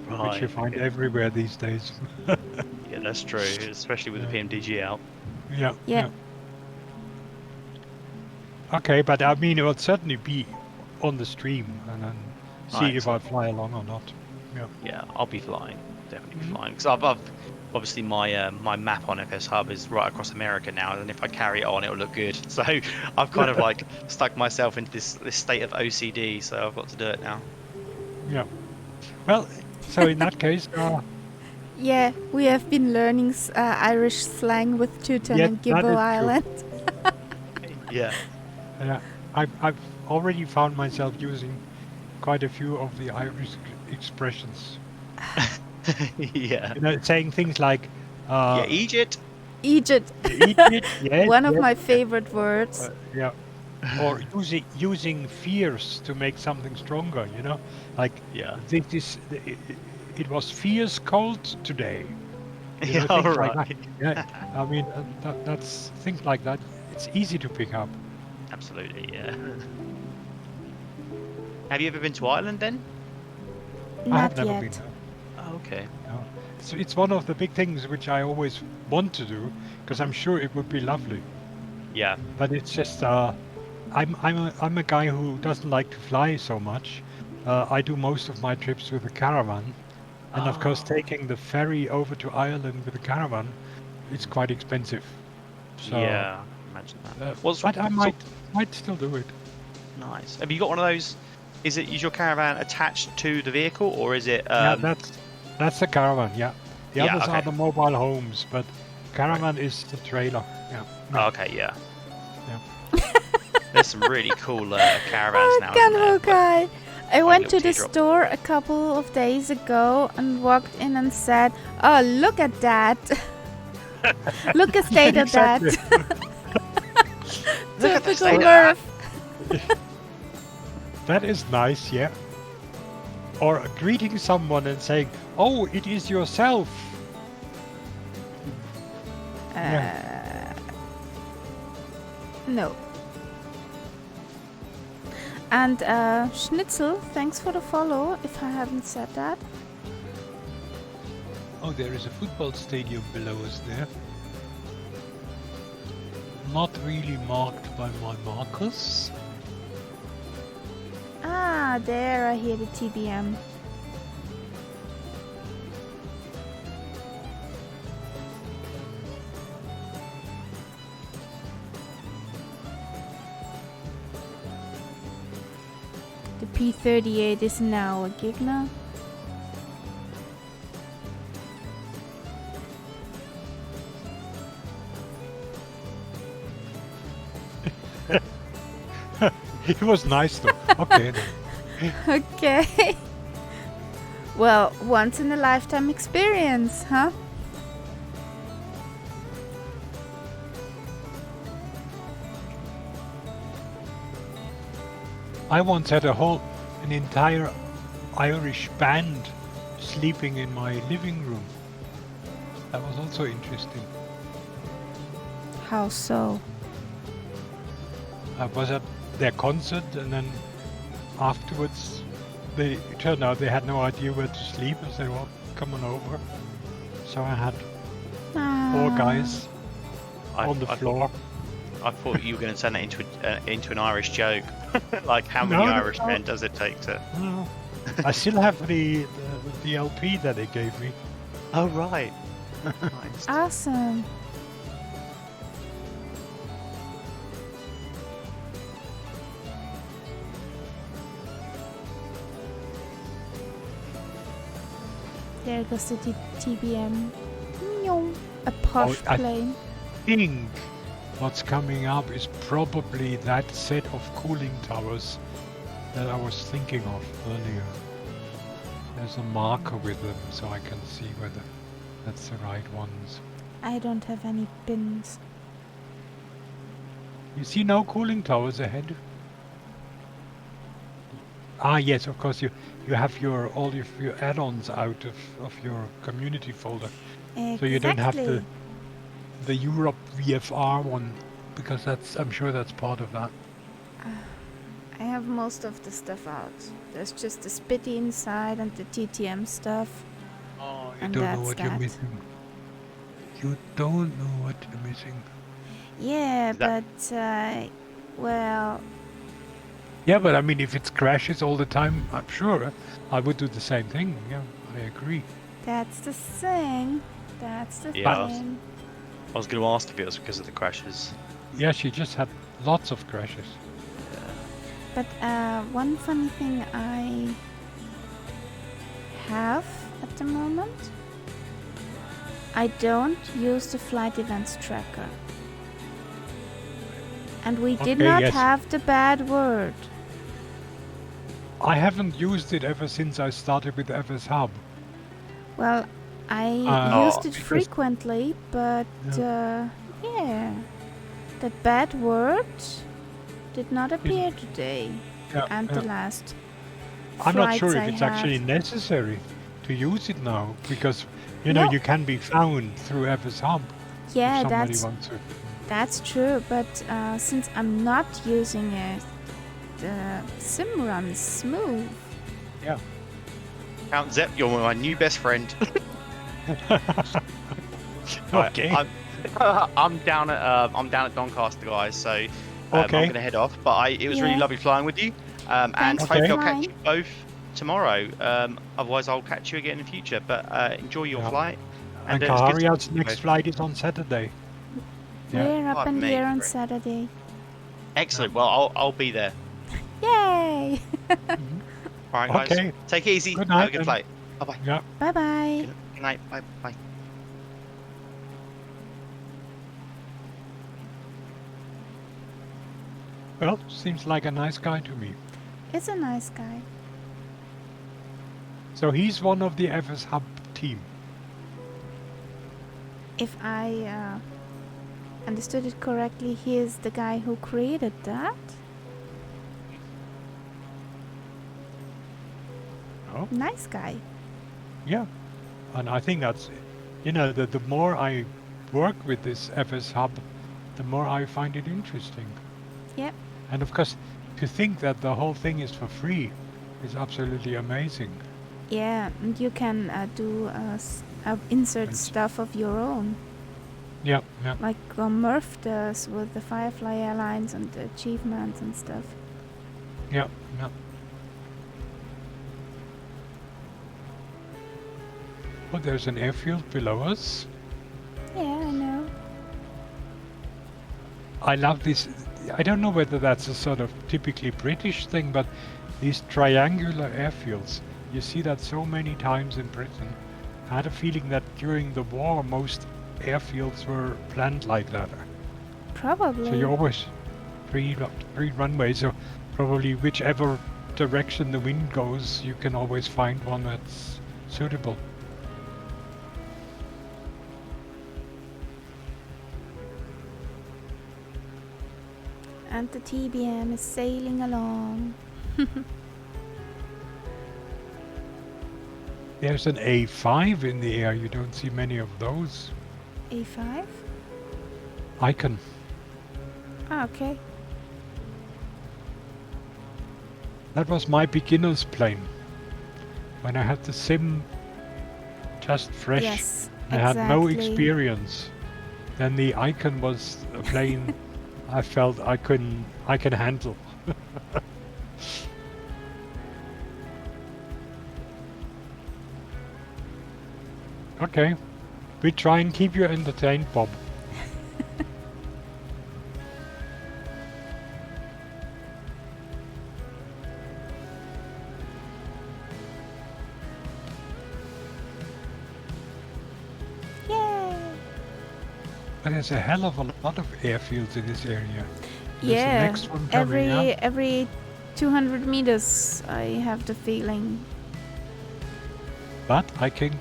Right.
which you find everywhere these days.
Yeah, that's true. Especially with the PMDG out.
Yeah. Okay, but I mean, it will certainly be on the stream and then see
Right,
if
so-
I fly along or not.
Yeah, I'll be flying. Definitely be flying. Because I've obviously my my map on FS Hub is right across America now, and if I carry it on, it'll look good. So I've kind of like stuck myself into this state of OCD. So I've got to do it now.
Yeah. Well, so in that case,
Yeah, we have been learning Irish slang with Tooten
Yeah,
and
that
Gibbo
is true.
Island.
Yeah.
I've already found myself using quite a few of the Irish expressions.
Yeah.
You know, saying things like,
Yeah. Egypt.
Egypt,
eat it, yes,
one of
yes,
my favorite words.
yeah. Or using fears to make something stronger, you know? Like,
Yeah.
it was fierce cold today. You know,
Yeah.
things
All
like
right.
that. Yeah, I mean, that's things like that. It's easy to pick up.
Absolutely. Yeah. Have you ever been to Ireland then?
I have
Not
never
yet.
been there.
Oh, okay.
No. It's one of the big things which I always want to do because I'm sure it would be lovely.
Yeah.
But it's just I'm a guy who doesn't like to fly so much. I do most of my trips with a caravan, and of course
Oh.
taking the ferry over to Ireland with a caravan, it's quite expensive. So,
Yeah. Imagine that.
but I might still do it.
Nice. Have you got one of those? Is your caravan attached to the vehicle, or is it?
Yeah, that's the caravan. Yeah, the
Yeah,
others are
okay.
the mobile homes, but caravan is the trailer. Yeah.
Oh, okay. Yeah.
Yeah.
There's some really cool caravans now. isn't
Gunho
there?
guy. I went to
little
the
teardrop.
store a couple of days ago and walked in and said, "Oh, look at that! Look at state of that!
Exactly.
Look at the
Typical
state of that.
Murph."
That is nice, yeah. Or greeting someone and saying, "Oh, it is yourself."
No. And Schnitzel, thanks for the follow. If I haven't said that.
Oh, there is a football stadium below us there. Not really marked by my markers.
Ah, there I hear the TBM. The P-38 is now a Gigna.
It was nice though. Okay. Then.
Okay. Well, once in a lifetime experience, huh?
I once had an entire Irish band sleeping in my living room. That was also interesting.
How so?
I was at their concert, and then afterwards, it turned out they had no idea where to sleep. I said, "Well, come on over." So I had 4 guys on the floor.
I thought you were going to turn that into an Irish joke. Like, how many
No,
Irish
no.
men does it take to?
No. I still have the LP that they gave me.
Oh right. Nice.
Awesome. There goes the TBM. Nyong. A posh
I-
plane.
think what's coming up is probably that set of cooling towers that I was thinking of earlier. There's a marker with them so I can see whether that's the right ones.
I don't have any pins.
You see no cooling towers ahead? Ah, yes, of course you have all of your add-ons out of your community folder.
Exactly.
So you don't have the Europe VFR one, because I'm sure that's part of that.
I have most of the stuff out. There's just the Spitty inside and the TTM stuff.
Oh, you
And
don't know
that's
what you're
that.
missing. You don't know what you're missing.
Yeah,
Is that-
but well,
Yeah, but I mean, if it crashes all the time, I'm sure I would do the same thing. Yeah, I agree.
that's the thing. That's the
Yeah.
thing.
I was going to ask if it was because of the crashes.
Yeah, she just had lots of crashes.
But one funny thing I have at the moment, I don't use the flight events tracker. And we did
Okay,
not
yes.
have the bad word.
I haven't used it ever since I started with FS Hub.
Well, I used it
because-
frequently, but yeah, that bad word did not appear today.
Yeah,
And
yeah.
the last
I'm not sure
flights
if
I
it's actually
had.
necessary to use it now, because you know
No.
you can be found through FS Hub
Yeah,
if somebody
that's
wants to.
That's true, but since I'm not using it, the sim runs smooth.
Count Zep, you're my new best friend. Right,
Okay.
I'm down at Doncaster, guys. So I'm
Okay.
going to head off. But it was really
Yeah.
lovely flying with you. And
Thanks
for
hopefully I'll
flying.
catch you both tomorrow. Otherwise, I'll catch you again in future. But enjoy your
Yeah.
flight.
And
it's good to
Kaharia's
see you
next
both.
flight is on Saturday. Yeah.
We're up
Oh,
in the air on
mate.
Saturday.
Excellent. Well, I'll be there.
Yay!
All right, guys.
Okay.
Take it easy.
Good
Have a
night
good
then.
flight. Bye bye.
Yeah.
Bye bye.
Good night. Bye bye.
Well, seems like a nice guy to me.
It's a nice guy.
So he's one of the FS Hub team.
If I understood it correctly, he is the guy who created that.
Oh.
Nice guy.
Yeah. And I think that's, you know, the more I work with this FS Hub, the more I find it interesting.
Yep.
And of course, to think that the whole thing is for free is absolutely amazing.
Yeah, and you can insert
Right.
stuff of your own,
Yeah, yeah.
like Murph does with the Firefly Airlines and the achievements and stuff.
Yeah, yeah. Oh, there's an airfield below us.
Yeah, I know.
I love this. I don't know whether that's a sort of typically British thing, but these triangular airfields, you see that so many times in Britain. I had a feeling that during the war, most airfields were planned like that.
Probably.
So you always three runways, so probably whichever direction the wind goes, you can always find one that's suitable.
And the TBM is sailing along.
There's an A5 in the air. You don't see many of those.
A5?
Icon.
Ah, okay.
That was my beginner's plane. When I had the sim just fresh,
Yes,
I had no
exactly.
experience. Then the Icon was a plane I felt I can handle. Okay. We try and keep you entertained, Bob.
Yay!
But there's a hell of a lot of airfields in this area. There's the
Yeah,
next one coming up.
every 200 meters, I have the feeling.
But I can,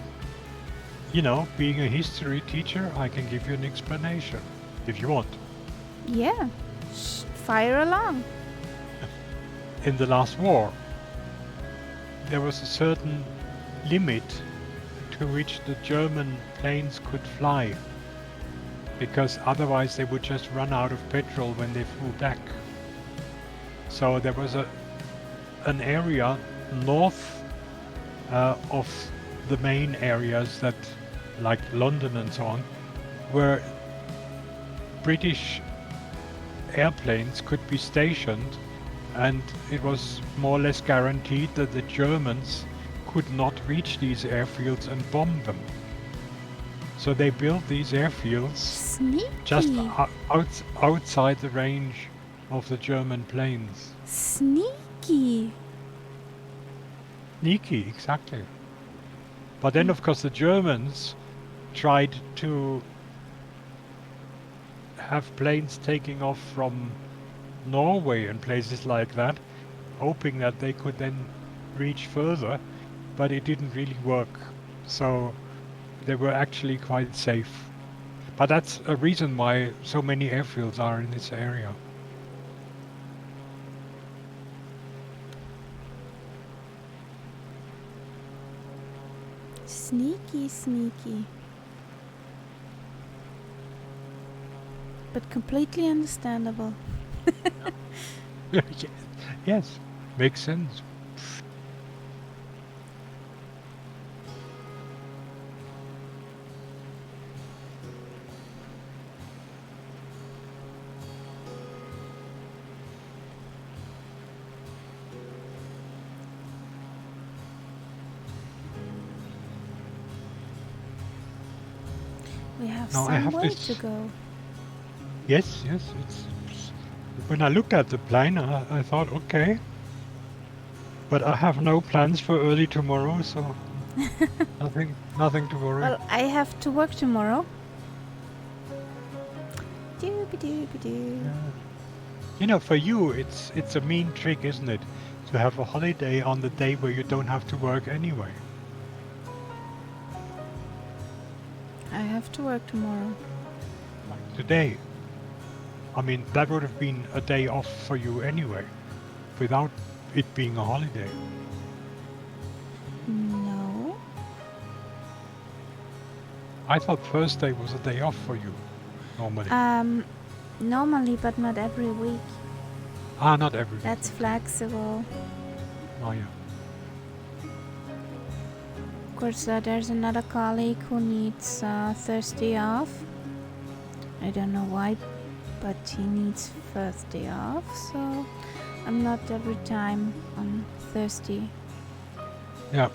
you know, being a history teacher, I can give you an explanation if you want.
Yeah, fire along.
In the last war, there was a certain limit to which the German planes could fly, because otherwise they would just run out of petrol when they flew back. So there was an area north of the main areas that, like London and so on, where British airplanes could be stationed, and it was more or less guaranteed that the Germans could not reach these airfields and bomb them. So they built these airfields
Sneaky.
just outside the range of the German planes.
Sneaky.
Sneaky, exactly. But then, of course, the Germans tried to have planes taking off from Norway and places like that, hoping that they could then reach further, but it didn't really work. So they were actually quite safe. But that's a reason why so many airfields are in this area.
Sneaky, sneaky. But completely understandable.
Yes, makes sense.
We have
Now I
some
have
way
this-
to go.
Yes, it's when I looked at the plan, I thought, okay. But I have no plans for early tomorrow, so nothing to worry.
Well, I have to work tomorrow. Dooby-dooby-doo.
Yeah. You know, for you, it's a mean trick, isn't it? To have a holiday on the day where you don't have to work anyway.
I have to work tomorrow.
Like today. I mean, that would have been a day off for you anyway, without it being a holiday.
No.
I thought Thursday was a day off for you, normally.
Normally, but not every week.
Not every week.
That's flexible.
Oh, yeah.
Of course, there's another colleague who needs Thursday off. I don't know why, but he needs Thursday off, so I'm not every time on Thursday.
Yeah.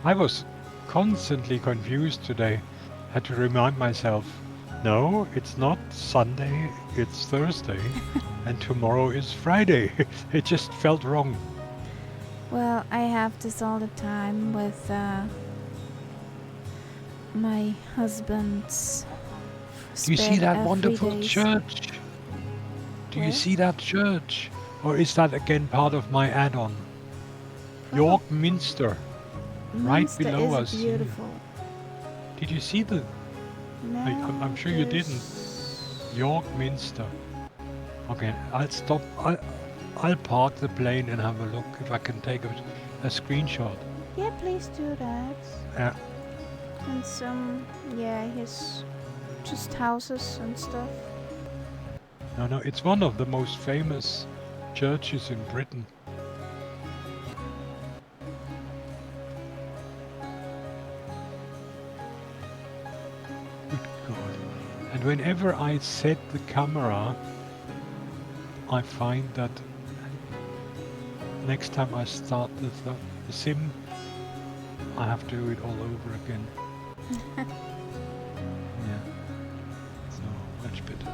I was constantly confused today. Had to remind myself, no, it's not Sunday, it's Thursday, and tomorrow is Friday. It just felt wrong.
Well, I have this all the time with my husband's
Do you see that wonderful
days.
church? Do you
Where?
see that church? Or is that again part of my add-on? York Minster. right
Minster
below
is
us here.
beautiful.
Did you see the
No,
I'm sure you didn't.
there's-
York Minster? Okay, I'll stop. I'll park the plane and have a look if I can take a screenshot.
Yeah, please do that.
Yeah.
And some, yeah, here's just houses and stuff.
No, it's one of the most famous churches in Britain. Good God. And whenever I set the camera, I find that next time I start the sim, I have to do it all over again. Yeah. So much better.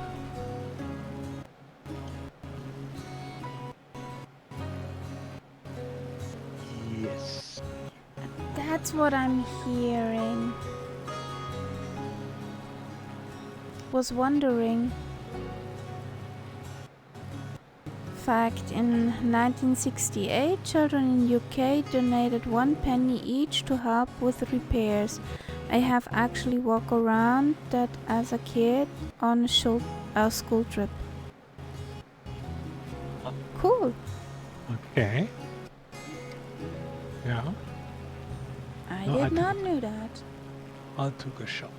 Yes.
That's what I'm hearing. Was wondering. Fact, in 1968, children in UK donated 1 penny each to help with repairs. I have actually walked around that as a kid on a school trip. Cool.
Okay. Yeah.
I
No,
did not know that.
I took a shot.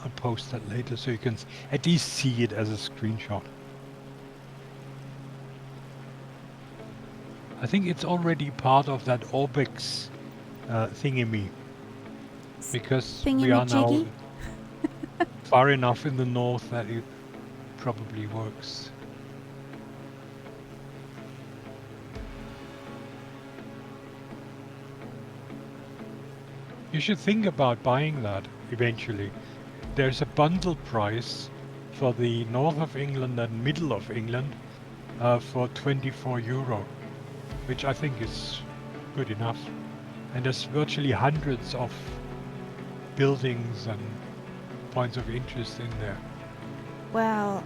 I'll post that later so you can at least see it as a screenshot. I think it's already part of that Orbex thingy, because we are now
Thingy-majiggy?
far enough in the north that it probably works. You should think about buying that eventually. There's a bundle price for the north of England and middle of England for €24, which I think is good enough. And there's virtually hundreds of buildings and points of interest in there.
Well,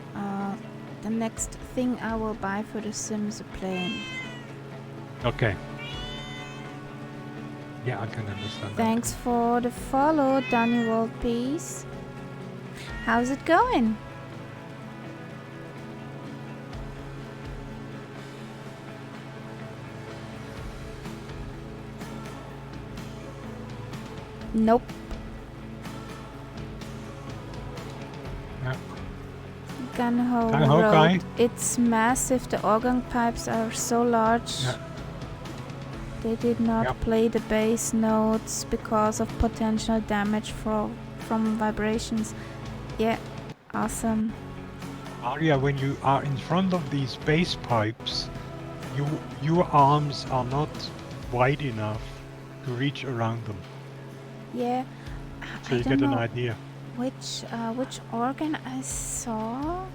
the next thing I will buy for the Sim is a plane.
Okay. Yeah, I can understand
Thanks for the follow, Danny World Peace. How's it going? Nope.
that.
Gunho
Gung-ho
Road.
guy?
It's massive. The organ pipes are so large.
Yeah.
They did not
Yep.
play the bass notes because of potential damage from vibrations. Yeah, awesome.
Aria, when you are in front of these bass pipes, your arms are not wide enough to reach around them.
Yeah,
So
I
you
don't
get an
know
idea.
which organ I saw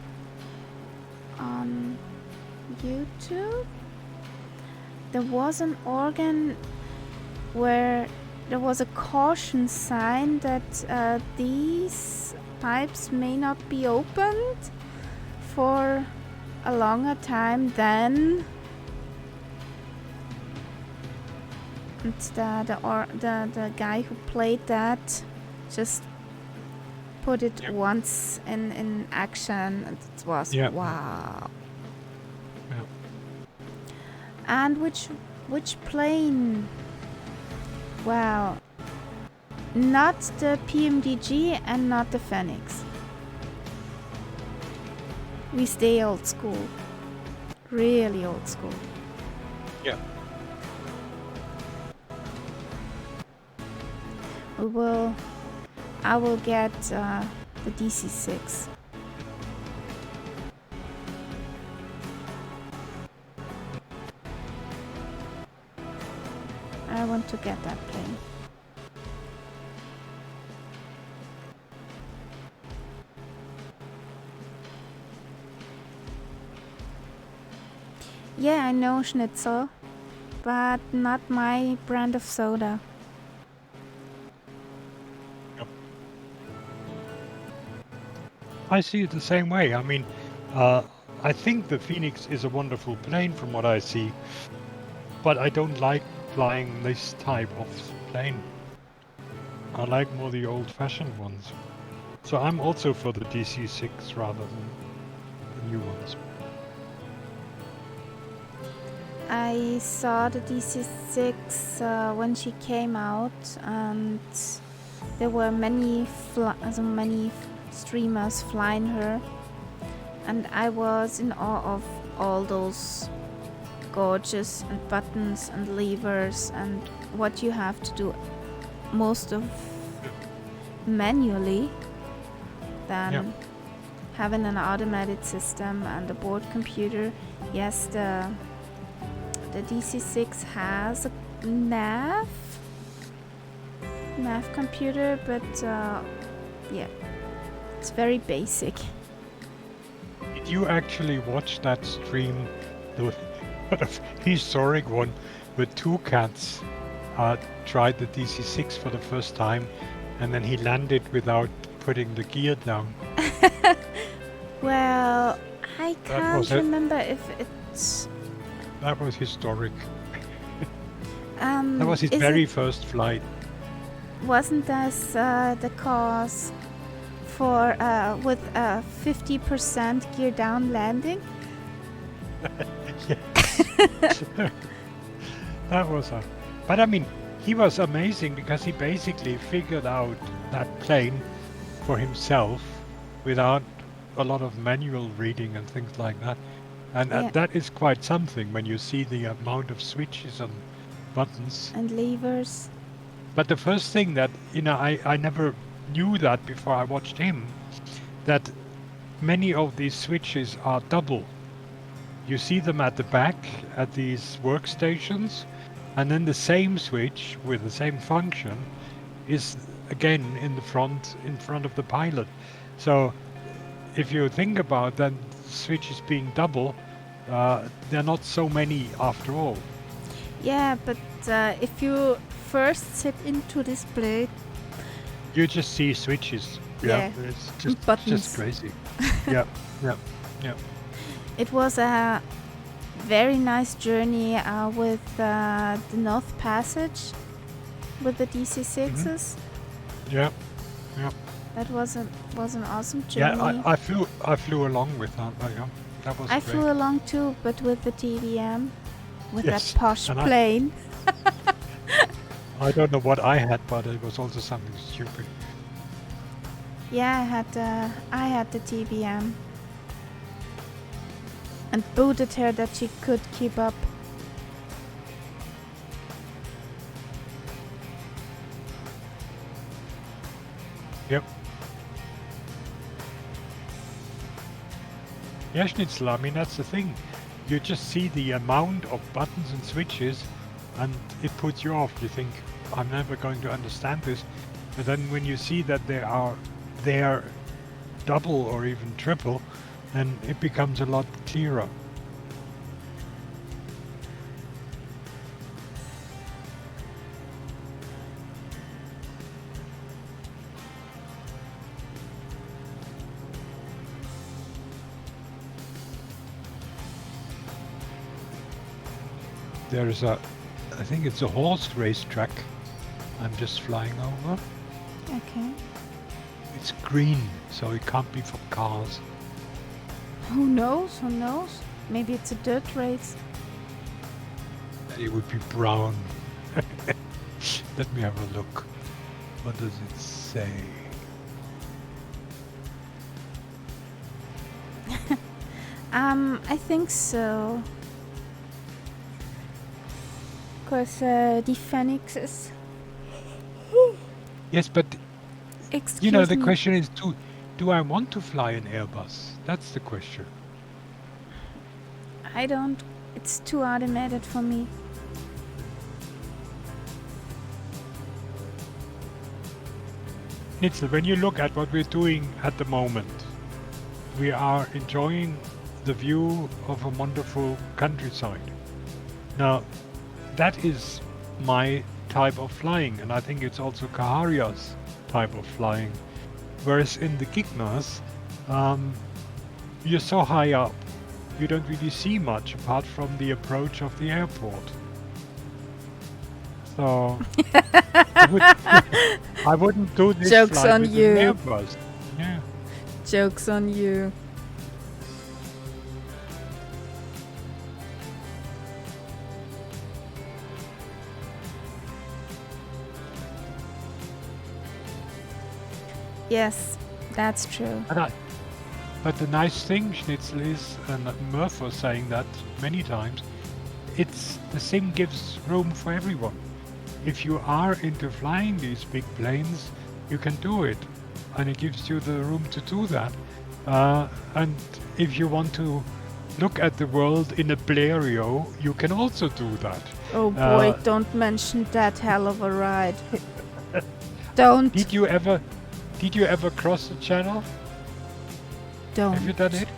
on YouTube. There was an organ where there was a caution sign that these pipes may not be opened for a longer time than. And the guy who played that just put it
Yep.
once in action, and it was
Yep.
wow.
Yep.
And which plane? Wow. Not the PMDG and not the Phoenix. We stay old school. Really old school.
Yeah.
I will get the DC-6. I want to get that plane. Yeah, I know Schnitzel, but not my brand of soda.
I see it the same way. I mean, I think the Phoenix is a wonderful plane from what I see, but I don't like flying this type of plane. I like more the old-fashioned ones. So I'm also for the DC-6 rather than the new ones.
I saw the DC-6 when she came out, and there were many streamers flying her, and I was in awe of all those gauges and buttons and levers and what you have to do most of manually than having an automated system and a board computer. Yes, the DC-6 has a nav, math computer, but yeah, it's very basic.
Did you actually watch that stream, the historic one, where two cats tried the DC-6 for the first time, and then he landed without putting the gear down?
Well, I
That
can't
was it.
remember if it's
That was historic. That was his
is
very
it,
first flight.
wasn't this the cause for with a 50% gear down landing?
That was a... But I mean, he was amazing because he basically figured out that plane for himself without a lot of manual reading and things like that. And
Yeah.
that is quite something when you see the amount of switches and buttons.
And levers.
But the first thing that, I never knew that before I watched him, that many of these switches are double. You see them at the back at these workstations, and then the same switch with the same function is again in front of the pilot. So if you think about that, switches being double, there are not so many after all.
Yeah, but if you first sit into this plate,
You just see switches.
Yeah.
It's just
Buttons.
crazy. Yeah.
it was a very nice journey with the North Passage with the DC-6s.
Yeah.
That was an awesome journey.
Yeah, I flew along with that. But yeah, that was
I
great.
flew along too, but with the TVM, with
Yes,
that posh
and I-
plane.
I don't know what I had, but it was also something stupid.
Yeah, I had the TVM, and booted her that she could keep up.
Yep. Yeah, Schnitzel, I mean, that's the thing. You just see the amount of buttons and switches, and it puts you off. You think, I'm never going to understand this. But then when you see that they are double or even triple, then it becomes a lot clearer. There's I think it's a horse racetrack I'm just flying over.
Okay.
It's green, so it can't be for cars.
Who knows? Who knows? Maybe it's a dirt race.
It would be brown. Let me have a look. What does it say?
I think so. Because the Phoenix is.
Yes, but
Excuse
the
me.
question is, do I want to fly an Airbus? That's the question.
I don't. It's too automated for me.
Nitzel, when you look at what we're doing at the moment, we are enjoying the view of a wonderful countryside. Now, that is my type of flying, and I think it's also Kaharia's type of flying. Whereas in the Gignas, you're so high up, you don't really see much apart from the approach of the airport. So I wouldn't do this
Joke's
flight
on
with
you.
an Airbus. Yeah.
Joke's on you. Yes, that's true.
But the nice thing, Schnitzel, is, and Murph was saying that many times, the sim gives room for everyone. If you are into flying these big planes, you can do it, and it gives you the room to do that. And if you want to look at the world in a Blairio, you can also do that.
Oh boy, don't mention that hell of a ride. Don't.
Did you ever cross the channel?
Don't.
Have you done it?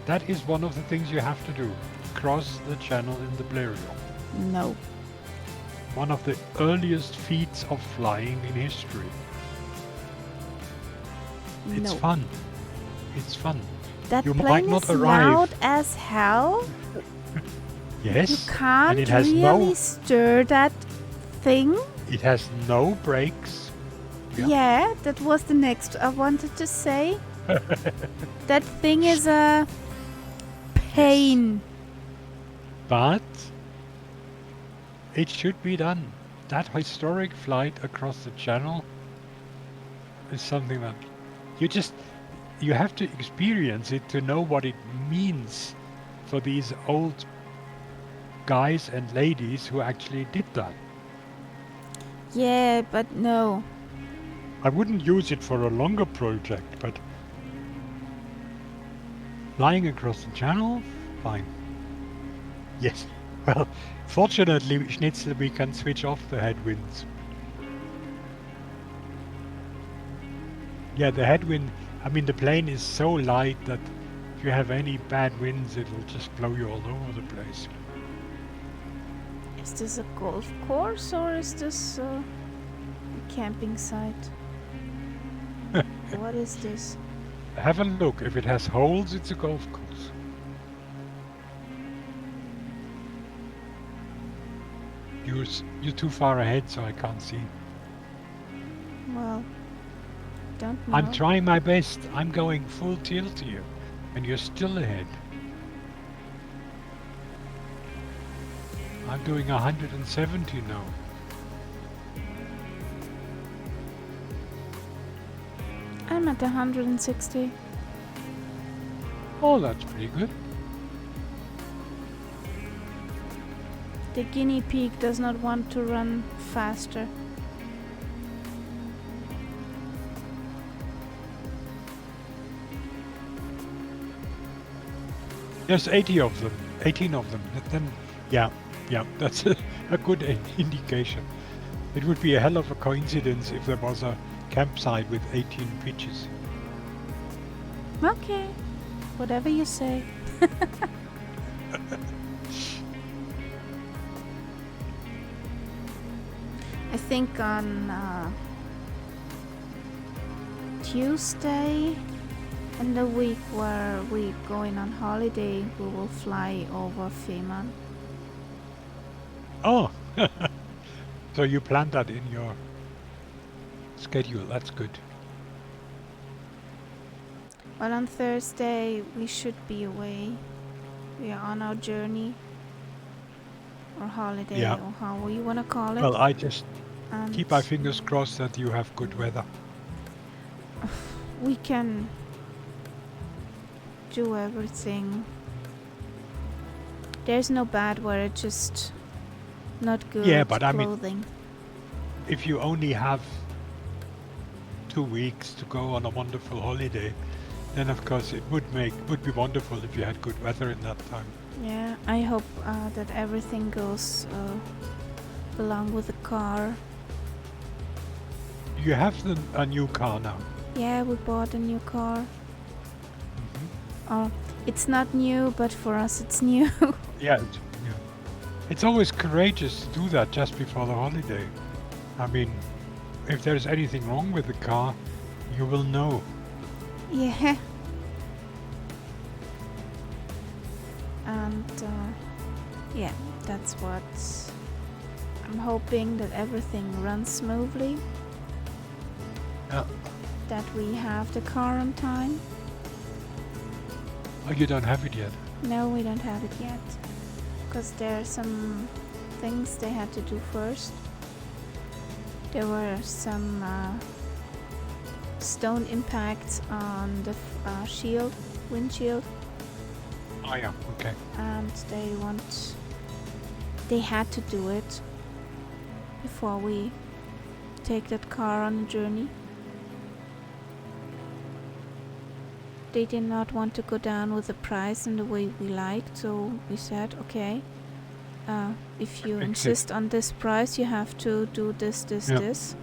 That is one of the things you have to do. Cross the channel in the Blériot.
No.
One of the earliest feats of flying in history. It's
No.
fun. It's fun.
That
You might
plane
not
is
arrive.
loud as hell.
Yes.
You
and
can't
it has
really stir that thing.
It has no brakes. Yeah.
Yeah, that was the next I wanted to say. That thing is a pain.
But it should be done. That historic flight across the channel is something that you have to experience it to know what it means for these old guys and ladies who actually did that.
Yeah, but no.
I wouldn't use it for a longer project, but flying across the channel, fine. Yes. Well, fortunately, Schnitzel, we can switch off the headwinds. Yeah, the headwind, I mean, the plane is so light that if you have any bad winds, it will just blow you all over the place.
Is this a golf course or is this a camping site? What is this?
Have a look. If it has holes, it's a golf course. You're too far ahead, so I can't see.
Well, don't know.
I'm trying my best. I'm going full tilt here, and you're still ahead. I'm doing 170 now.
I'm at 160.
Oh, that's pretty good.
The guinea pig does not want to run faster.
There's 80 of them, 18 of them. Then, yeah, that's a good indication. It would be a hell of a coincidence if there was a campsite with 18 pitches.
Okay, whatever you say. I think on Tuesday in the week where we're going on holiday, we will fly over Fehmarn.
Oh, so you planned that in your schedule. That's good.
Well, on Thursday we should be away. We are on our journey or holiday
Yeah.
or how you want to call it.
Well, I just
And
keep my fingers crossed that you have good weather.
we can do everything. There's no bad weather, just not good
Yeah, but I mean-
clothing.
If you only have 2 weeks to go on a wonderful holiday, then of course it would be wonderful if you had good weather in that time.
Yeah, I hope that everything goes along with the car.
You have a new car now.
Yeah, we bought a new car.
Mhm.
Oh, it's not new, but for us it's new.
Yeah, it's always courageous to do that just before the holiday. I mean, if there's anything wrong with the car, you will know.
Yeah. And yeah, that's what I'm hoping, that everything runs smoothly.
Yeah.
That we have the car on time.
Oh, you don't have it yet.
No, we don't have it yet. Because there are some things they had to do first. There were some stone impacts on the windshield,
Oh yeah, okay.
and they had to do it before we take that car on a journey. They did not want to go down with the price in the way we liked, so we said, okay, if you
Fix it.
insist on this price, you have to do this,
Yeah.
this.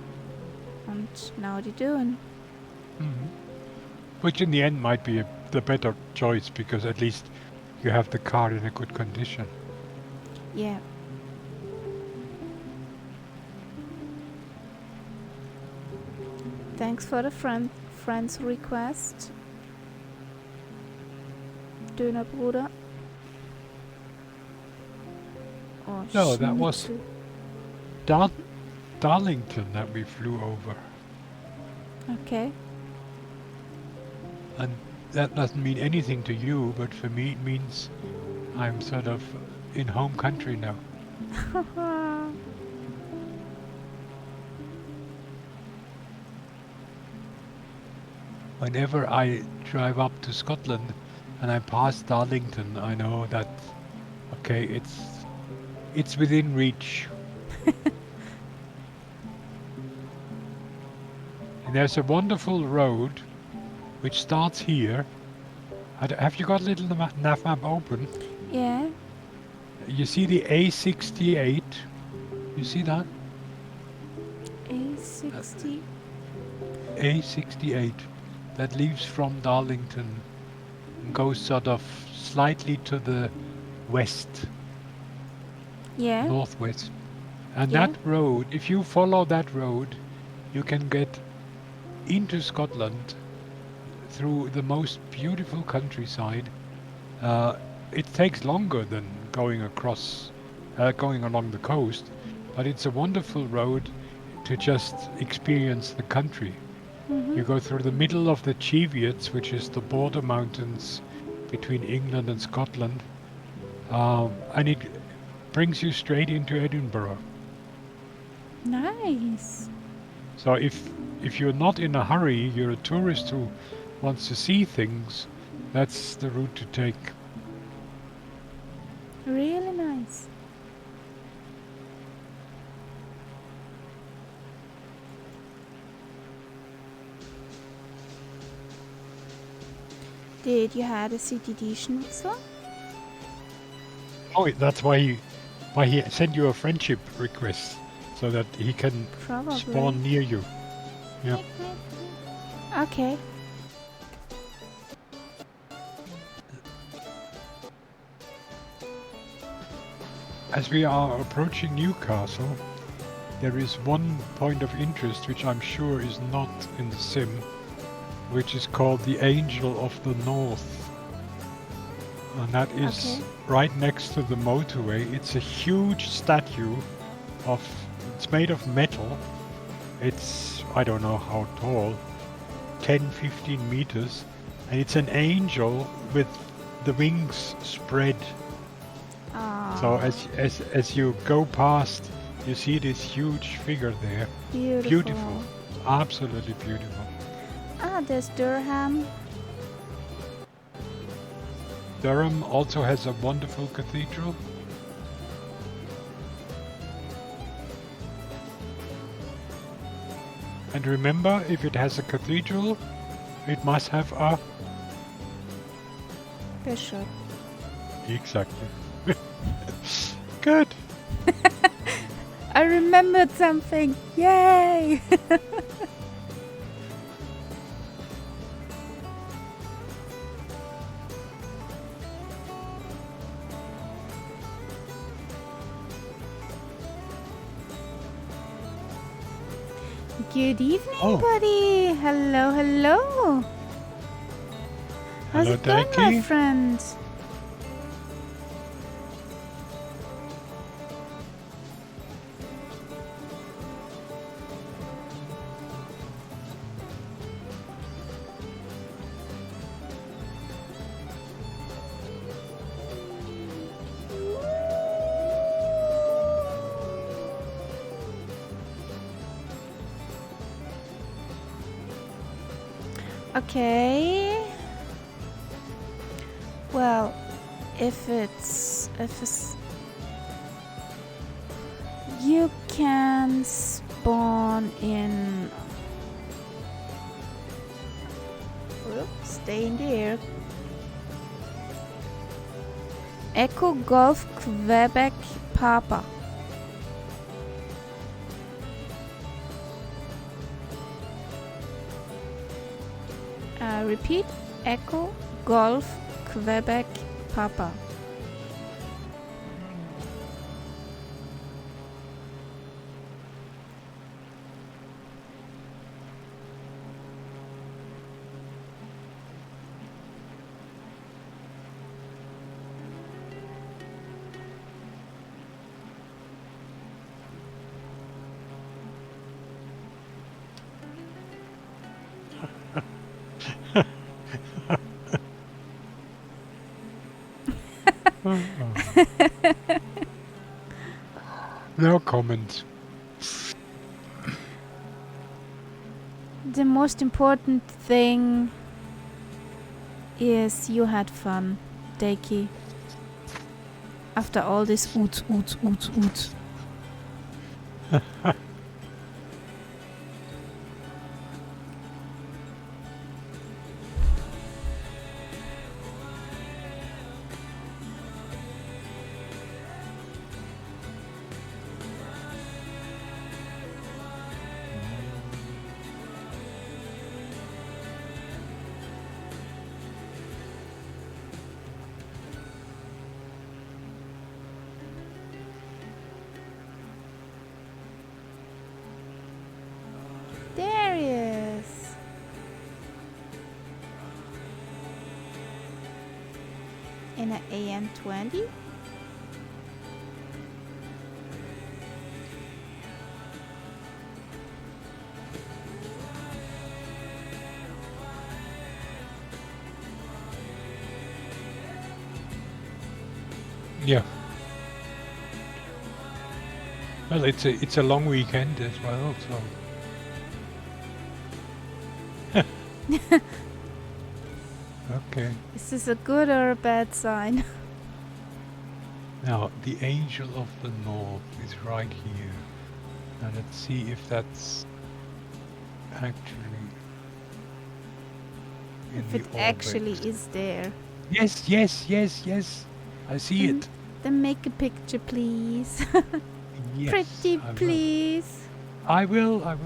now what are you doing?
Mhm. Which in the end might be the better choice because at least you have the car in a good condition.
Yeah. Thanks for the friend's request. Döner Bruder. Oh,
No, that was
Schnitzel.
Darlington that we flew over.
Okay.
And that doesn't mean anything to you, but for me it means I'm sort of in home country now. Whenever I drive up to Scotland and I pass Darlington, I know that, okay, it's within reach. And there's a wonderful road which starts here. Have you got a little nav map open?
Yeah.
You see the A68? You see that?
A60.
A68 that leaves from Darlington and goes sort of slightly to the west,
Yeah.
northwest. And
Yeah.
that road, if you follow that road, you can get into Scotland through the most beautiful countryside. It takes longer than going along the coast, but it's a wonderful road to just experience the country.
Mm-hmm.
You go through the middle of the Cheviots, which is the border mountains between England and Scotland, and it brings you straight into Edinburgh.
Nice.
So if you're not in a hurry, you're a tourist who wants to see things, that's the route to take.
Really nice. Did you have a CTD Schnitzel?
Oh, that's why he sent you a friendship request, so that he can
Probably.
spawn near you. Yeah.
Okay.
As we are approaching Newcastle, there is one point of interest which I'm sure is not in the sim, which is called the Angel of the North. And that is
Okay.
right next to the motorway. It's a huge statue it's made of metal. It's, I don't know how tall, 10, 15 meters. And it's an angel with the wings spread. So as you go past, you see this huge figure there.
Beautiful.
Absolutely beautiful.
Ah, there's Durham.
Durham also has a wonderful cathedral. And remember, if it has a cathedral, it must have a...
Bishop.
Exactly. Good.
I remembered something. Yay! Good evening,
Oh.
buddy. Hello, hello. How's
Hello,
it going, my
Daiky.
friends? Okay. Well, if it's you can spawn in. Oops, stay in the air. Echo Golf Quebec Papa. Repeat. Echo, Golf, Quebec, Papa.
No comment.
The most important thing is you had fun, Daki. After all this oots. There he is. In an AN20?
Yeah. Well, it's a long weekend as well, so. Okay.
Is this a good or a bad sign?
Now, the Angel of the North is right here. Now let's see if that's actually in
If
the
it actually
orbit.
is there.
Yes. I see it.
Then make a picture, please.
Yes.
Pretty,
I will.
please.
I will.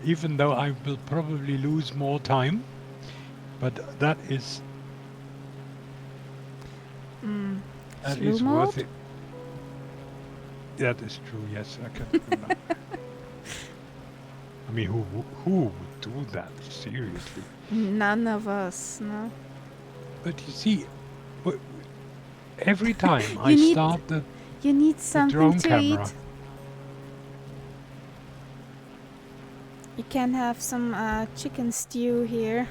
Even though I will probably lose more time, but that is
Slow
worth
mode?
it. That is true. Yes, I can remember. I mean, who would do that? Seriously.
None of us, no.
But you see, every time I
You need
start the
You need
drone
something to
camera,
eat. You can have some chicken stew here.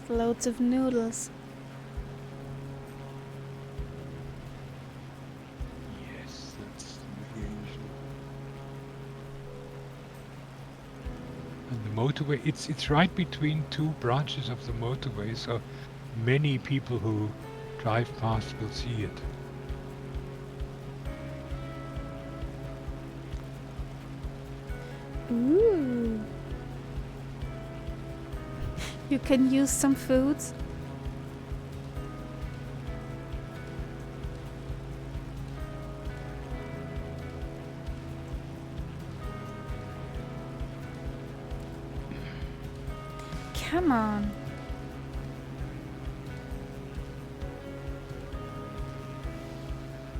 Loads of noodles.
yes, that's the Angel. And the motorway, it's right between two branches of the motorway, so many people who drive past will see it.
Ooh. You can use some foods. Come on.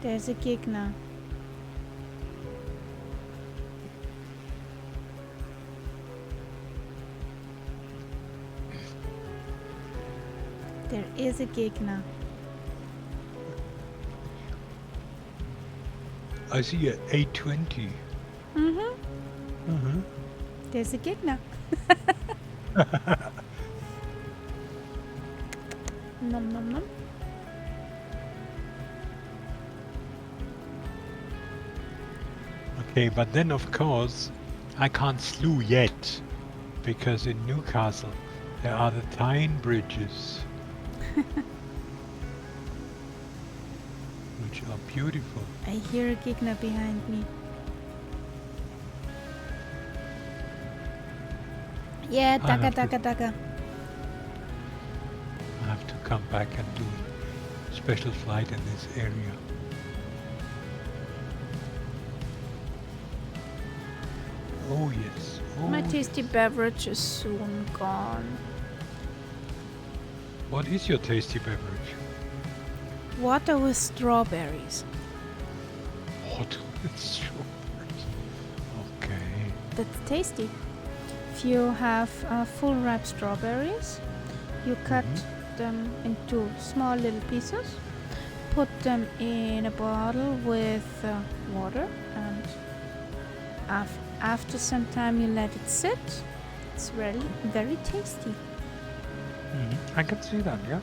There's a gig now. There is a gig now.
I see an 820.
Mm-hmm. There's a gig now. Nom nom nom.
Okay, but then of course I can't slew yet, because in Newcastle there are the Tyne bridges, which are beautiful.
I hear a gigna behind me. Yeah,
I'll
taka
have to-
taka taka.
I have to come back and do a special flight in this area. Oh yes. Oh,
My tasty
yes.
beverage is soon gone.
What is your tasty beverage?
Water with strawberries.
What? It's strawberries. Okay.
That's tasty. If you have full ripe strawberries, you cut them into small little pieces, put them in a bottle with water, and after some time you let it sit. It's really very tasty.
I can see that, yeah.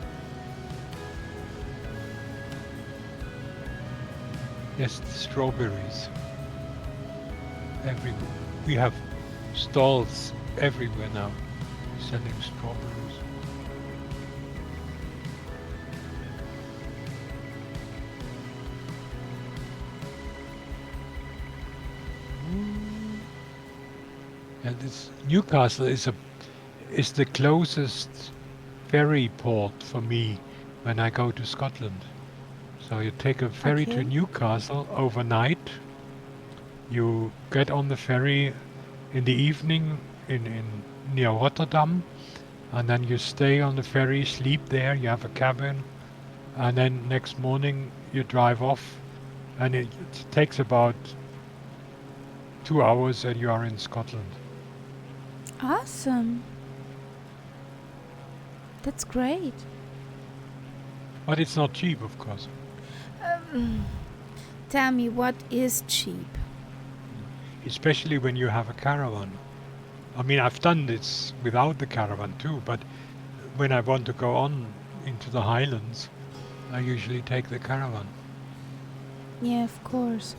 Yes, the strawberries. Everywhere. We have stalls everywhere now selling strawberries. And this Newcastle is the closest ferry port for me when I go to Scotland. So you take a ferry to
Okay.
Newcastle overnight. You get on the ferry in the evening in near Rotterdam, and then you stay on the ferry, sleep there. You have a cabin, and then next morning you drive off, and it takes about 2 hours, and you are in Scotland.
Awesome. That's great.
But it's not cheap, of course.
Tell me, what is cheap?
Especially when you have a caravan. I mean, I've done this without the caravan too, but when I want to go on into the Highlands, I usually take the caravan.
Yeah, of course.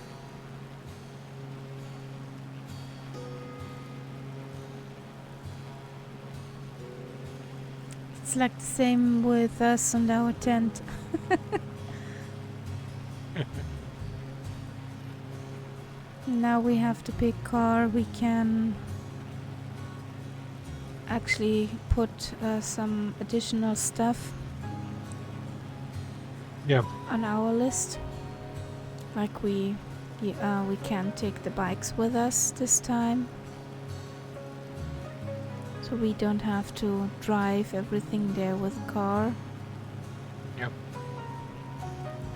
It's like the same with us and our tent. Now we have to pick car. We can actually put some additional stuff
Yeah,
on our list. Like we can take the bikes with us this time, so we don't have to drive everything there with a car.
Yep.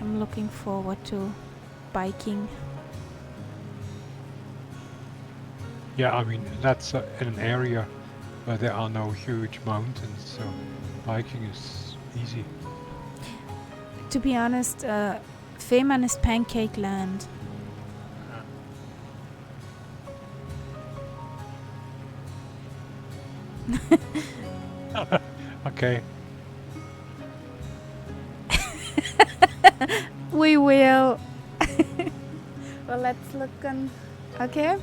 I'm looking forward to biking.
yeah. I mean, that's an area where there are no huge mountains, so biking is easy.
To be honest, Fehmarn is pancake land.
Okay.
We will. Well, let's look on. Okay.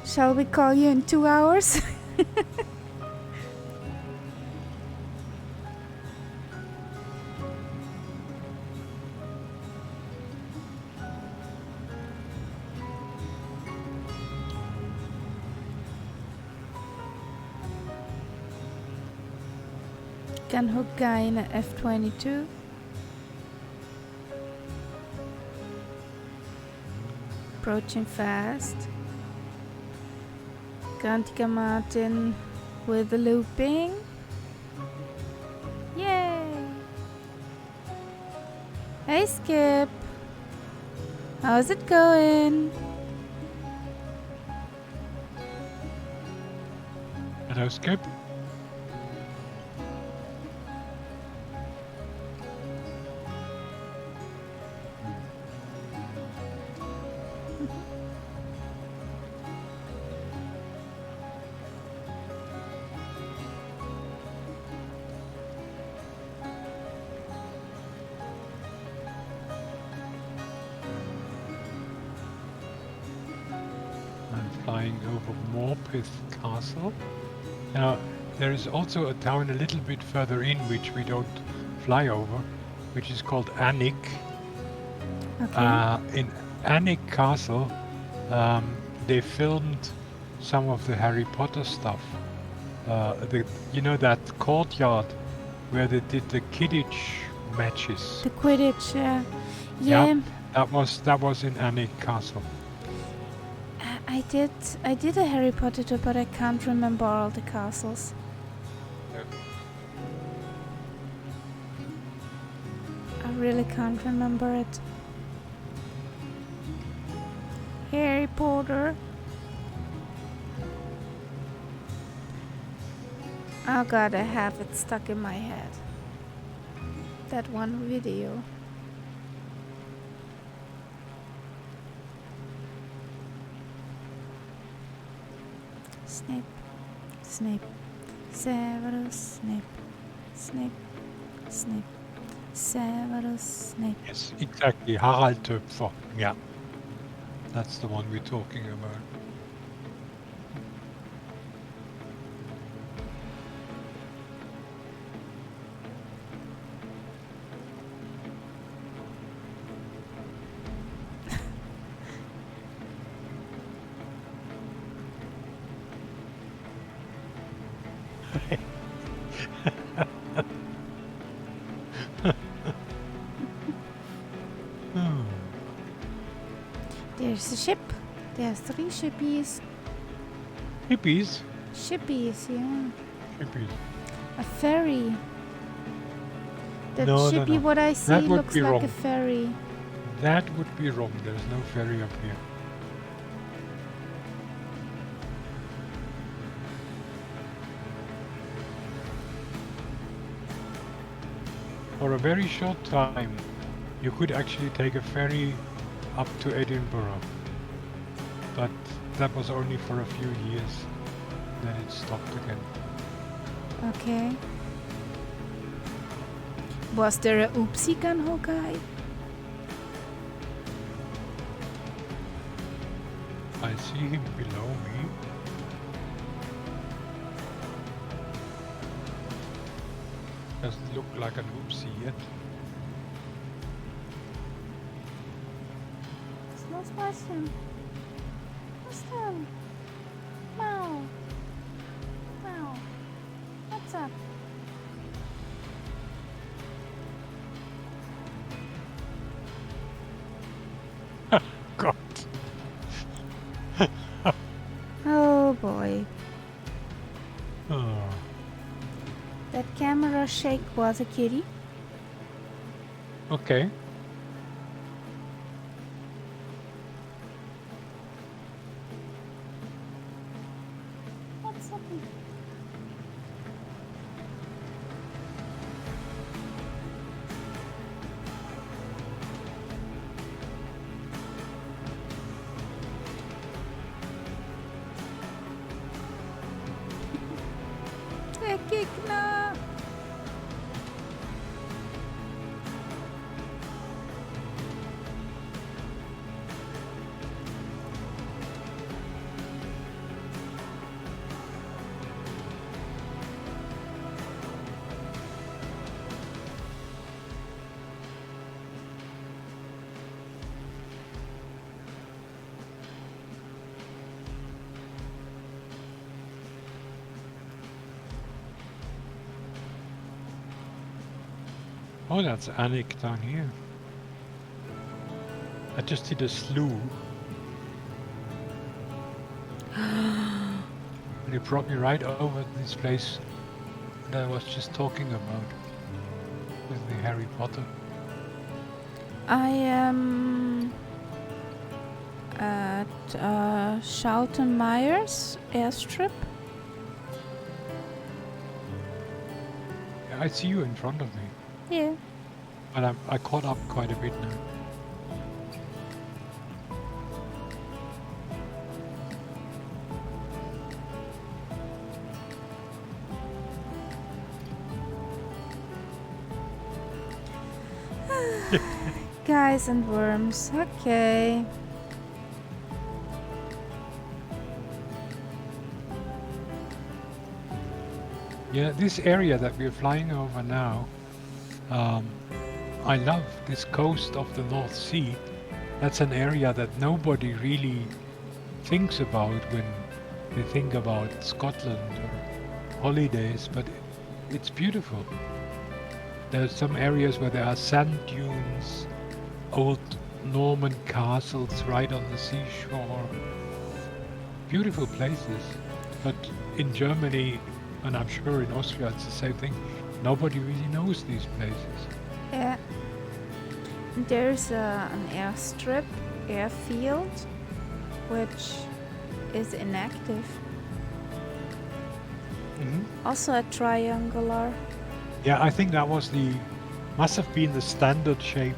Shall we call you in 2 hours? Kan hook guy in a F22. Approaching fast. Grantica Martin with the looping. Yay! Hey Skip! How's it going?
Hello, Skip. I'm flying over Morpeth Castle. Now, there is also a town a little bit further in which we don't fly over, which is called Alnwick.
Okay.
In Alnwick Castle, they filmed some of the Harry Potter stuff. That courtyard where they did the Quidditch matches.
The Quidditch,
Yeah.
yeah.
That was in Annick Castle.
I did a Harry Potter tour, but I can't remember all the castles. I really can't remember it. Harry Potter. Oh god, I have it stuck in my head. That one video. Snape, Snape, Severus Snape, Snape, Snape, Severus Snape.
Yes, exactly. Harald Töpfer. Yeah. That's the one we're talking about.
There's a ship. There's 3 shippies.
Hippies?
Shippies, yeah.
Hippies.
A ferry. That
No, no,
shippy,
no.
what I see,
That would
looks
be
like a
wrong.
ferry.
That would be wrong. There's no ferry up here. For a very short time, you could actually take a ferry up to Edinburgh. But that was only for a few years. Then it stopped again.
Okay. Was there a oopsie gun ho guy?
I see him below me. Doesn't look like an oopsie yet.
Snow's watching. What's that? Wow. Wow. What's up?
God.
Oh boy.
Oh.
That camera shake was a kitty.
Okay.
What's up? Gegner.
Oh, that's Annick down here. I just did a slew. And it brought me right over this place that I was just talking about. With the Harry Potter.
I am at Charlton Myers airstrip.
I see you in front of me.
Yeah.
But I caught up quite a bit now.
Guys and worms. Okay.
Yeah, this area that we're flying over now, I love this coast of the North Sea. That's an area that nobody really thinks about when they think about Scotland or holidays, but it's beautiful. There's some areas where there are sand dunes, old Norman castles right on the seashore. Beautiful places. But in Germany, and I'm sure in Austria it's the same thing, nobody really knows these places.
Yeah. There's an airstrip, airfield, which is inactive. Also a triangular.
Yeah, I think that was must have been the standard shape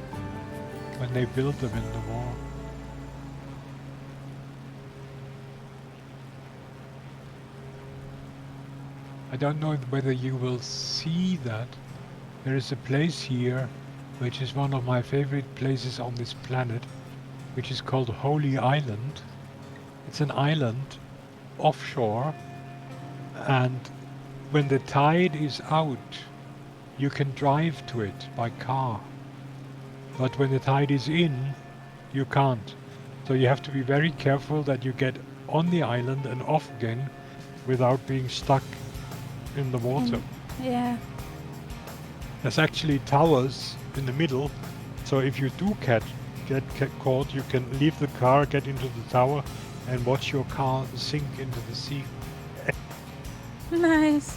when they built them in the war. I don't know whether you will see that. There is a place here, which is one of my favorite places on this planet, which is called Holy Island. It's an island offshore, and when the tide is out, you can drive to it by car. But when the tide is in, you can't. So you have to be very careful that you get on the island and off again without being stuck in the water.
Yeah.
There's actually towers in the middle, so if you do get caught, you can leave the car, get into the tower, and watch your car sink into the sea.
Nice.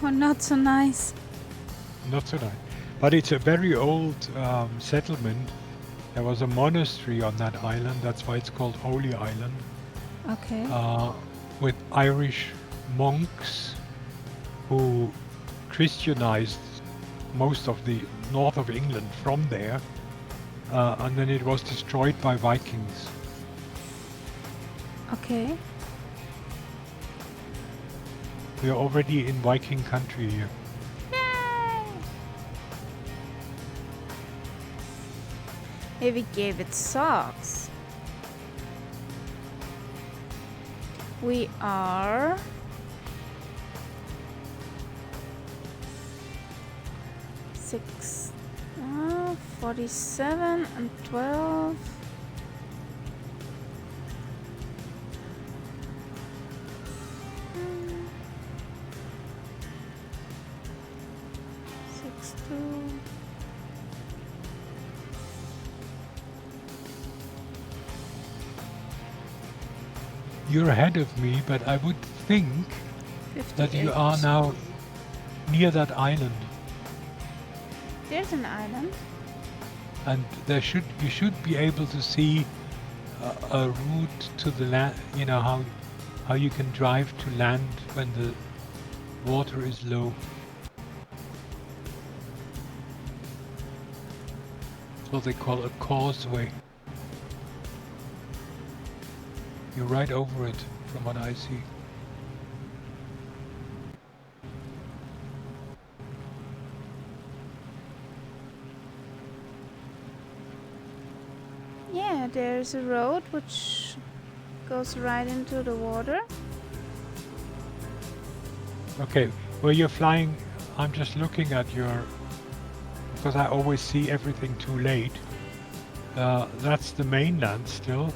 Or not so nice.
Not so nice. But it's a very old settlement. There was a monastery on that island, that's why it's called Holy Island,
Okay.
with Irish monks who Christianized most of the north of England from there, and then it was destroyed by Vikings.
Okay.
We are already in Viking country here.
Yay! Maybe gave it socks. We are 47 and 12. Hmm. 62.
You're ahead of me, but I would think that you are now near that island,
There's an island.
and you should be able to see a route to the land. You know how you can drive to land when the water is low. That's what they call a causeway. You're right over it, from what I see.
Yeah, there's a road which goes right into the water.
Okay, where you're flying, I'm just looking at because I always see everything too late. That's the mainland still,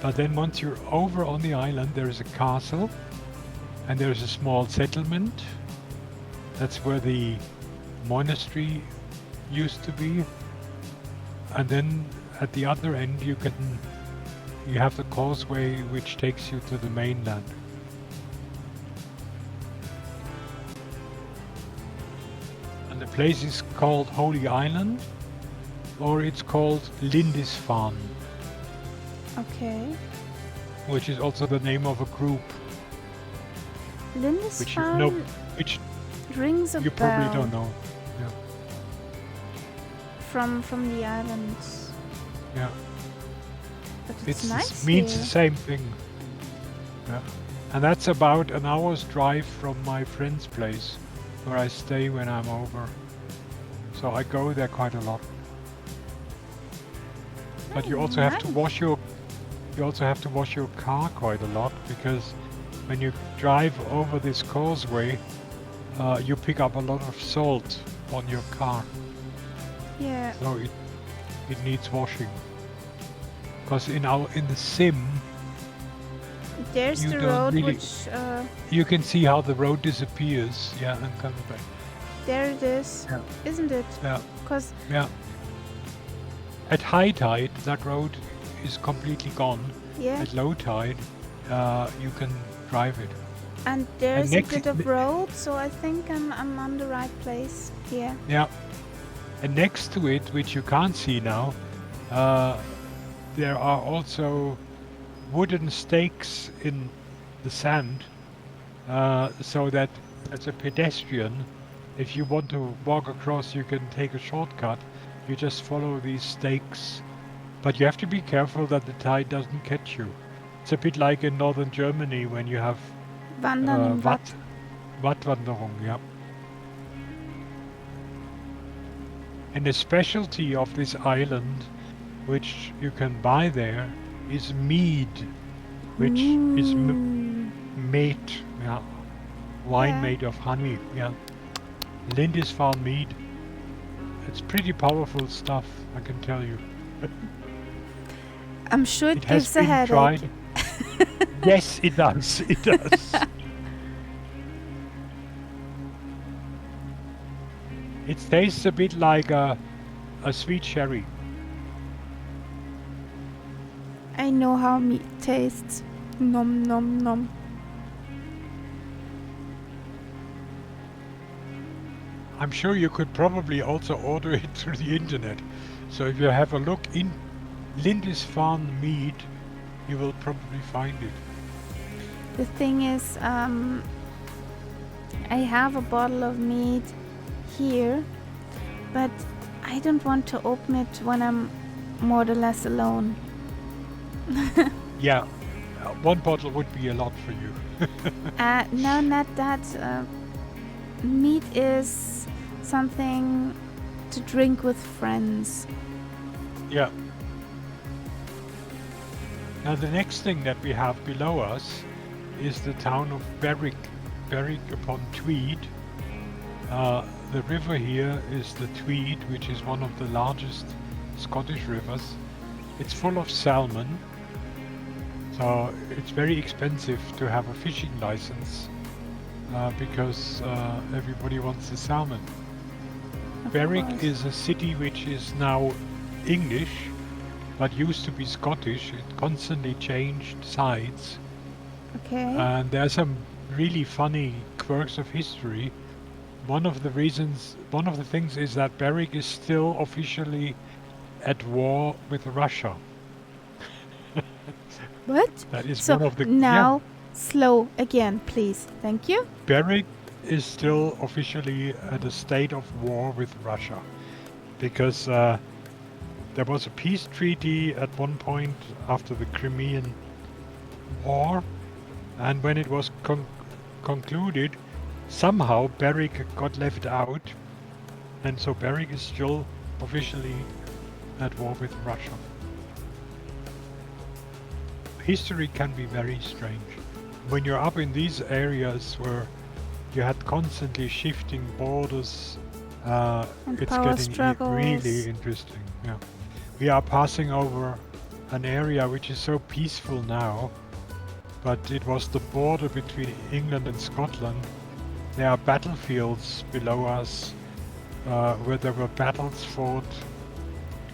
but then once you're over on the island, there is a castle, and there's a small settlement. That's where the monastery used to be, and then at the other end you have the causeway which takes you to the mainland. The place is called Holy Island, or it's called Lindisfarne,
Okay.
which is also the name of a group, which you know,
Lindisfarne
which
rings a
you
bell
probably don't know.
from the islands.
Yeah,
But it's nice
means
here.
the same thing. Yeah, and that's about an hour's drive from my friend's place, where I stay when I'm over. So I go there quite a lot. But you also have to wash your car quite a lot, because when you drive over this causeway, you pick up a lot of salt on your car.
Yeah.
So it needs washing. Because in the sim,
There's
you
the
don't
road
really-
which
you can see how the road disappears. Yeah, and comes back.
there it is,
Yeah.
isn't it?
Yeah.
Because
Yeah. At high tide, that road is completely gone.
yeah,
At low tide, you can drive it.
and there's a
next-
bit of road, so I think I'm on the right place here.
Yeah. And next to it, which you can't see now, there are also wooden stakes in the sand, so that as a pedestrian, if you want to walk across, you can take a shortcut. You just follow these stakes, but you have to be careful that the tide doesn't catch you. It's a bit like in northern Germany when you have
Wandern im Watt.
Wattwanderung, yeah. And the specialty of this island, which you can buy there, is mead, which is made, yeah, wine
Yeah.
made of honey, yeah. Lindisfarne mead. It's pretty powerful stuff, I can tell you.
I'm sure it
It has
gives a
been
headache.
tried. Yes, it does. It does. It tastes a bit like a sweet sherry.
I know how meat tastes. Nom nom nom.
I'm sure you could probably also order it through the internet. So if you have a look in Lindisfarne mead, you will probably find it.
The thing is, I have a bottle of meat here, but I don't want to open it when I'm more or less alone.
Yeah, one bottle would be a lot for you.
No, not that. Meat is something to drink with friends.
Yeah. Now the next thing that we have below us is the town of Berwick, Berwick upon Tweed. The river here is the Tweed, which is one of the largest Scottish rivers. It's full of salmon, so it's very expensive to have a fishing license because everybody wants the salmon.
Of
Berwick
course.
is a city which is now English, but used to be Scottish. It constantly changed sides.
Okay.
And there are some really funny quirks of history. One of the things is that Berwick is still officially at war with Russia.
What?
That is
So
one of the
now, slow again, please. Thank you.
Berwick is still officially at a state of war with Russia because there was a peace treaty at one point after the Crimean War, and when it was concluded, somehow Berwick got left out, and so Berwick is still officially at war with Russia. History can be very strange. When you're up in these areas where you had constantly shifting borders,
And
it's
power
getting
struggles.
really interesting. Yeah, we are passing over an area which is so peaceful now, but it was the border between England and Scotland. There are battlefields below us where there were battles fought,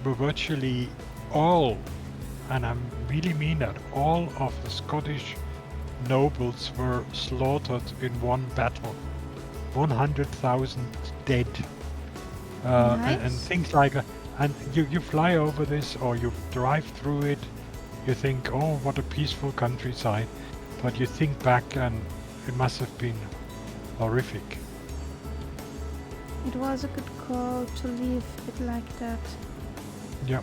where virtually all, and I really mean that, all of the Scottish nobles were slaughtered in one battle. 100,000 dead. And
Nice.
things like and you fly over this or you drive through it, you think, oh, what a peaceful countryside, but you think back and it must have been horrific.
It was a good call to leave it like that.
Yeah.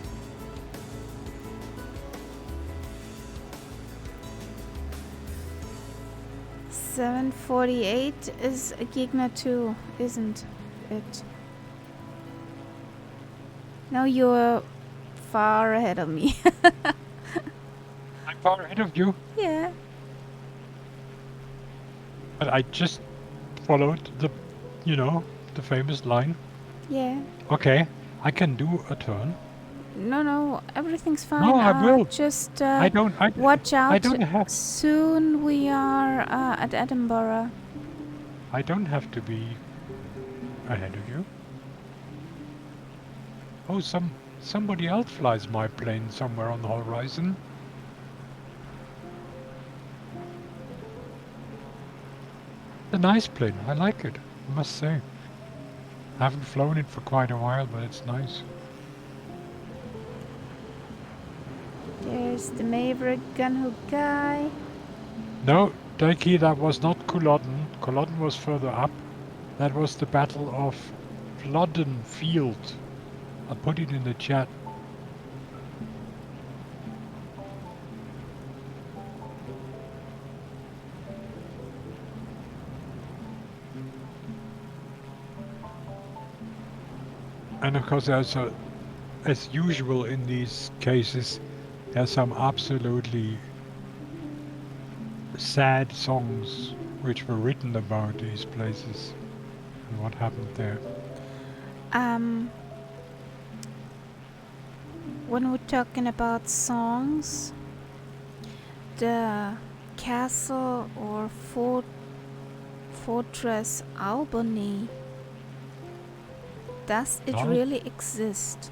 $7.48 is a Gegner too, isn't it? Now you're far ahead of me.
I'm far ahead of you,
Yeah.
but I just followed the famous line.
Yeah.
Okay, I can do a turn.
No, everything's fine.
No, I will.
Just
I don't
watch out.
I don't have
Soon we are at Edinburgh.
I don't have to be ahead of you. Oh, somebody else flies my plane somewhere on the horizon. It's a nice plane. I like it, I must say. I haven't flown it for quite a while, but it's nice.
There's the Maverick gunhook guy.
No, Daiki, that was not Culloden. Culloden was further up. That was the Battle of Flodden Field. I'll put it in the chat. And of course, there's as usual in these cases, there's some absolutely sad songs which were written about these places and what happened there.
When we're talking about songs, the castle or fortress Albany, does it
No?
really exist?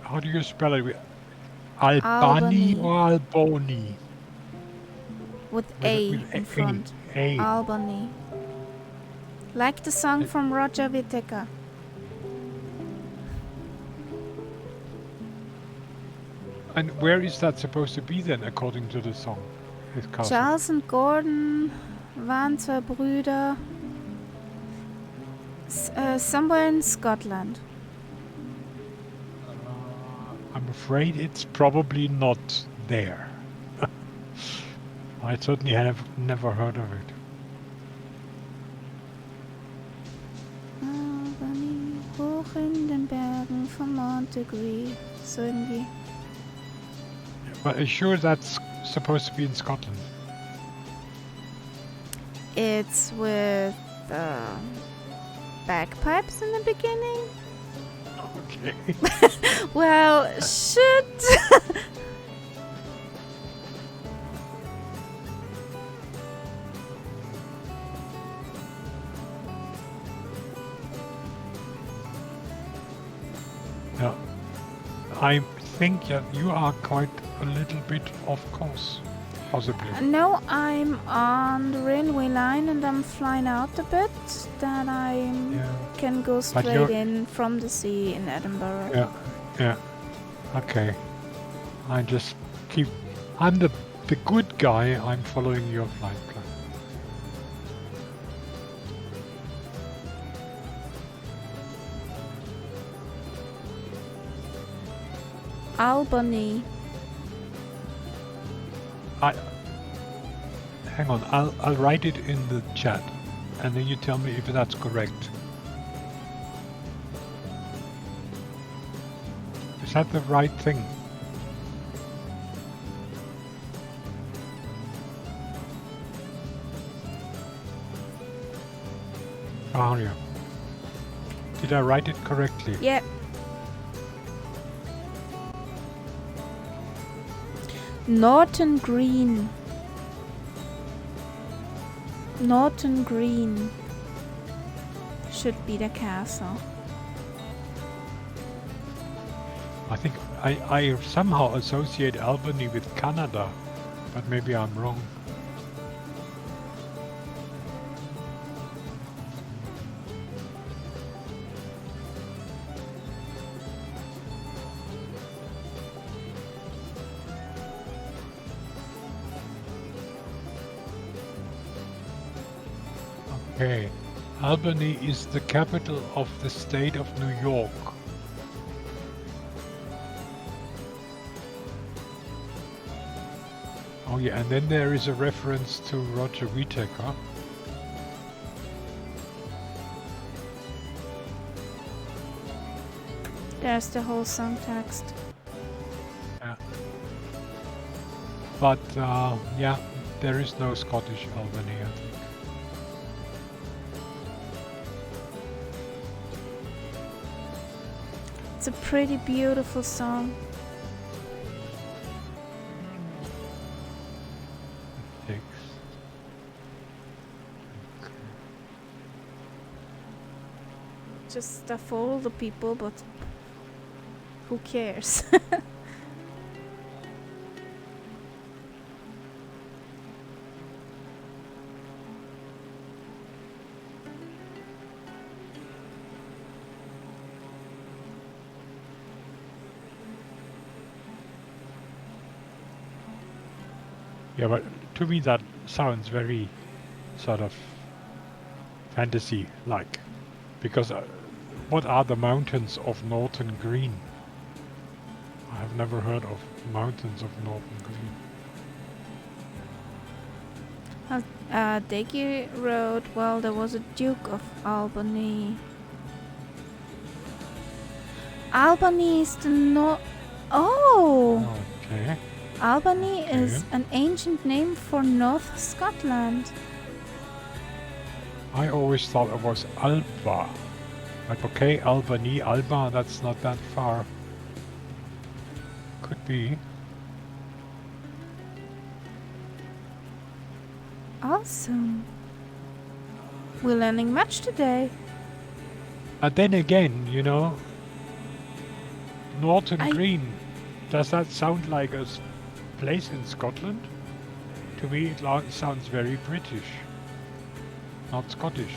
How do you spell it? Albany or Albony?
With A
With
in front.
A.
Albany. Like the song from Roger Whittaker.
And where is that supposed to be then, according to the song? His castle.
Charles und Gordon waren zwei Brüder. Somewhere in Scotland.
I'm afraid it's probably not there. I certainly have never heard of it.
Albany, hoch in den Bergen von Montague. So irgendwie.
But are you sure that's supposed to be in Scotland?
It's with bagpipes in the beginning.
Okay.
Well, shit.
Yeah. I think that you are quite a little bit off course, possibly.
No, I'm on the railway line and I'm flying out a bit. That I can go straight
you're-
in from the sea in Edinburgh.
Yeah. Okay. I just keep. I'm the good guy. I'm following your flight plan.
Albany.
Hang on. I'll write it in the chat, and then you tell me if that's correct. Is that the right thing? Oh, yeah. Did I write it correctly?
Yep. Norton Green. Norton Green should be the castle.
I think I somehow associate Albany with Canada, but maybe I'm wrong. Okay. Albany is the capital of the state of New York. Oh yeah, and then there is a reference to Roger Whittaker.
There's the whole song text.
Yeah. But yeah, there is no Scottish Albany, I think.
It's a pretty beautiful song.
Six.
just stuff all the people, but who cares?
Yeah, but to me that sounds very sort of fantasy-like. Because what are the mountains of Northern Green? I have never heard of mountains of Northern Green.
Deggy Road, well, there was a Duke of Albany. Albany is the Oh!
Okay.
Albany
Okay.
is an ancient name for North Scotland.
I always thought it was Alba. But okay, Albany, Alba, that's not that far. Could be.
Awesome. We're learning much today.
But then again, you know, Northern
I-
Green, does that sound like a place in Scotland? To me, it sounds very British, not Scottish.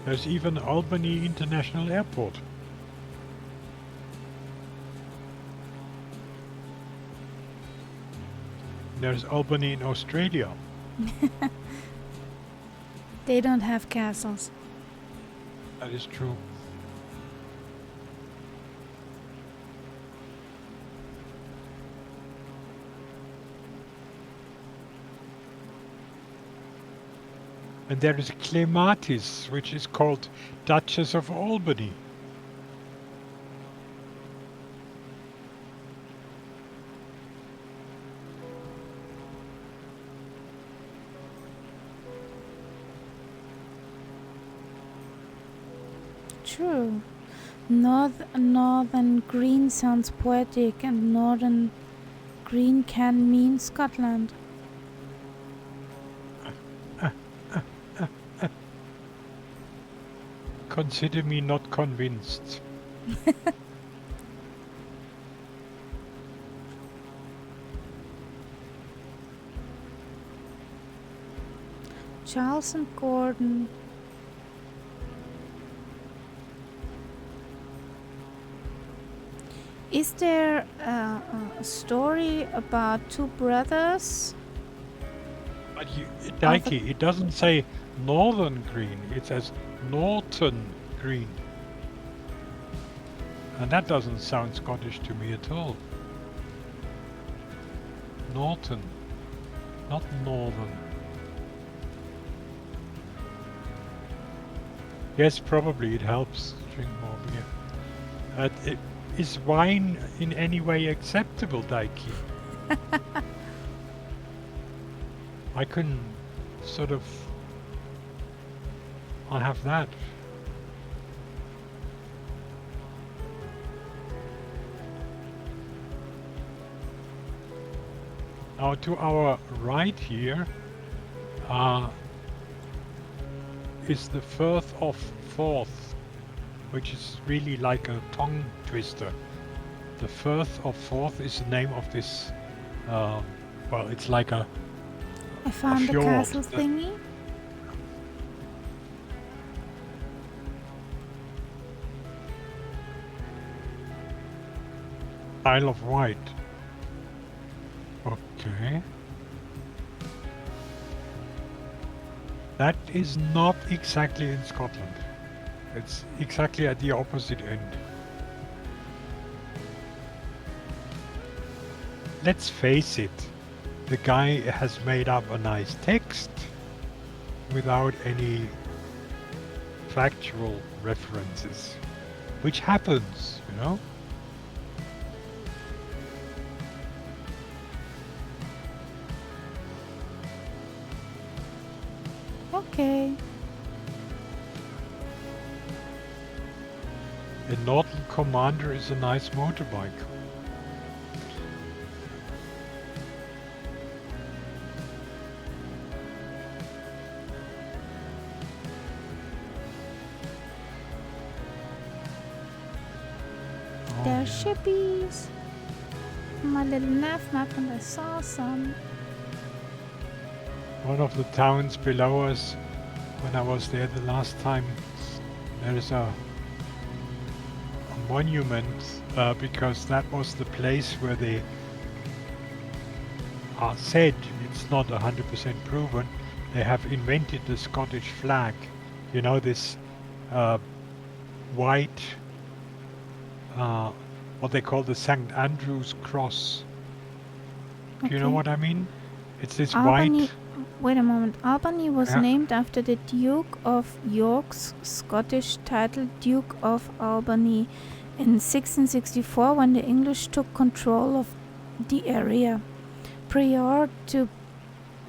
There's even Albany International Airport. There's Albany in Australia.
They don't have castles.
That is true. And there is Clematis, which is called Duchess of Albany.
True. Northern Green sounds poetic, and Northern Green can mean Scotland.
Consider me not convinced.
Charles and Gordon. Is there a story about two brothers?
But Daiki, it doesn't say Northern Green, it says Norton Green. And that doesn't sound Scottish to me at all. Norton, not Northern. Yes, probably it helps to drink more beer. Is wine in any way acceptable, Daiki? I can sort of... I have that. Now to our right here is the Firth of Forth, which is really like a tongue twister. The Firth of Forth is the name of this, well, it's like a
I found the
fjord.
castle thingy.
Isle of Wight. Okay. That is not exactly in Scotland. It's exactly at the opposite end. Let's face it, the guy has made up a nice text without any factual references, which happens, you know?
Okay.
A Norton Commander is a nice motorbike. Oh,
They're
yeah.
shippies. My little nav map, and I saw some.
One of the towns below us, when I was there the last time, there is a monument because that was the place where they are said, it's not 100% proven, they have invented the Scottish flag. You know, this white, what they call the St. Andrew's cross. Do you know
Okay.
what I mean? It's this
Albany.
white...
Wait a moment. Albany was
Yeah.
named after the Duke of York's Scottish title, Duke of Albany, in 1664 when the English took control of the area. Prior to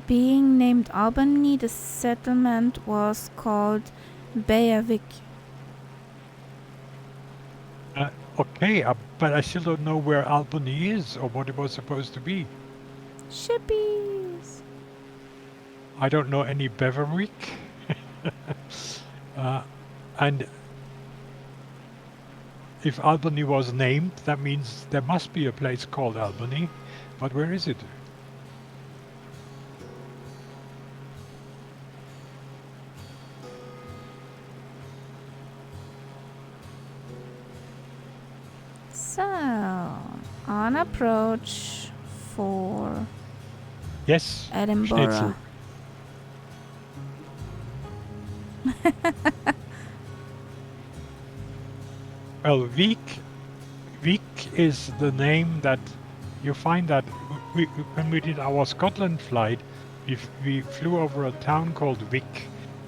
being named Albany, the settlement was called Bayavik.
Okay, but I still don't know where Albany is or what it was supposed to be.
Shippies.
I don't know any Beverwick. And if Albany was named, that means there must be a place called Albany. But where is it?
So, on approach for
Yes,
Edinburgh.
Schnitzel. Well, Wiek is the name that you find that when we did our Scotland flight, we flew over a town called Wiek.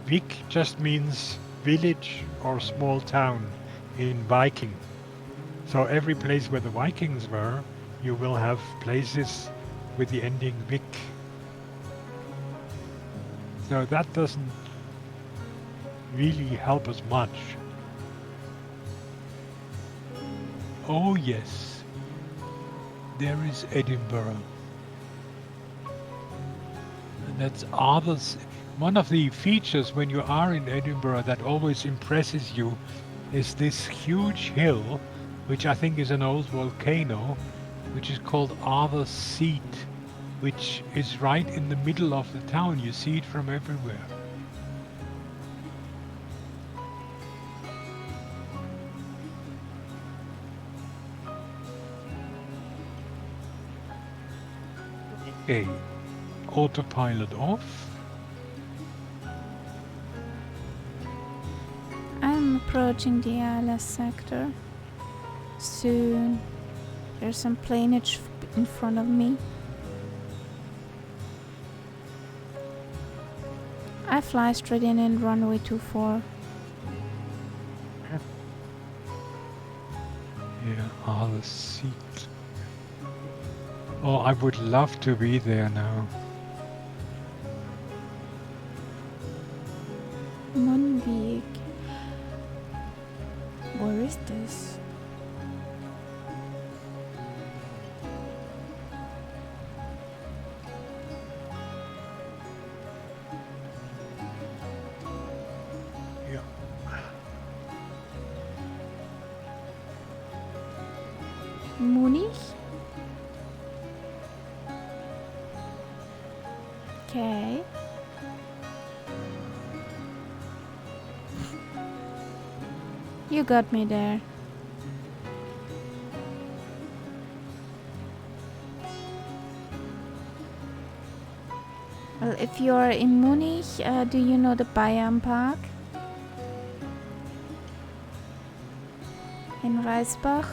Wiek just means village or small town in Viking. So every place where the Vikings were, you will have places with the ending Wiek. So that doesn't really help us much. Oh yes, there is Edinburgh. And that's others. One of the features when you are in Edinburgh that always impresses you is this huge hill, which I think is an old volcano, which is called Arthur's Seat, which is right in the middle of the town. You see it from everywhere. Okay, autopilot off.
I'm approaching the ILS sector. Soon. There's some planeage in front of me. I fly straight in runway 24.
Yeah, Arthur's Seat. Oh, I would love to be there now.
Munvik. Where is this?
Yeah.
Munich? Okay. You got me there. Well, if you are in Munich, do you know the Bayern Park? In Reisbach?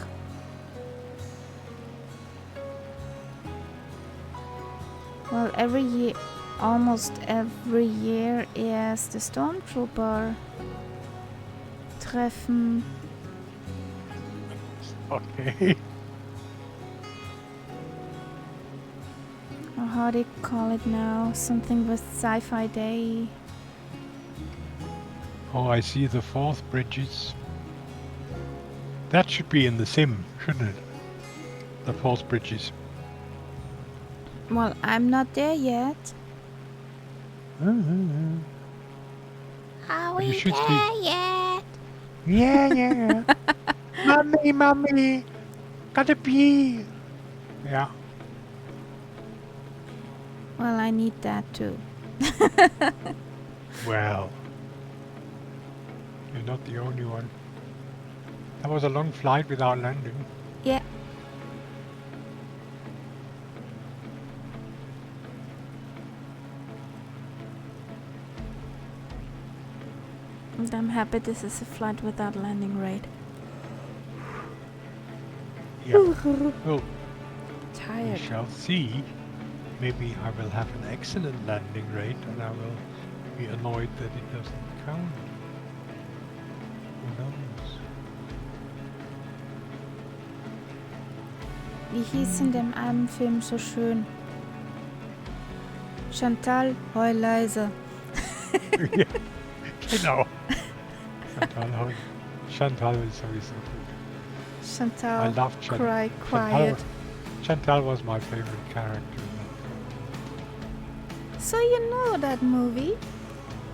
Well, every year, almost every year is the Stormtrooper Treffen.
Okay.
Or how do you call it now? Something with Sci-Fi Day.
Oh, I see the Forth bridges. That should be in the sim, shouldn't it? The false bridges.
Well, I'm not there yet. Are
But you
we
should
there
see.
yet?
Yeah. Mummy, gotta pee. Yeah.
Well, I need that too.
Well, you're not the only one. That was a long flight without landing.
Yeah. And I'm happy this is a flight without landing rate.
Yeah. Well, we
Tired.
shall see. Maybe I will have an excellent landing rate and I will be annoyed that it doesn't count. Who knows?
Wie hieß in dem einen Film so schön? Chantal, heul leise.
Ja, genau. Chantal ist sowieso gut. I
Chantal,
love Chantal.
cry quiet.
Chantal was my favorite character in that film.
So you know that movie?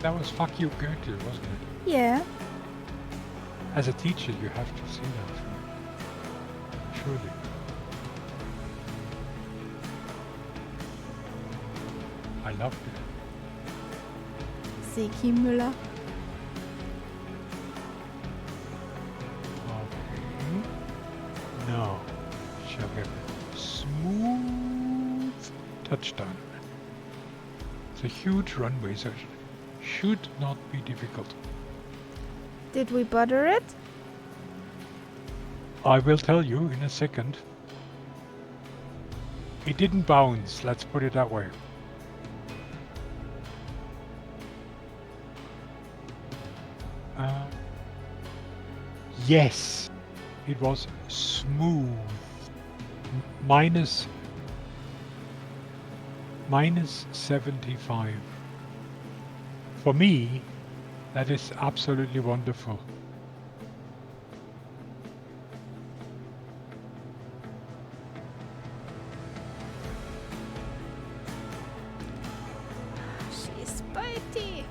That was Fuck You Goethe, wasn't it?
Yeah.
As a teacher, you have to see that film. Surely. I loved it.
Seki Müller.
Okay. Now, shall we have a smooth touchdown? It's a huge runway, so it should not be difficult.
Did we butter it?
I will tell you in a second. It didn't bounce, let's put it that way. Yes, it was smooth. Minus 75. For me, that is absolutely wonderful.
She's bitey.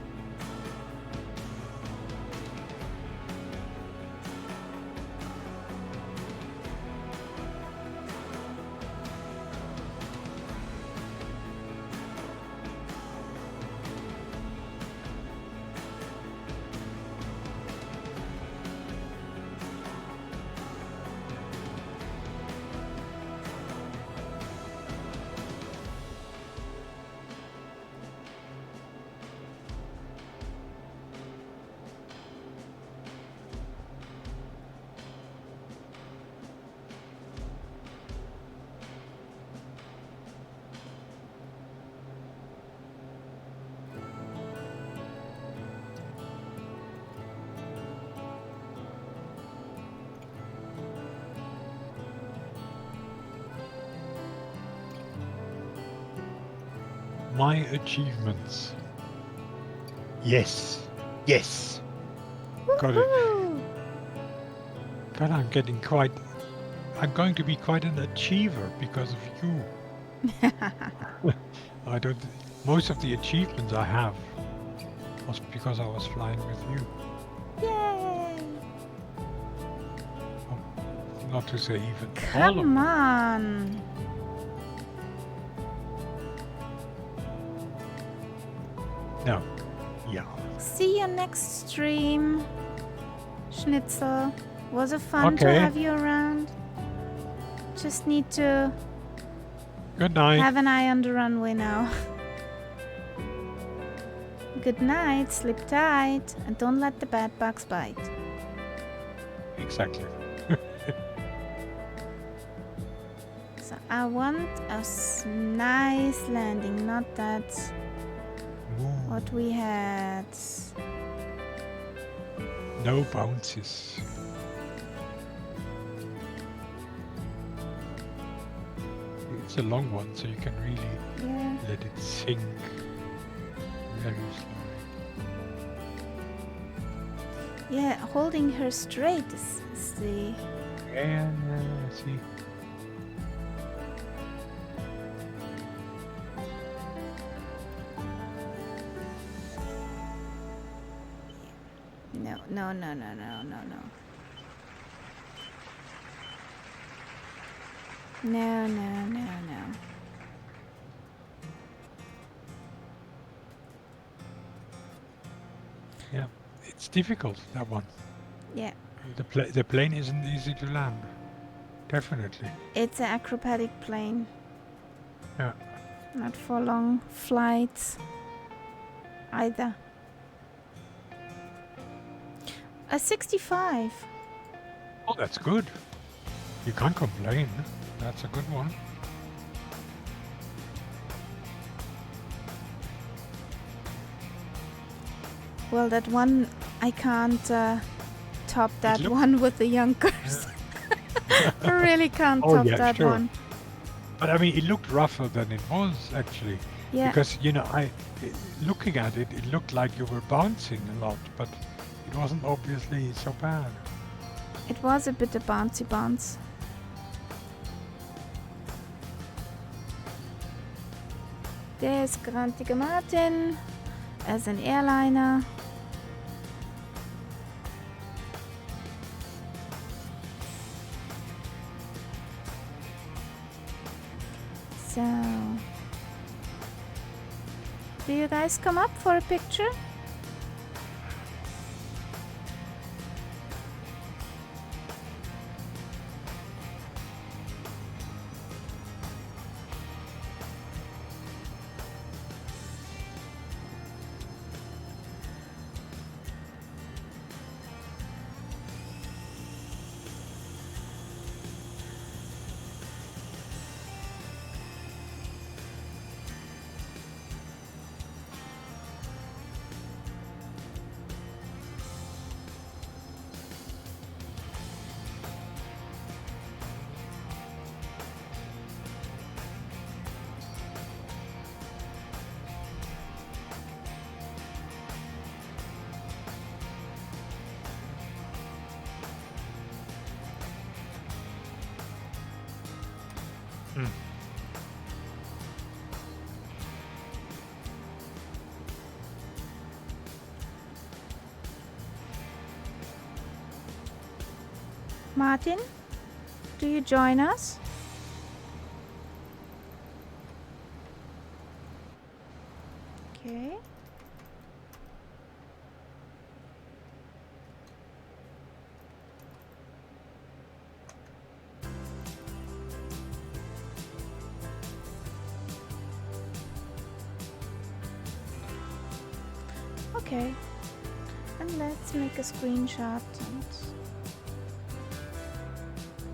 My achievements. Yes. Yes. Got it.
Woohoo!
God, I'm going to be quite an achiever because of you. Most of the achievements I have was because I was flying with you.
Yay!
Not to say even all of
Come
them.
on.
No. Yeah.
See you next stream. Schnitzel. Was it fun to
Okay.
have you around? Just need to
Good night.
have an eye on the runway now. Good night, sleep tight, and don't let the bad bugs bite.
Exactly.
So I want a nice landing, not that
Ooh,
what we had.
no bounces. It's a long one, so you can really
Yeah.
let it sink very slowly.
Yeah, holding her straight is the
Yeah, I see.
No, no, no, no, no, no, no. No, no, no, no.
Yeah, it's difficult, that one.
Yeah,
The plane isn't easy to land. Definitely.
it's an acrobatic plane.
Yeah.
Not for long flights either. A 65.
Oh, that's good. You can't complain. That's a good one.
Well, that one, I can't top that
look-
one with the Yonkers. I really can't
Oh,
top
yeah,
that
sure.
one.
But I mean, it looked rougher than it was actually.
Yeah,
Because, looking at it, it looked like you were bouncing a lot, but it wasn't obviously so bad.
it was a bit of bouncy bounce. There's Grantige Martin as an airliner. So, do you guys come up for a picture?
Hmm.
Martin, do you join us? Okay. Okay. And let's make a screenshot and...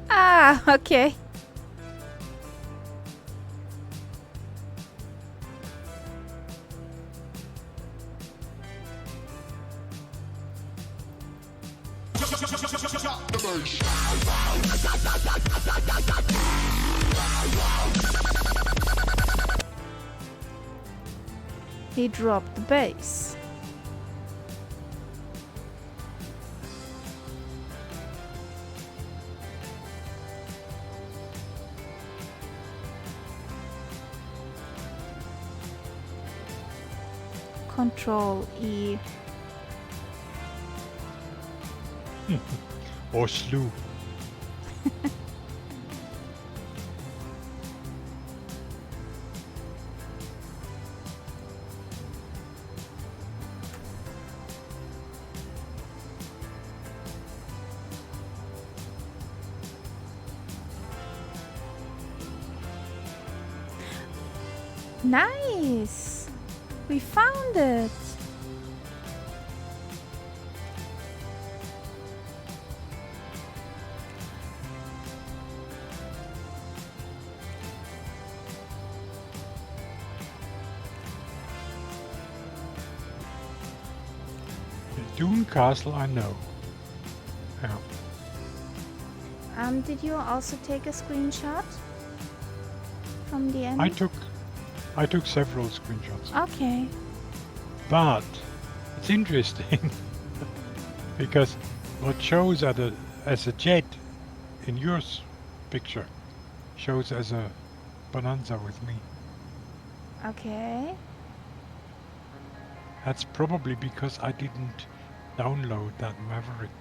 Ah, okay. He dropped the base. Control E.
Or slew.
Nice! We found it!
The Dune Castle, I know. Yeah.
Did you also take a screenshot from the end?
I took several screenshots.
Okay.
But it's interesting because what shows as a jet in yours picture shows as a Bonanza with me.
Okay.
That's probably because I didn't download that Maverick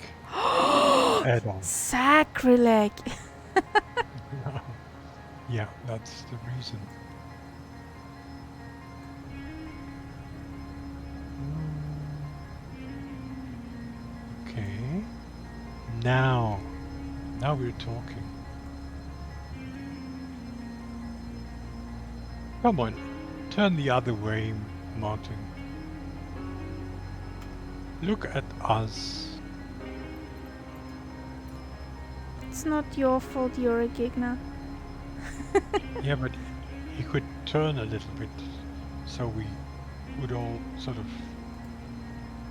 add-on.
Sacrilege.
Yeah, that's the reason. Okay. Now we're talking. Come on, turn the other way, Martin. Look at us.
It's not your fault you're a Gigna.
Yeah, but he could turn a little bit so we would all sort of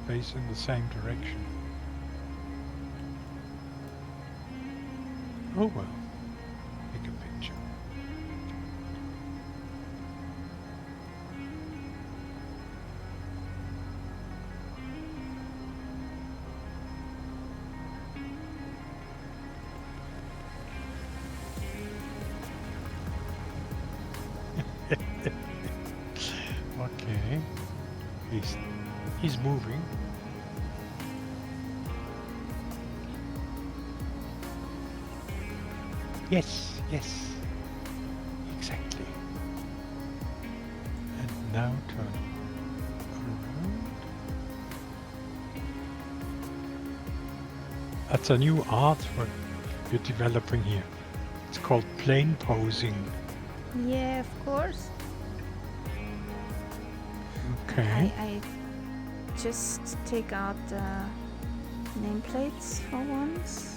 face in the same direction. Oh well, take a picture. Okay, he's moving. Yes, exactly. And now turn around. That's a new art we're developing here. It's called plane posing.
Yeah, of course.
Okay.
I just take out the nameplates for once.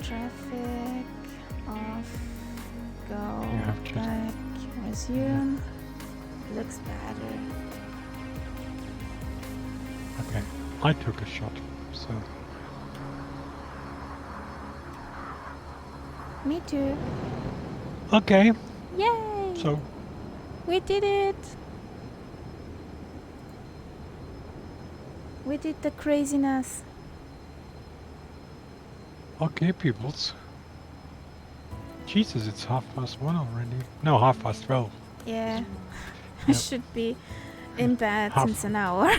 Traffic off, go
You have to-
back, resume. Looks better.
Okay, I took a shot, so
Me too.
okay.
Yay!
So
We did it! We did the craziness.
okay, peoples. Jesus, it's 1:30 already. No, 12:30.
Yeah. I
Yep.
should be in bed
Half-
since an hour.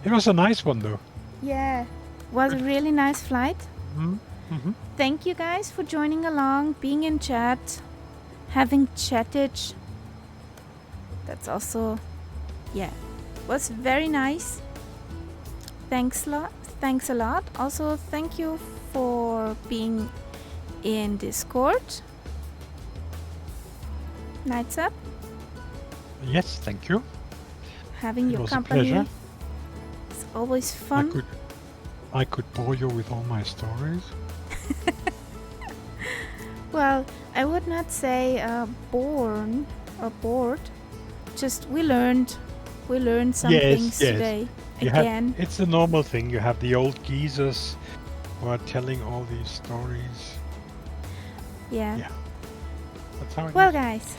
It was a nice one, though.
Yeah. Was a really nice flight.
Mm-hmm.
Thank you guys for joining along, being in chat, having chatted. That's also, yeah, was very nice. Thanks a lot. Also, thank you for being in Discord. Nights up,
Yes, thank you.
having
It
your
was a
company.
pleasure.
It's always fun.
I could bore you with all my stories.
Well, I would not say born or bored. Just we learned some
Yes,
things
yes.
today
You have-
again.
it's a normal thing. You have the old geezers who are telling all these stories.
Yeah.
Yeah. That's how it
Well,
is.
guys,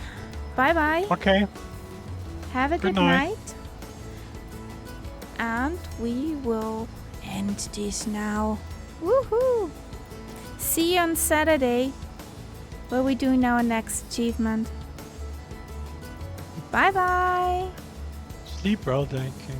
bye bye.
Okay.
Have a
Good
good
night.
night. And we will end this now. Woohoo! See you on Saturday, where we're doing our next achievement. Bye bye.
Sleep well, thank you.